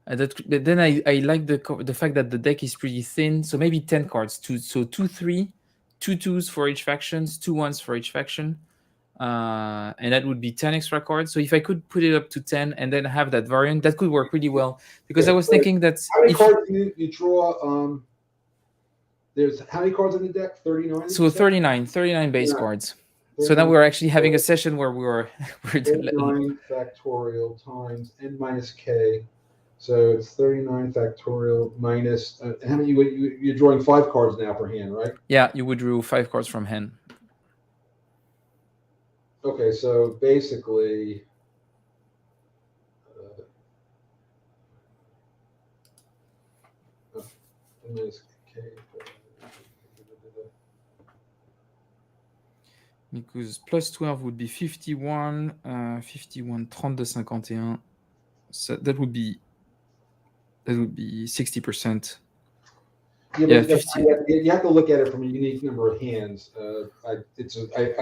Then I like the fact that the deck is pretty thin, so maybe 10 cards. 2, 3, 2 2s for each factions, 2 1s for each faction, and that would be 10 extra cards. So if I could put it up to 10 and then have that variant, that could work really well. Because I was thinking that how many cards do you draw? There's how many cards in the deck? 39. So 39 base cards. So now we're actually having a session where we're 39 factorial times n minus k. So it's 39 factorial minus how many? You're drawing 5 cards now per hand, right? Yeah, you would draw 5 cards from hand. Okay, so basically, n minus k. Because plus 12 would be 51, 51, 32, 51. So that would be 60%. Yeah, but 50. you have to look at it from a unique number of hands. I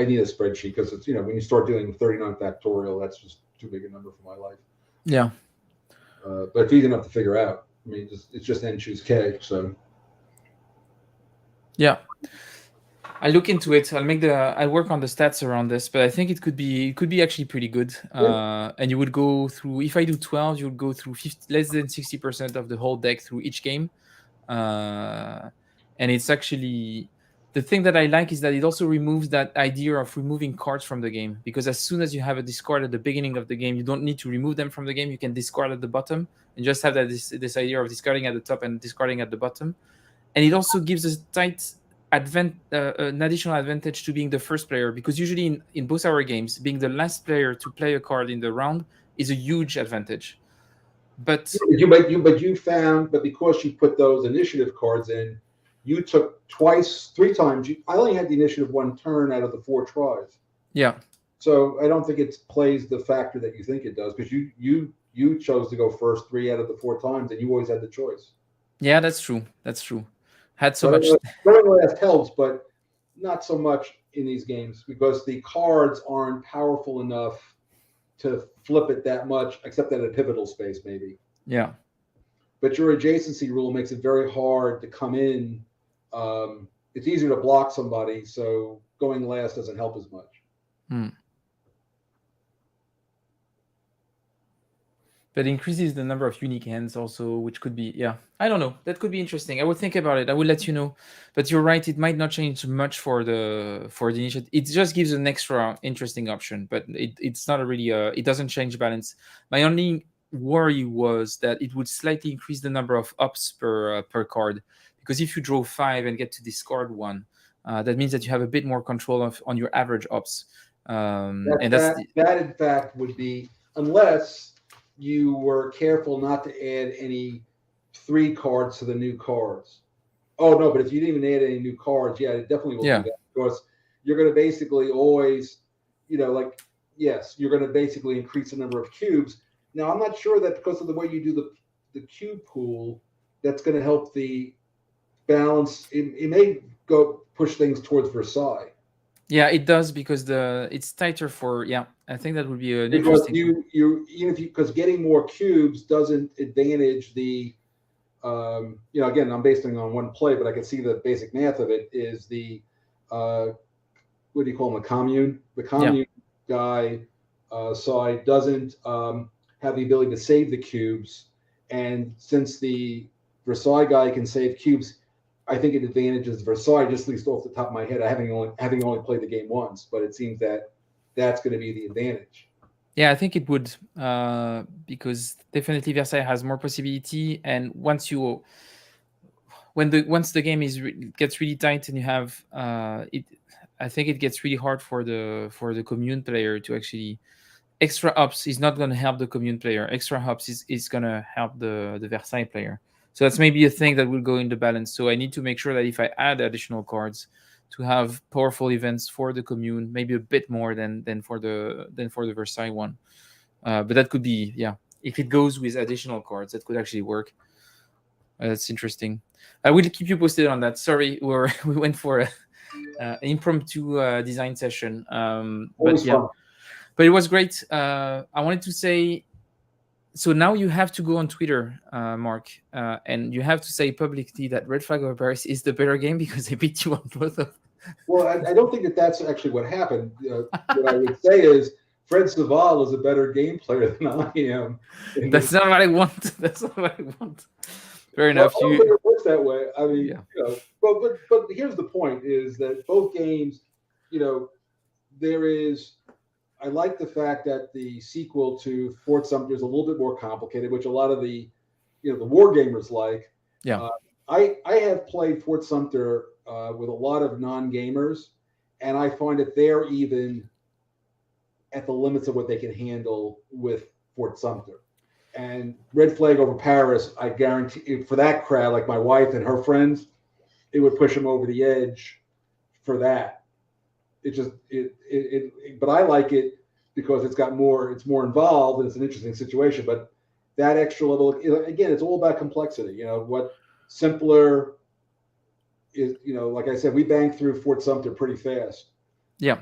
need a spreadsheet because it's when you start doing 39 factorial, that's just too big a number for my life. Yeah. But it's easy enough to figure out. I mean, it's just n choose k. So yeah, I'll look into it. I'll work on the stats around this, but I think it could be actually pretty good. And you would go through, if I do 12, you would go through less than 60% of the whole deck through each game. And it's actually, the thing that I like is that it also removes that idea of removing cards from the game, because as soon as you have a discard at the beginning of the game, you don't need to remove them from the game. You can discard at the bottom and just have this idea of discarding at the top and discarding at the bottom. And it also gives a tight an additional advantage to being the first player, because usually in both our games, being the last player to play a card in the round is a huge advantage. But because you put those initiative cards in, you took 3 times. I only had the initiative 1 turn out of the 4 tries. Yeah. So I don't think it plays the factor that you think it does, because you chose to go first 3 out of the 4 times, and you always had the choice. Yeah, that's true. Had so much. Going last helps, but not so much in these games, because the cards aren't powerful enough to flip it that much, except at a pivotal space, maybe. Yeah. But your adjacency rule makes it very hard to come in. It's easier to block somebody, so going last doesn't help as much. But it increases the number of unique hands also, which could be, I don't know. That could be interesting. I would think about it. I will let you know. But you're right, it might not change much for the initiative. It just gives an extra interesting option, but it's not really it doesn't change balance. My only worry was that it would slightly increase the number of ups per card, because if you draw 5 and get to discard 1, that means that you have a bit more control on your average ups. That in fact would be, unless you were careful not to add any 3 cards to the new cards. Oh no, but if you didn't even add any new cards, it definitely will do that, because you're going to basically always, you're going to basically increase the number of cubes. Now, I'm not sure that because of the way you do the cube pool, that's going to help the balance. It may push things towards Versailles. Yeah, it does, because it's tighter for, I think that would be an because interesting. Because getting more cubes doesn't advantage the, again, I'm basing on 1 play, but I can see the basic math of it is the, what do you call them, the commune? The commune guy side doesn't have the ability to save the cubes, and since the Versailles guy can save cubes, I think it advantages Versailles, just at least off the top of my head, having only played the game once, but it seems that that's going to be the advantage. Yeah, I think it would, because definitely Versailles has more possibility, and once the game gets really tight and you have it, I think it gets really hard for the commune player to actually. Extra ups is not going to help the commune player. Extra ups is going to help the Versailles player. So that's maybe a thing that will go in the balance. So I need to make sure that if I add additional cards, to have powerful events for the commune, maybe a bit more than for the Versailles one. But that could be, if it goes with additional cards, that could actually work. That's interesting. I will keep you posted on that. Sorry, we went for an impromptu design session. But it was great. I wanted to say, so now you have to go on Twitter, Mark, and you have to say publicly that Red Flag over Paris is the better game because they beat you on both of them. Well, I don't think that's actually what happened. What I would say is Fred Saval is a better game player than I am. That's not what I want. That's not what I want. Fair enough. I don't think it works that way. I mean, but here's the point: is that both games, there is. I like the fact that the sequel to Fort Sumter is a little bit more complicated, which a lot of the, the war gamers like. Yeah. I have played Fort Sumter with a lot of non-gamers, and I find that they're even at the limits of what they can handle with Fort Sumter. And Red Flag over Paris, I guarantee, for that crowd, like my wife and her friends, it would push them over the edge for that. But I like it because it's more involved and it's an interesting situation. But that extra level, again, it's all about complexity. What simpler is, like I said, we banged through Fort Sumter pretty fast. Yeah.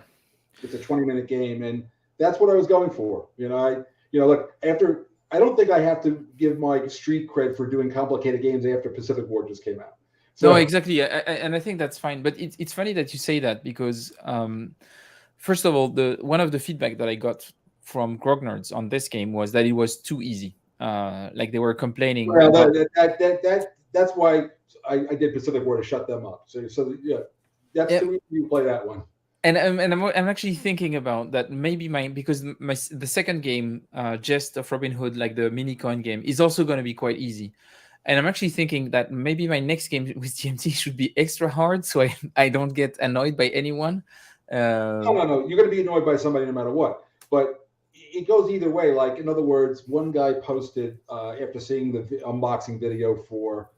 It's a 20-minute game, and that's what I was going for. Look, after I don't think I have to give my street cred for doing complicated games after Pacific War just came out. So, no, exactly, and I think that's fine. But it's funny that you say that because first of all, one of the feedback that I got from Grognards on this game was that it was too easy. Like they were complaining about that's why I did Pacific War to shut them up. So yeah, that's too easy. You play that one. And I'm actually thinking about that maybe because the second game, Jest of Robin Hood, like the mini coin game, is also going to be quite easy. And I'm actually thinking that maybe my next game with TMT should be extra hard, so I don't get annoyed by anyone. No. You're going to be annoyed by somebody no matter what. But it goes either way. Like, in other words, one guy posted after seeing the unboxing video for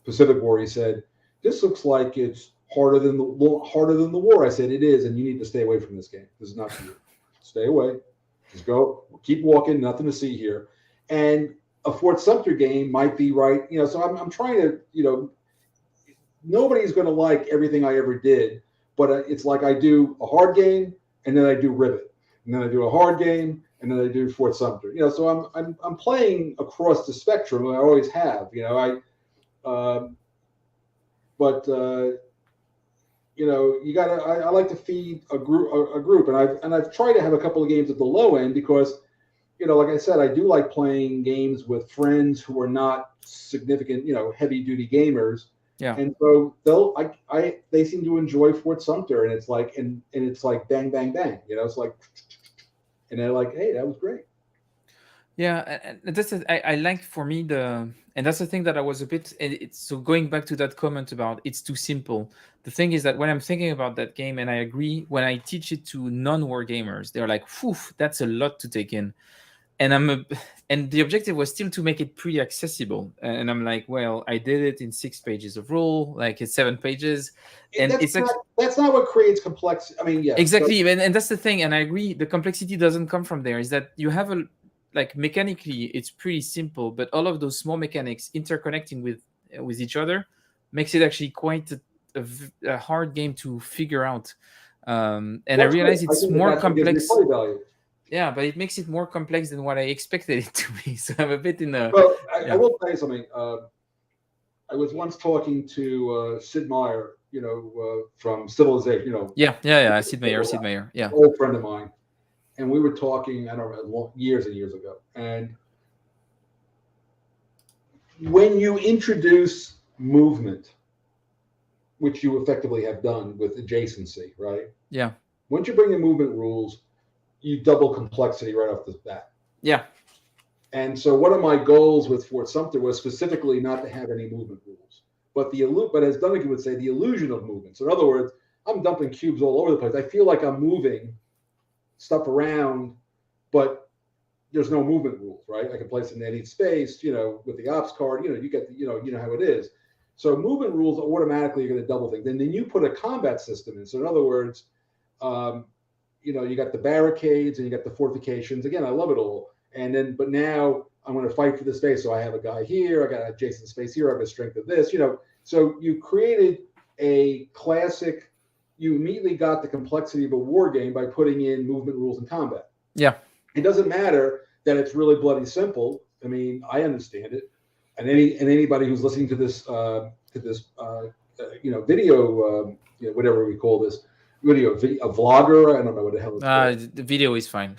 Pacific War, he said, "This looks like it's harder than the war." I said, "It is, and you need to stay away from this game. This is not for you. Stay away. Just go. Keep walking. Nothing to see here." And a Fort Sumter game might be right. So I'm trying to, nobody's going to like everything I ever did, but it's like I do a hard game and then I do Rivet, and then I do a hard game and then I do Fort Sumter. So I'm playing across the spectrum. I always have. You gotta. I like to feed a group, and I've tried to have a couple of games at the low end because, like I said, I do like playing games with friends who are not significant, heavy duty gamers. Yeah. And so they seem to enjoy Fort Sumter, and it's like and it's like bang bang bang. It's like, and they're like, "Hey, that was great." Yeah, and that's I like for me and that's the thing that I was a bit. So going back to that comment about it's too simple. The thing is that when I'm thinking about that game, and I agree, when I teach it to non-war gamers, they're like, "Phew, that's a lot to take in." And and the objective was still to make it pretty accessible. And I'm like, well, I did it in 6 pages of rule, like it's 7 pages, and that's not what creates complexity. I mean, yeah, exactly, and that's the thing. And I agree, the complexity doesn't come from there. Is that you have like mechanically it's pretty simple, but all of those small mechanics interconnecting with each other makes it actually quite a hard game to figure out. And I realize it's more complex. Yeah, but it makes it more complex than what I expected it to be. So I'm a bit in a. Well, I will tell you something. I was once talking to Sid Meier, from Civilization. Yeah. Sid Meier. Yeah. Old friend of mine. And we were talking, I don't know, years and years ago. And when you introduce movement, which you effectively have done with adjacency, right? Yeah. Once you bring in movement rules, you double complexity right off the bat. Yeah. And so one of my goals with Fort Sumter was specifically not to have any movement rules, but as Dunnigan would say, the illusion of movement. So in other words, I'm dumping cubes all over the place. I feel like I'm moving stuff around, but there's no movement rules, right? I can place in any space, with the ops card, you get, you know how it is. So movement rules automatically are going to double things. And then you put a combat system in. So in other words, you got the barricades and you got the fortifications. Again, I love it all. But now I'm going to fight for the space. So I have a guy here, I got an adjacent space here, I have a strength of this, So you created a classic. You immediately got the complexity of a war game by putting in movement rules and combat. Yeah. It doesn't matter that it's really bloody simple. I mean, I understand it, and anybody who's listening to this video, whatever we call this video, a vlogger. I don't know what the hell it's called. The video is fine.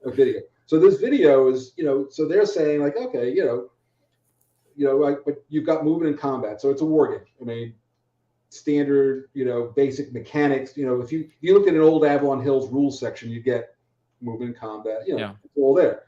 A video. So this video is, so they're saying like, okay, but you've got movement and combat, so it's a war game. I mean, standard, basic mechanics. If you look at an old Avalon Hills rules section, you get movement and combat. It's all there.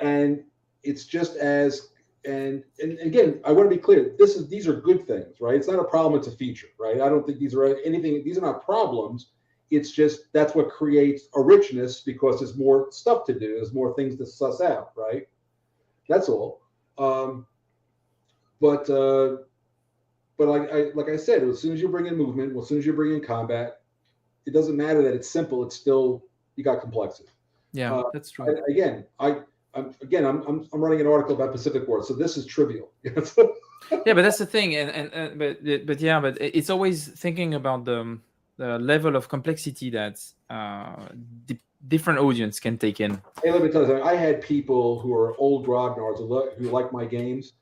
And it's just as and again, I want to be clear. These are good things, right? It's not a problem. It's a feature, right? I don't think these are anything. These are not problems. It's just that's what creates a richness because there's more stuff to do. There's more things to suss out, right? That's all. but like I said, as soon as you bring in movement, as soon as you bring in combat, it doesn't matter that it's simple. It's still you got complexity. Yeah, Uh, that's true. again, I'm running an article about Pacific War, so this is trivial. Yeah, but that's the thing, but yeah, but it's always thinking about the level of complexity that different audience can take in. Hey, let me tell you something. I had people who are old grognards who like my games,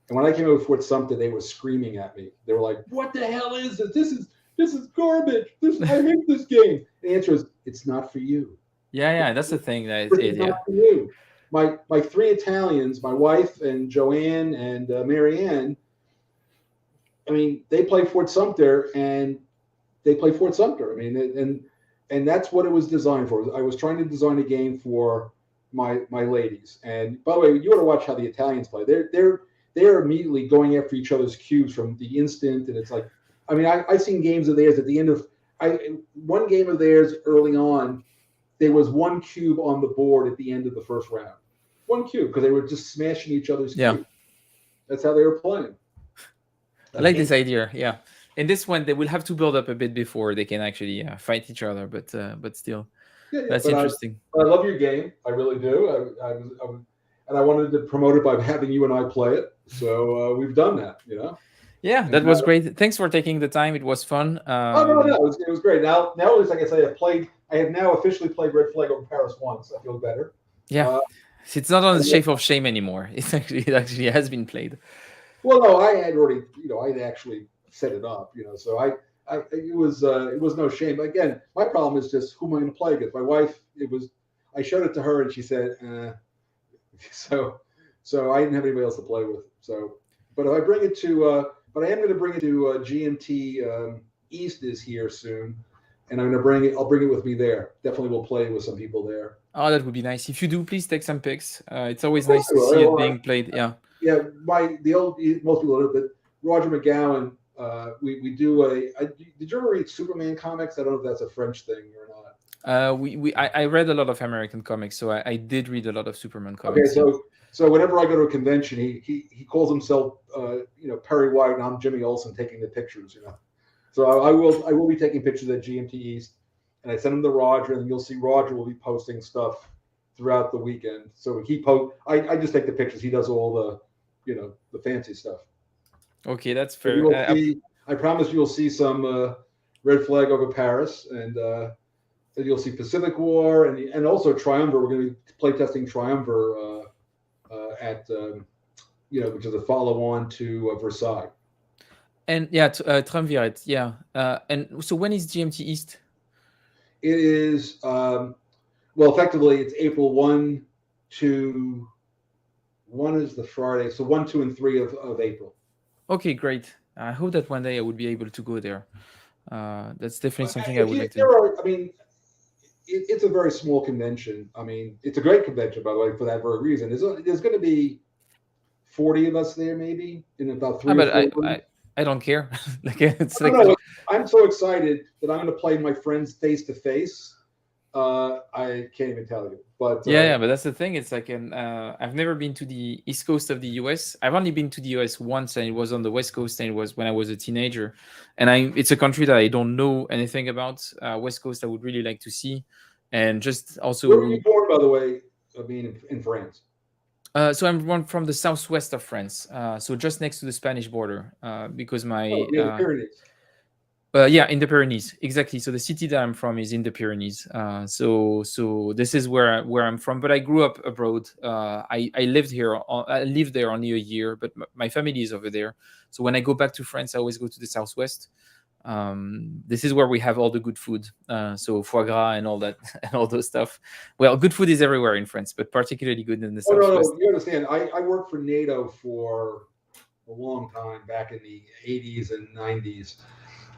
and when I came over to Fort Sumter, they were screaming at me. They were like, "What the hell is this? This is garbage. I hate this game." The answer is, it's not for you. Yeah, that's the thing. That It's yeah, not for you. My three Italians, my wife and Joanne and Marianne. I mean, they play Fort Sumter, and they play Fort Sumter. I mean, and that's what it was designed for. I was trying to design a game for my ladies. And by the way, you got to watch how the Italians play. They're immediately going after each other's cubes from the instant, and it's like, I mean, I've seen games of theirs at the end of one game of theirs early on. There was one cube on the board at the end of the first round. One cube because they were just smashing each other's cube. That's how they were playing. I like this idea. Yeah, in this one, they will have to build up a bit before they can actually fight each other. But still, that's interesting. I love your game. I really do. And I wanted to promote it by having you and I play it. So we've done that. Yeah, that was great. Thanks for taking the time. It was fun. No, it was great. Now at least I can say I have now officially played Red Flag over Paris once. I feel better. Yeah, it's not on the Shape of Shame anymore. It actually has been played. Well, no, I had already, I'd actually set it up, so it was no shame. But again, my problem is just who am I going to play against? My wife, I showed it to her and she said, so I didn't have anybody else to play with. So, but if I bring it to, but I am going to bring it to GMT East is here soon, and I'll bring it with me there. Definitely will play with some people there. Oh, that would be nice. If you do, please take some pics. It's always nice to see it being played. Yeah. Yeah, most people know, but Roger McGowan, we do did you ever read Superman comics? I don't know if that's a French thing or not. I read a lot of American comics, so I did read a lot of Superman comics. Okay, so whenever I go to a convention, he calls himself Perry White, and I'm Jimmy Olsen taking the pictures. So I will be taking pictures at GMT East, and I send them to Roger, and you'll see Roger will be posting stuff throughout the weekend. So I just take the pictures. He does all the the fancy stuff. Okay, that's fair. So I promise you'll see some Red Flag over Paris, and you'll see Pacific War, and also Triumvir. We're going to be playtesting Triumvir at which is a follow-on to Versailles. And yeah, Triumvirate, yeah. And so when is GMT East? It is effectively it's April 1 to 1 is the Friday, so 1, 2, and 3 of April. Okay, great. I hope that one day I would be able to go there. That's definitely something I would like to. It's a very small convention. I mean, it's a great convention, by the way, for that very reason. There's going to be 40 of us there, maybe in about 3 or 4 I don't care. I'm so excited that I'm going to play my friends face to face. I can't even tell you, but but that's the thing. It's like I've never been to the East Coast of the US. I've only been to the US once, and it was on the West Coast, and it was when I was a teenager. And it's a country that I don't know anything about. West Coast, I would really like to see, and just also. Where were you born, by the way? I mean, in France. So I'm from the southwest of France, so just next to the Spanish border, because my the Pyrenees. In the Pyrenees, exactly. So the city that I'm from is in the Pyrenees. So this is where I'm from. But I grew up abroad. I lived here. I lived there only a year, but my family is over there. So when I go back to France, I always go to the southwest. This is where we have all the good food. So foie gras and all that, and all those stuff. Well, good food is everywhere in France, but particularly good in the southwest. No, you understand. I worked for NATO for a long time back in the 80s and 90s.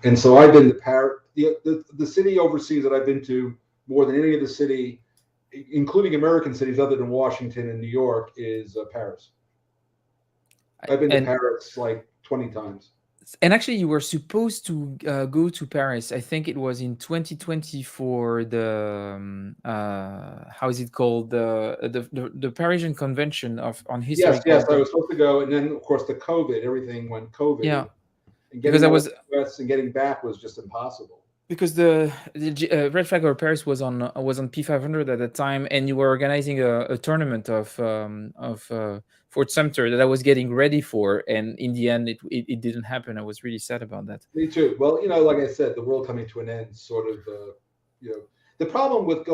And so I've been to Paris. The city overseas that I've been to more than any other city, including American cities other than Washington and New York, is Paris. I've been to Paris like 20 times. And actually, you were supposed to go to Paris. I think it was in 2020 for the how is it called, the Parisian Convention on history. Yes, I was supposed to go, and then of course the COVID, everything went COVID. Yeah. and Because getting I out of was the US and getting back was just impossible. because the Red Flag over Paris was on P500 at that time, and you were organizing a tournament of Fort Sumter that I was getting ready for, and in the end, it didn't happen. I was really sad about that. Me too. Well, like I said, the world coming to an end, sort of. The problem with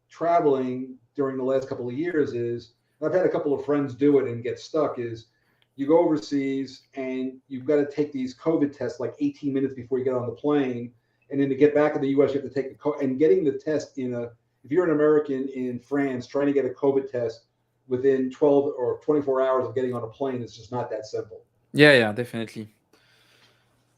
traveling during the last couple of years is, I've had a couple of friends do it and get stuck. Is you go overseas and you've got to take these COVID tests like 18 minutes before you get on the plane, and then to get back in the U.S. you have to take and getting the test if you're an American in France trying to get a COVID test within 12 or 24 hours of getting on a plane is just not that simple. Yeah, definitely.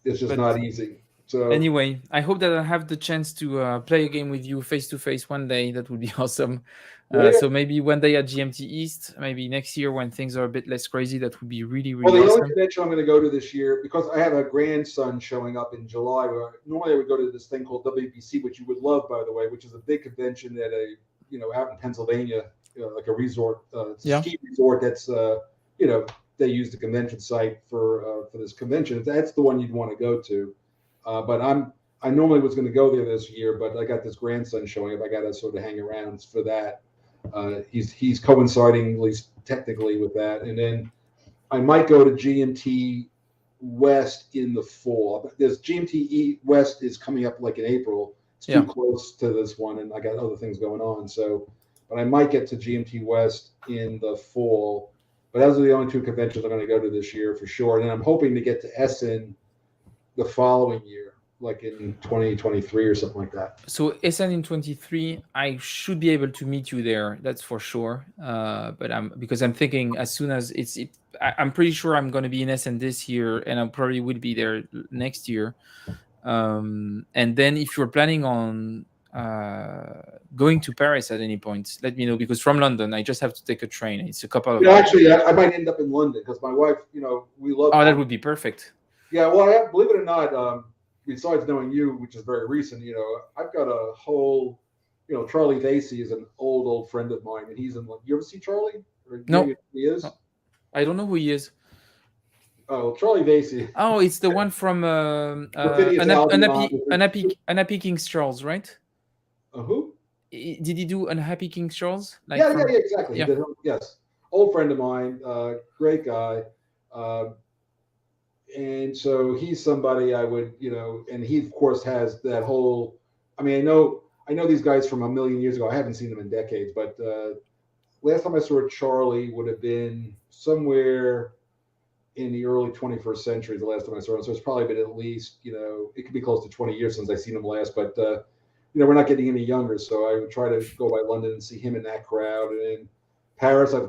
It's just not easy. So anyway, I hope that I have the chance to play a game with you face to face one day. That would be awesome. So maybe one day at GMT East, maybe next year when things are a bit less crazy, that would be really, really awesome. Well, the only convention I'm going to go to this year, because I have a grandson showing up in July. Normally I would go to this thing called WBC, which you would love, by the way, which is a big convention at out in Pennsylvania, like a resort, ski resort that's, they use the convention site for this convention. That's the one you'd want to go to. But I normally was going to go there this year, but I got this grandson showing up. I got to sort of hang around for that. He's coinciding, at least technically, with that. And then I might go to GMT West in the fall. This GMT West is coming up like in April. It's too close to this one, and I got other things going on. So, but I might get to GMT West in the fall. But those are the only two conventions I'm going to go to this year for sure. And I'm hoping to get to Essen the following year, like in 2023 or something like that. So Essen in 23, I should be able to meet you there. That's for sure. But because I'm thinking as soon as I'm pretty sure I'm going to be in Essen this year, and I probably will be there next year. And then if you're planning on going to Paris at any point, let me know, because from London I just have to take a train. It's a couple of hours. Actually, I might end up in London because my wife, we love. Oh, that would be perfect. Yeah, well, believe it or not, besides knowing you, which is very recent, I've got a whole, Charlie Vasey is an old friend of mine, and he's in. You ever see Charlie? No, he is. No. I don't know who he is. Oh, Charlie Vasey. Oh, it's the one from Unhappy King Charles, right? Who? Did he do Unhappy King Charles? Yeah, exactly. Yeah. Yes, old friend of mine, great guy, and so he's somebody I would, and he of course has that whole. I mean, I know these guys from a million years ago. I haven't seen them in decades, but last time I saw Charlie would have been somewhere in the early 21st century, the last time I saw him. So it's probably been at least, it could be close to 20 years since I've seen him last, but, we're not getting any younger. So I would try to go by London and see him in that crowd. And in Paris, I'm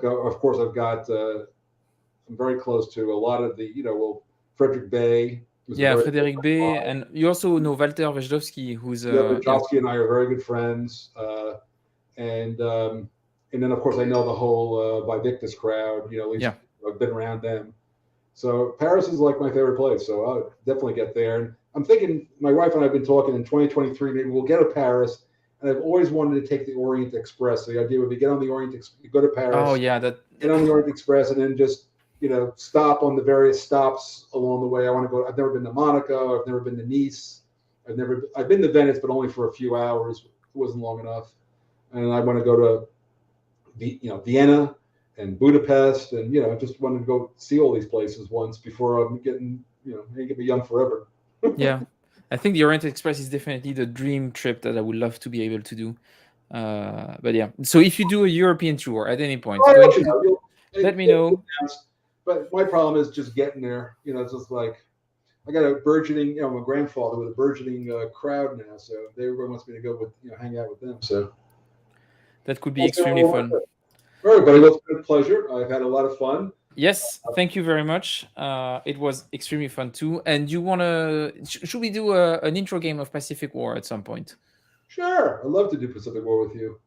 very close to a lot of the, Frederick Bay. Frederick Bay. And you also know Walter Wejdowski, who's Wejdowski and I are very good friends. And then of course I know the whole Victus crowd, at least I've been around them. So Paris is like my favorite place. So I'll definitely get there. And I'm thinking, my wife and I have been talking in 2023, maybe we'll get to Paris. And I've always wanted to take the Orient Express. So the idea would be get on the Orient Express, go to Paris. Oh yeah, get on the Orient Express, and then just stop on the various stops along the way. I want to go. I've never been to Monaco. I've never been to Nice. I've been to Venice, but only for a few hours. It wasn't long enough. And I want to go to Vienna and Budapest, and just wanted to go see all these places once before I'm getting get me young forever. Yeah, I think the Orient Express is definitely the dream trip that I would love to be able to do. But yeah, so if you do a European tour at any point, let me know. But my problem is just getting there. It's just like I got a burgeoning, my grandfather with a burgeoning crowd now, so everyone wants me to go with, hang out with them. So that could be extremely fun. All right, buddy. Well, it's been a pleasure. I've had a lot of fun. Yes, thank you very much. It was extremely fun too. And you should we do an intro game of Pacific War at some point? Sure, I'd love to do Pacific War with you.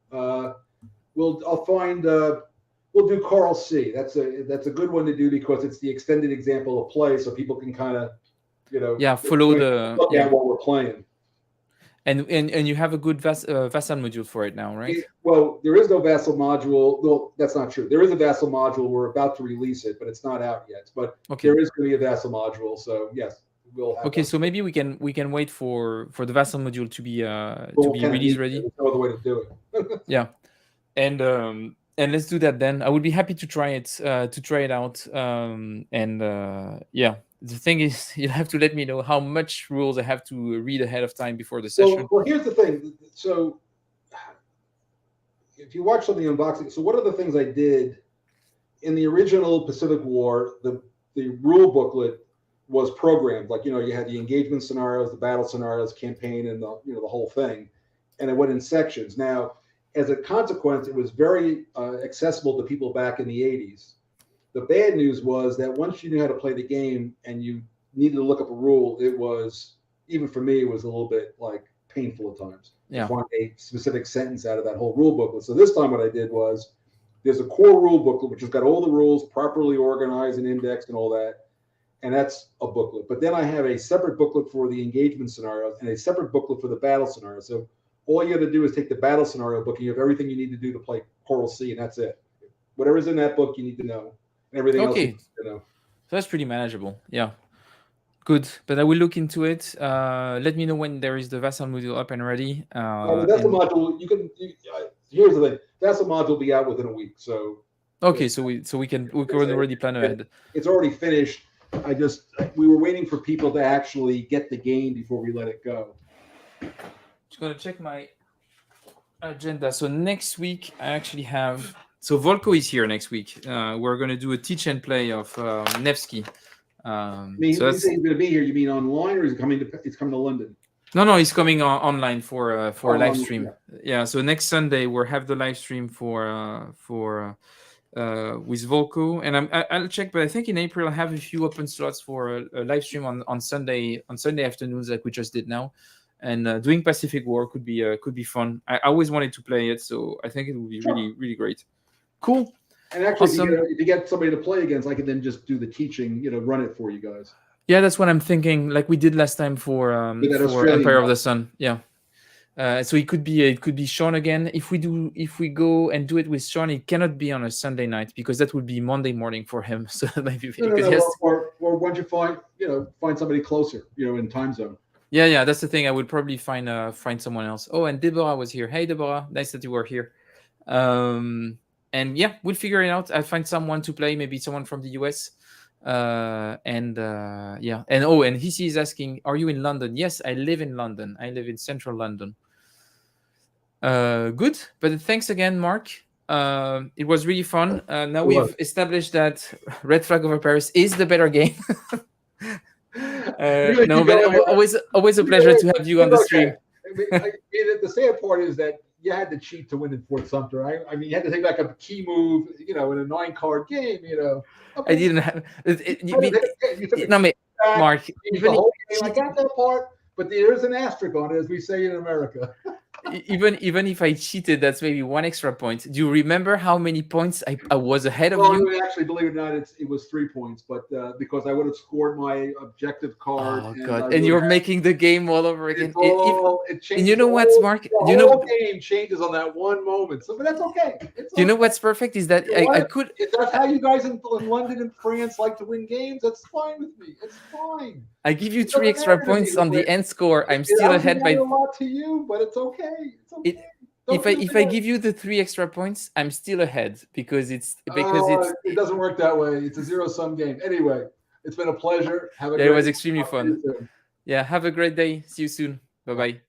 We'll do Coral Sea. That's a good one to do because it's the extended example of play, so people can kind of, follow look at what we're playing. And you have a good vassal module for it now, right? Well, there is no vassal module. Well, that's not true. There is a vassal module. We're about to release it, but it's not out yet. But there is going to be a vassal module. So yes, we'll have. Okay, so maybe we can wait for the vassal module to be release ready. There's no other way to do it. Yeah, and let's do that then. I would be happy to try it out. Yeah, the thing is, you'll have to let me know how much rules I have to read ahead of time before the session. Well, here's the thing. So if you watch some of the unboxing, so one of the things I did in the original Pacific War, the rule booklet was programmed. Like, you had the engagement scenarios, the battle scenarios, campaign, and the whole thing, and it went in sections. Now, as a consequence, it was very accessible to people back in the 80s. The bad news was that once you knew how to play the game and you needed to look up a rule, it was, even for me, it was a little bit like painful at times. Yeah. To find a specific sentence out of that whole rule booklet. So this time what I did was, there's a core rule booklet, which has got all the rules properly organized and indexed and all that. And that's a booklet. But then I have a separate booklet for the engagement scenarios and a separate booklet for the battle scenario. So all you got to do is take the battle scenario book and you have everything you need to do to play Coral Sea, and that's it. Whatever's in that book, you need to know. And everything else you need to know. So that's pretty manageable. Yeah. Good. But I will look into it. Let me know when there is the vassal module up and ready. The vassal module, here's the thing. Vassal module will be out within a week. So okay, so we can already plan ahead. It's already finished. We were waiting for people to actually get the game before we let it go. Just gonna check my agenda. So next week I actually have. So Volko is here next week. We're gonna do a teach and play of Nevsky. You say he's going to be here? You mean online, or is he coming to? He's coming to London. No, he's coming online for a live stream. Yeah. So next Sunday we'll have the live stream for with Volko, and I'll check, but I think in April I have a few open slots for a live stream on Sunday afternoons, like we just did now. And doing Pacific War could be fun. I always wanted to play it, so I think it would be really, really great. Cool. And actually, awesome. If you get somebody to play against, I can then just do the teaching, run it for you guys. Yeah, that's what I'm thinking. Like we did last time for Empire of the Sun. Yeah. So it could be Sean again. If we go and do it with Sean, it cannot be on a Sunday night because that would be Monday morning for him. So maybe or once you find somebody closer, in time zone. Yeah, that's the thing. I would probably find someone else. Oh, and Deborah was here. Hey, Deborah, nice that you were here. And yeah, we'll figure it out. I'll find someone to play, maybe someone from the US. Yeah. And Hisi is asking, are you in London? Yes, I live in London. I live in central London. Good. But thanks again, Mark. It was really fun. Now we've established that Red Flag Over Paris is the better game. Always a pleasure to have you on the stream. The sad part is that you had to cheat to win in Fort Sumter. I mean, you had to take like a key move, in a 9-card game. Okay. I didn't have. Mark. I got that part, but there's an asterisk on it, as we say in America. Even if I cheated, that's maybe 1 extra point. Do you remember how many points I was ahead of you? Actually, believe it or not, it was 3 points, but because I would have scored my objective card. Oh God! And you're making the game all over again. It changes. And you know what, Mark? The whole game changes on that one moment. So, but that's okay. You know what's perfect is that I could. If that's how you guys in London and France like to win games, that's fine with me. It's fine. I give you 3 extra points on the end score. I'm still ahead by a lot to you, but it's okay. It's okay. If I give you the 3 extra points, I'm still ahead because it doesn't work that way. It's a zero-sum game. Anyway, it's been a pleasure. It was extremely fun. Yeah, have a great day. See you soon. Bye-bye.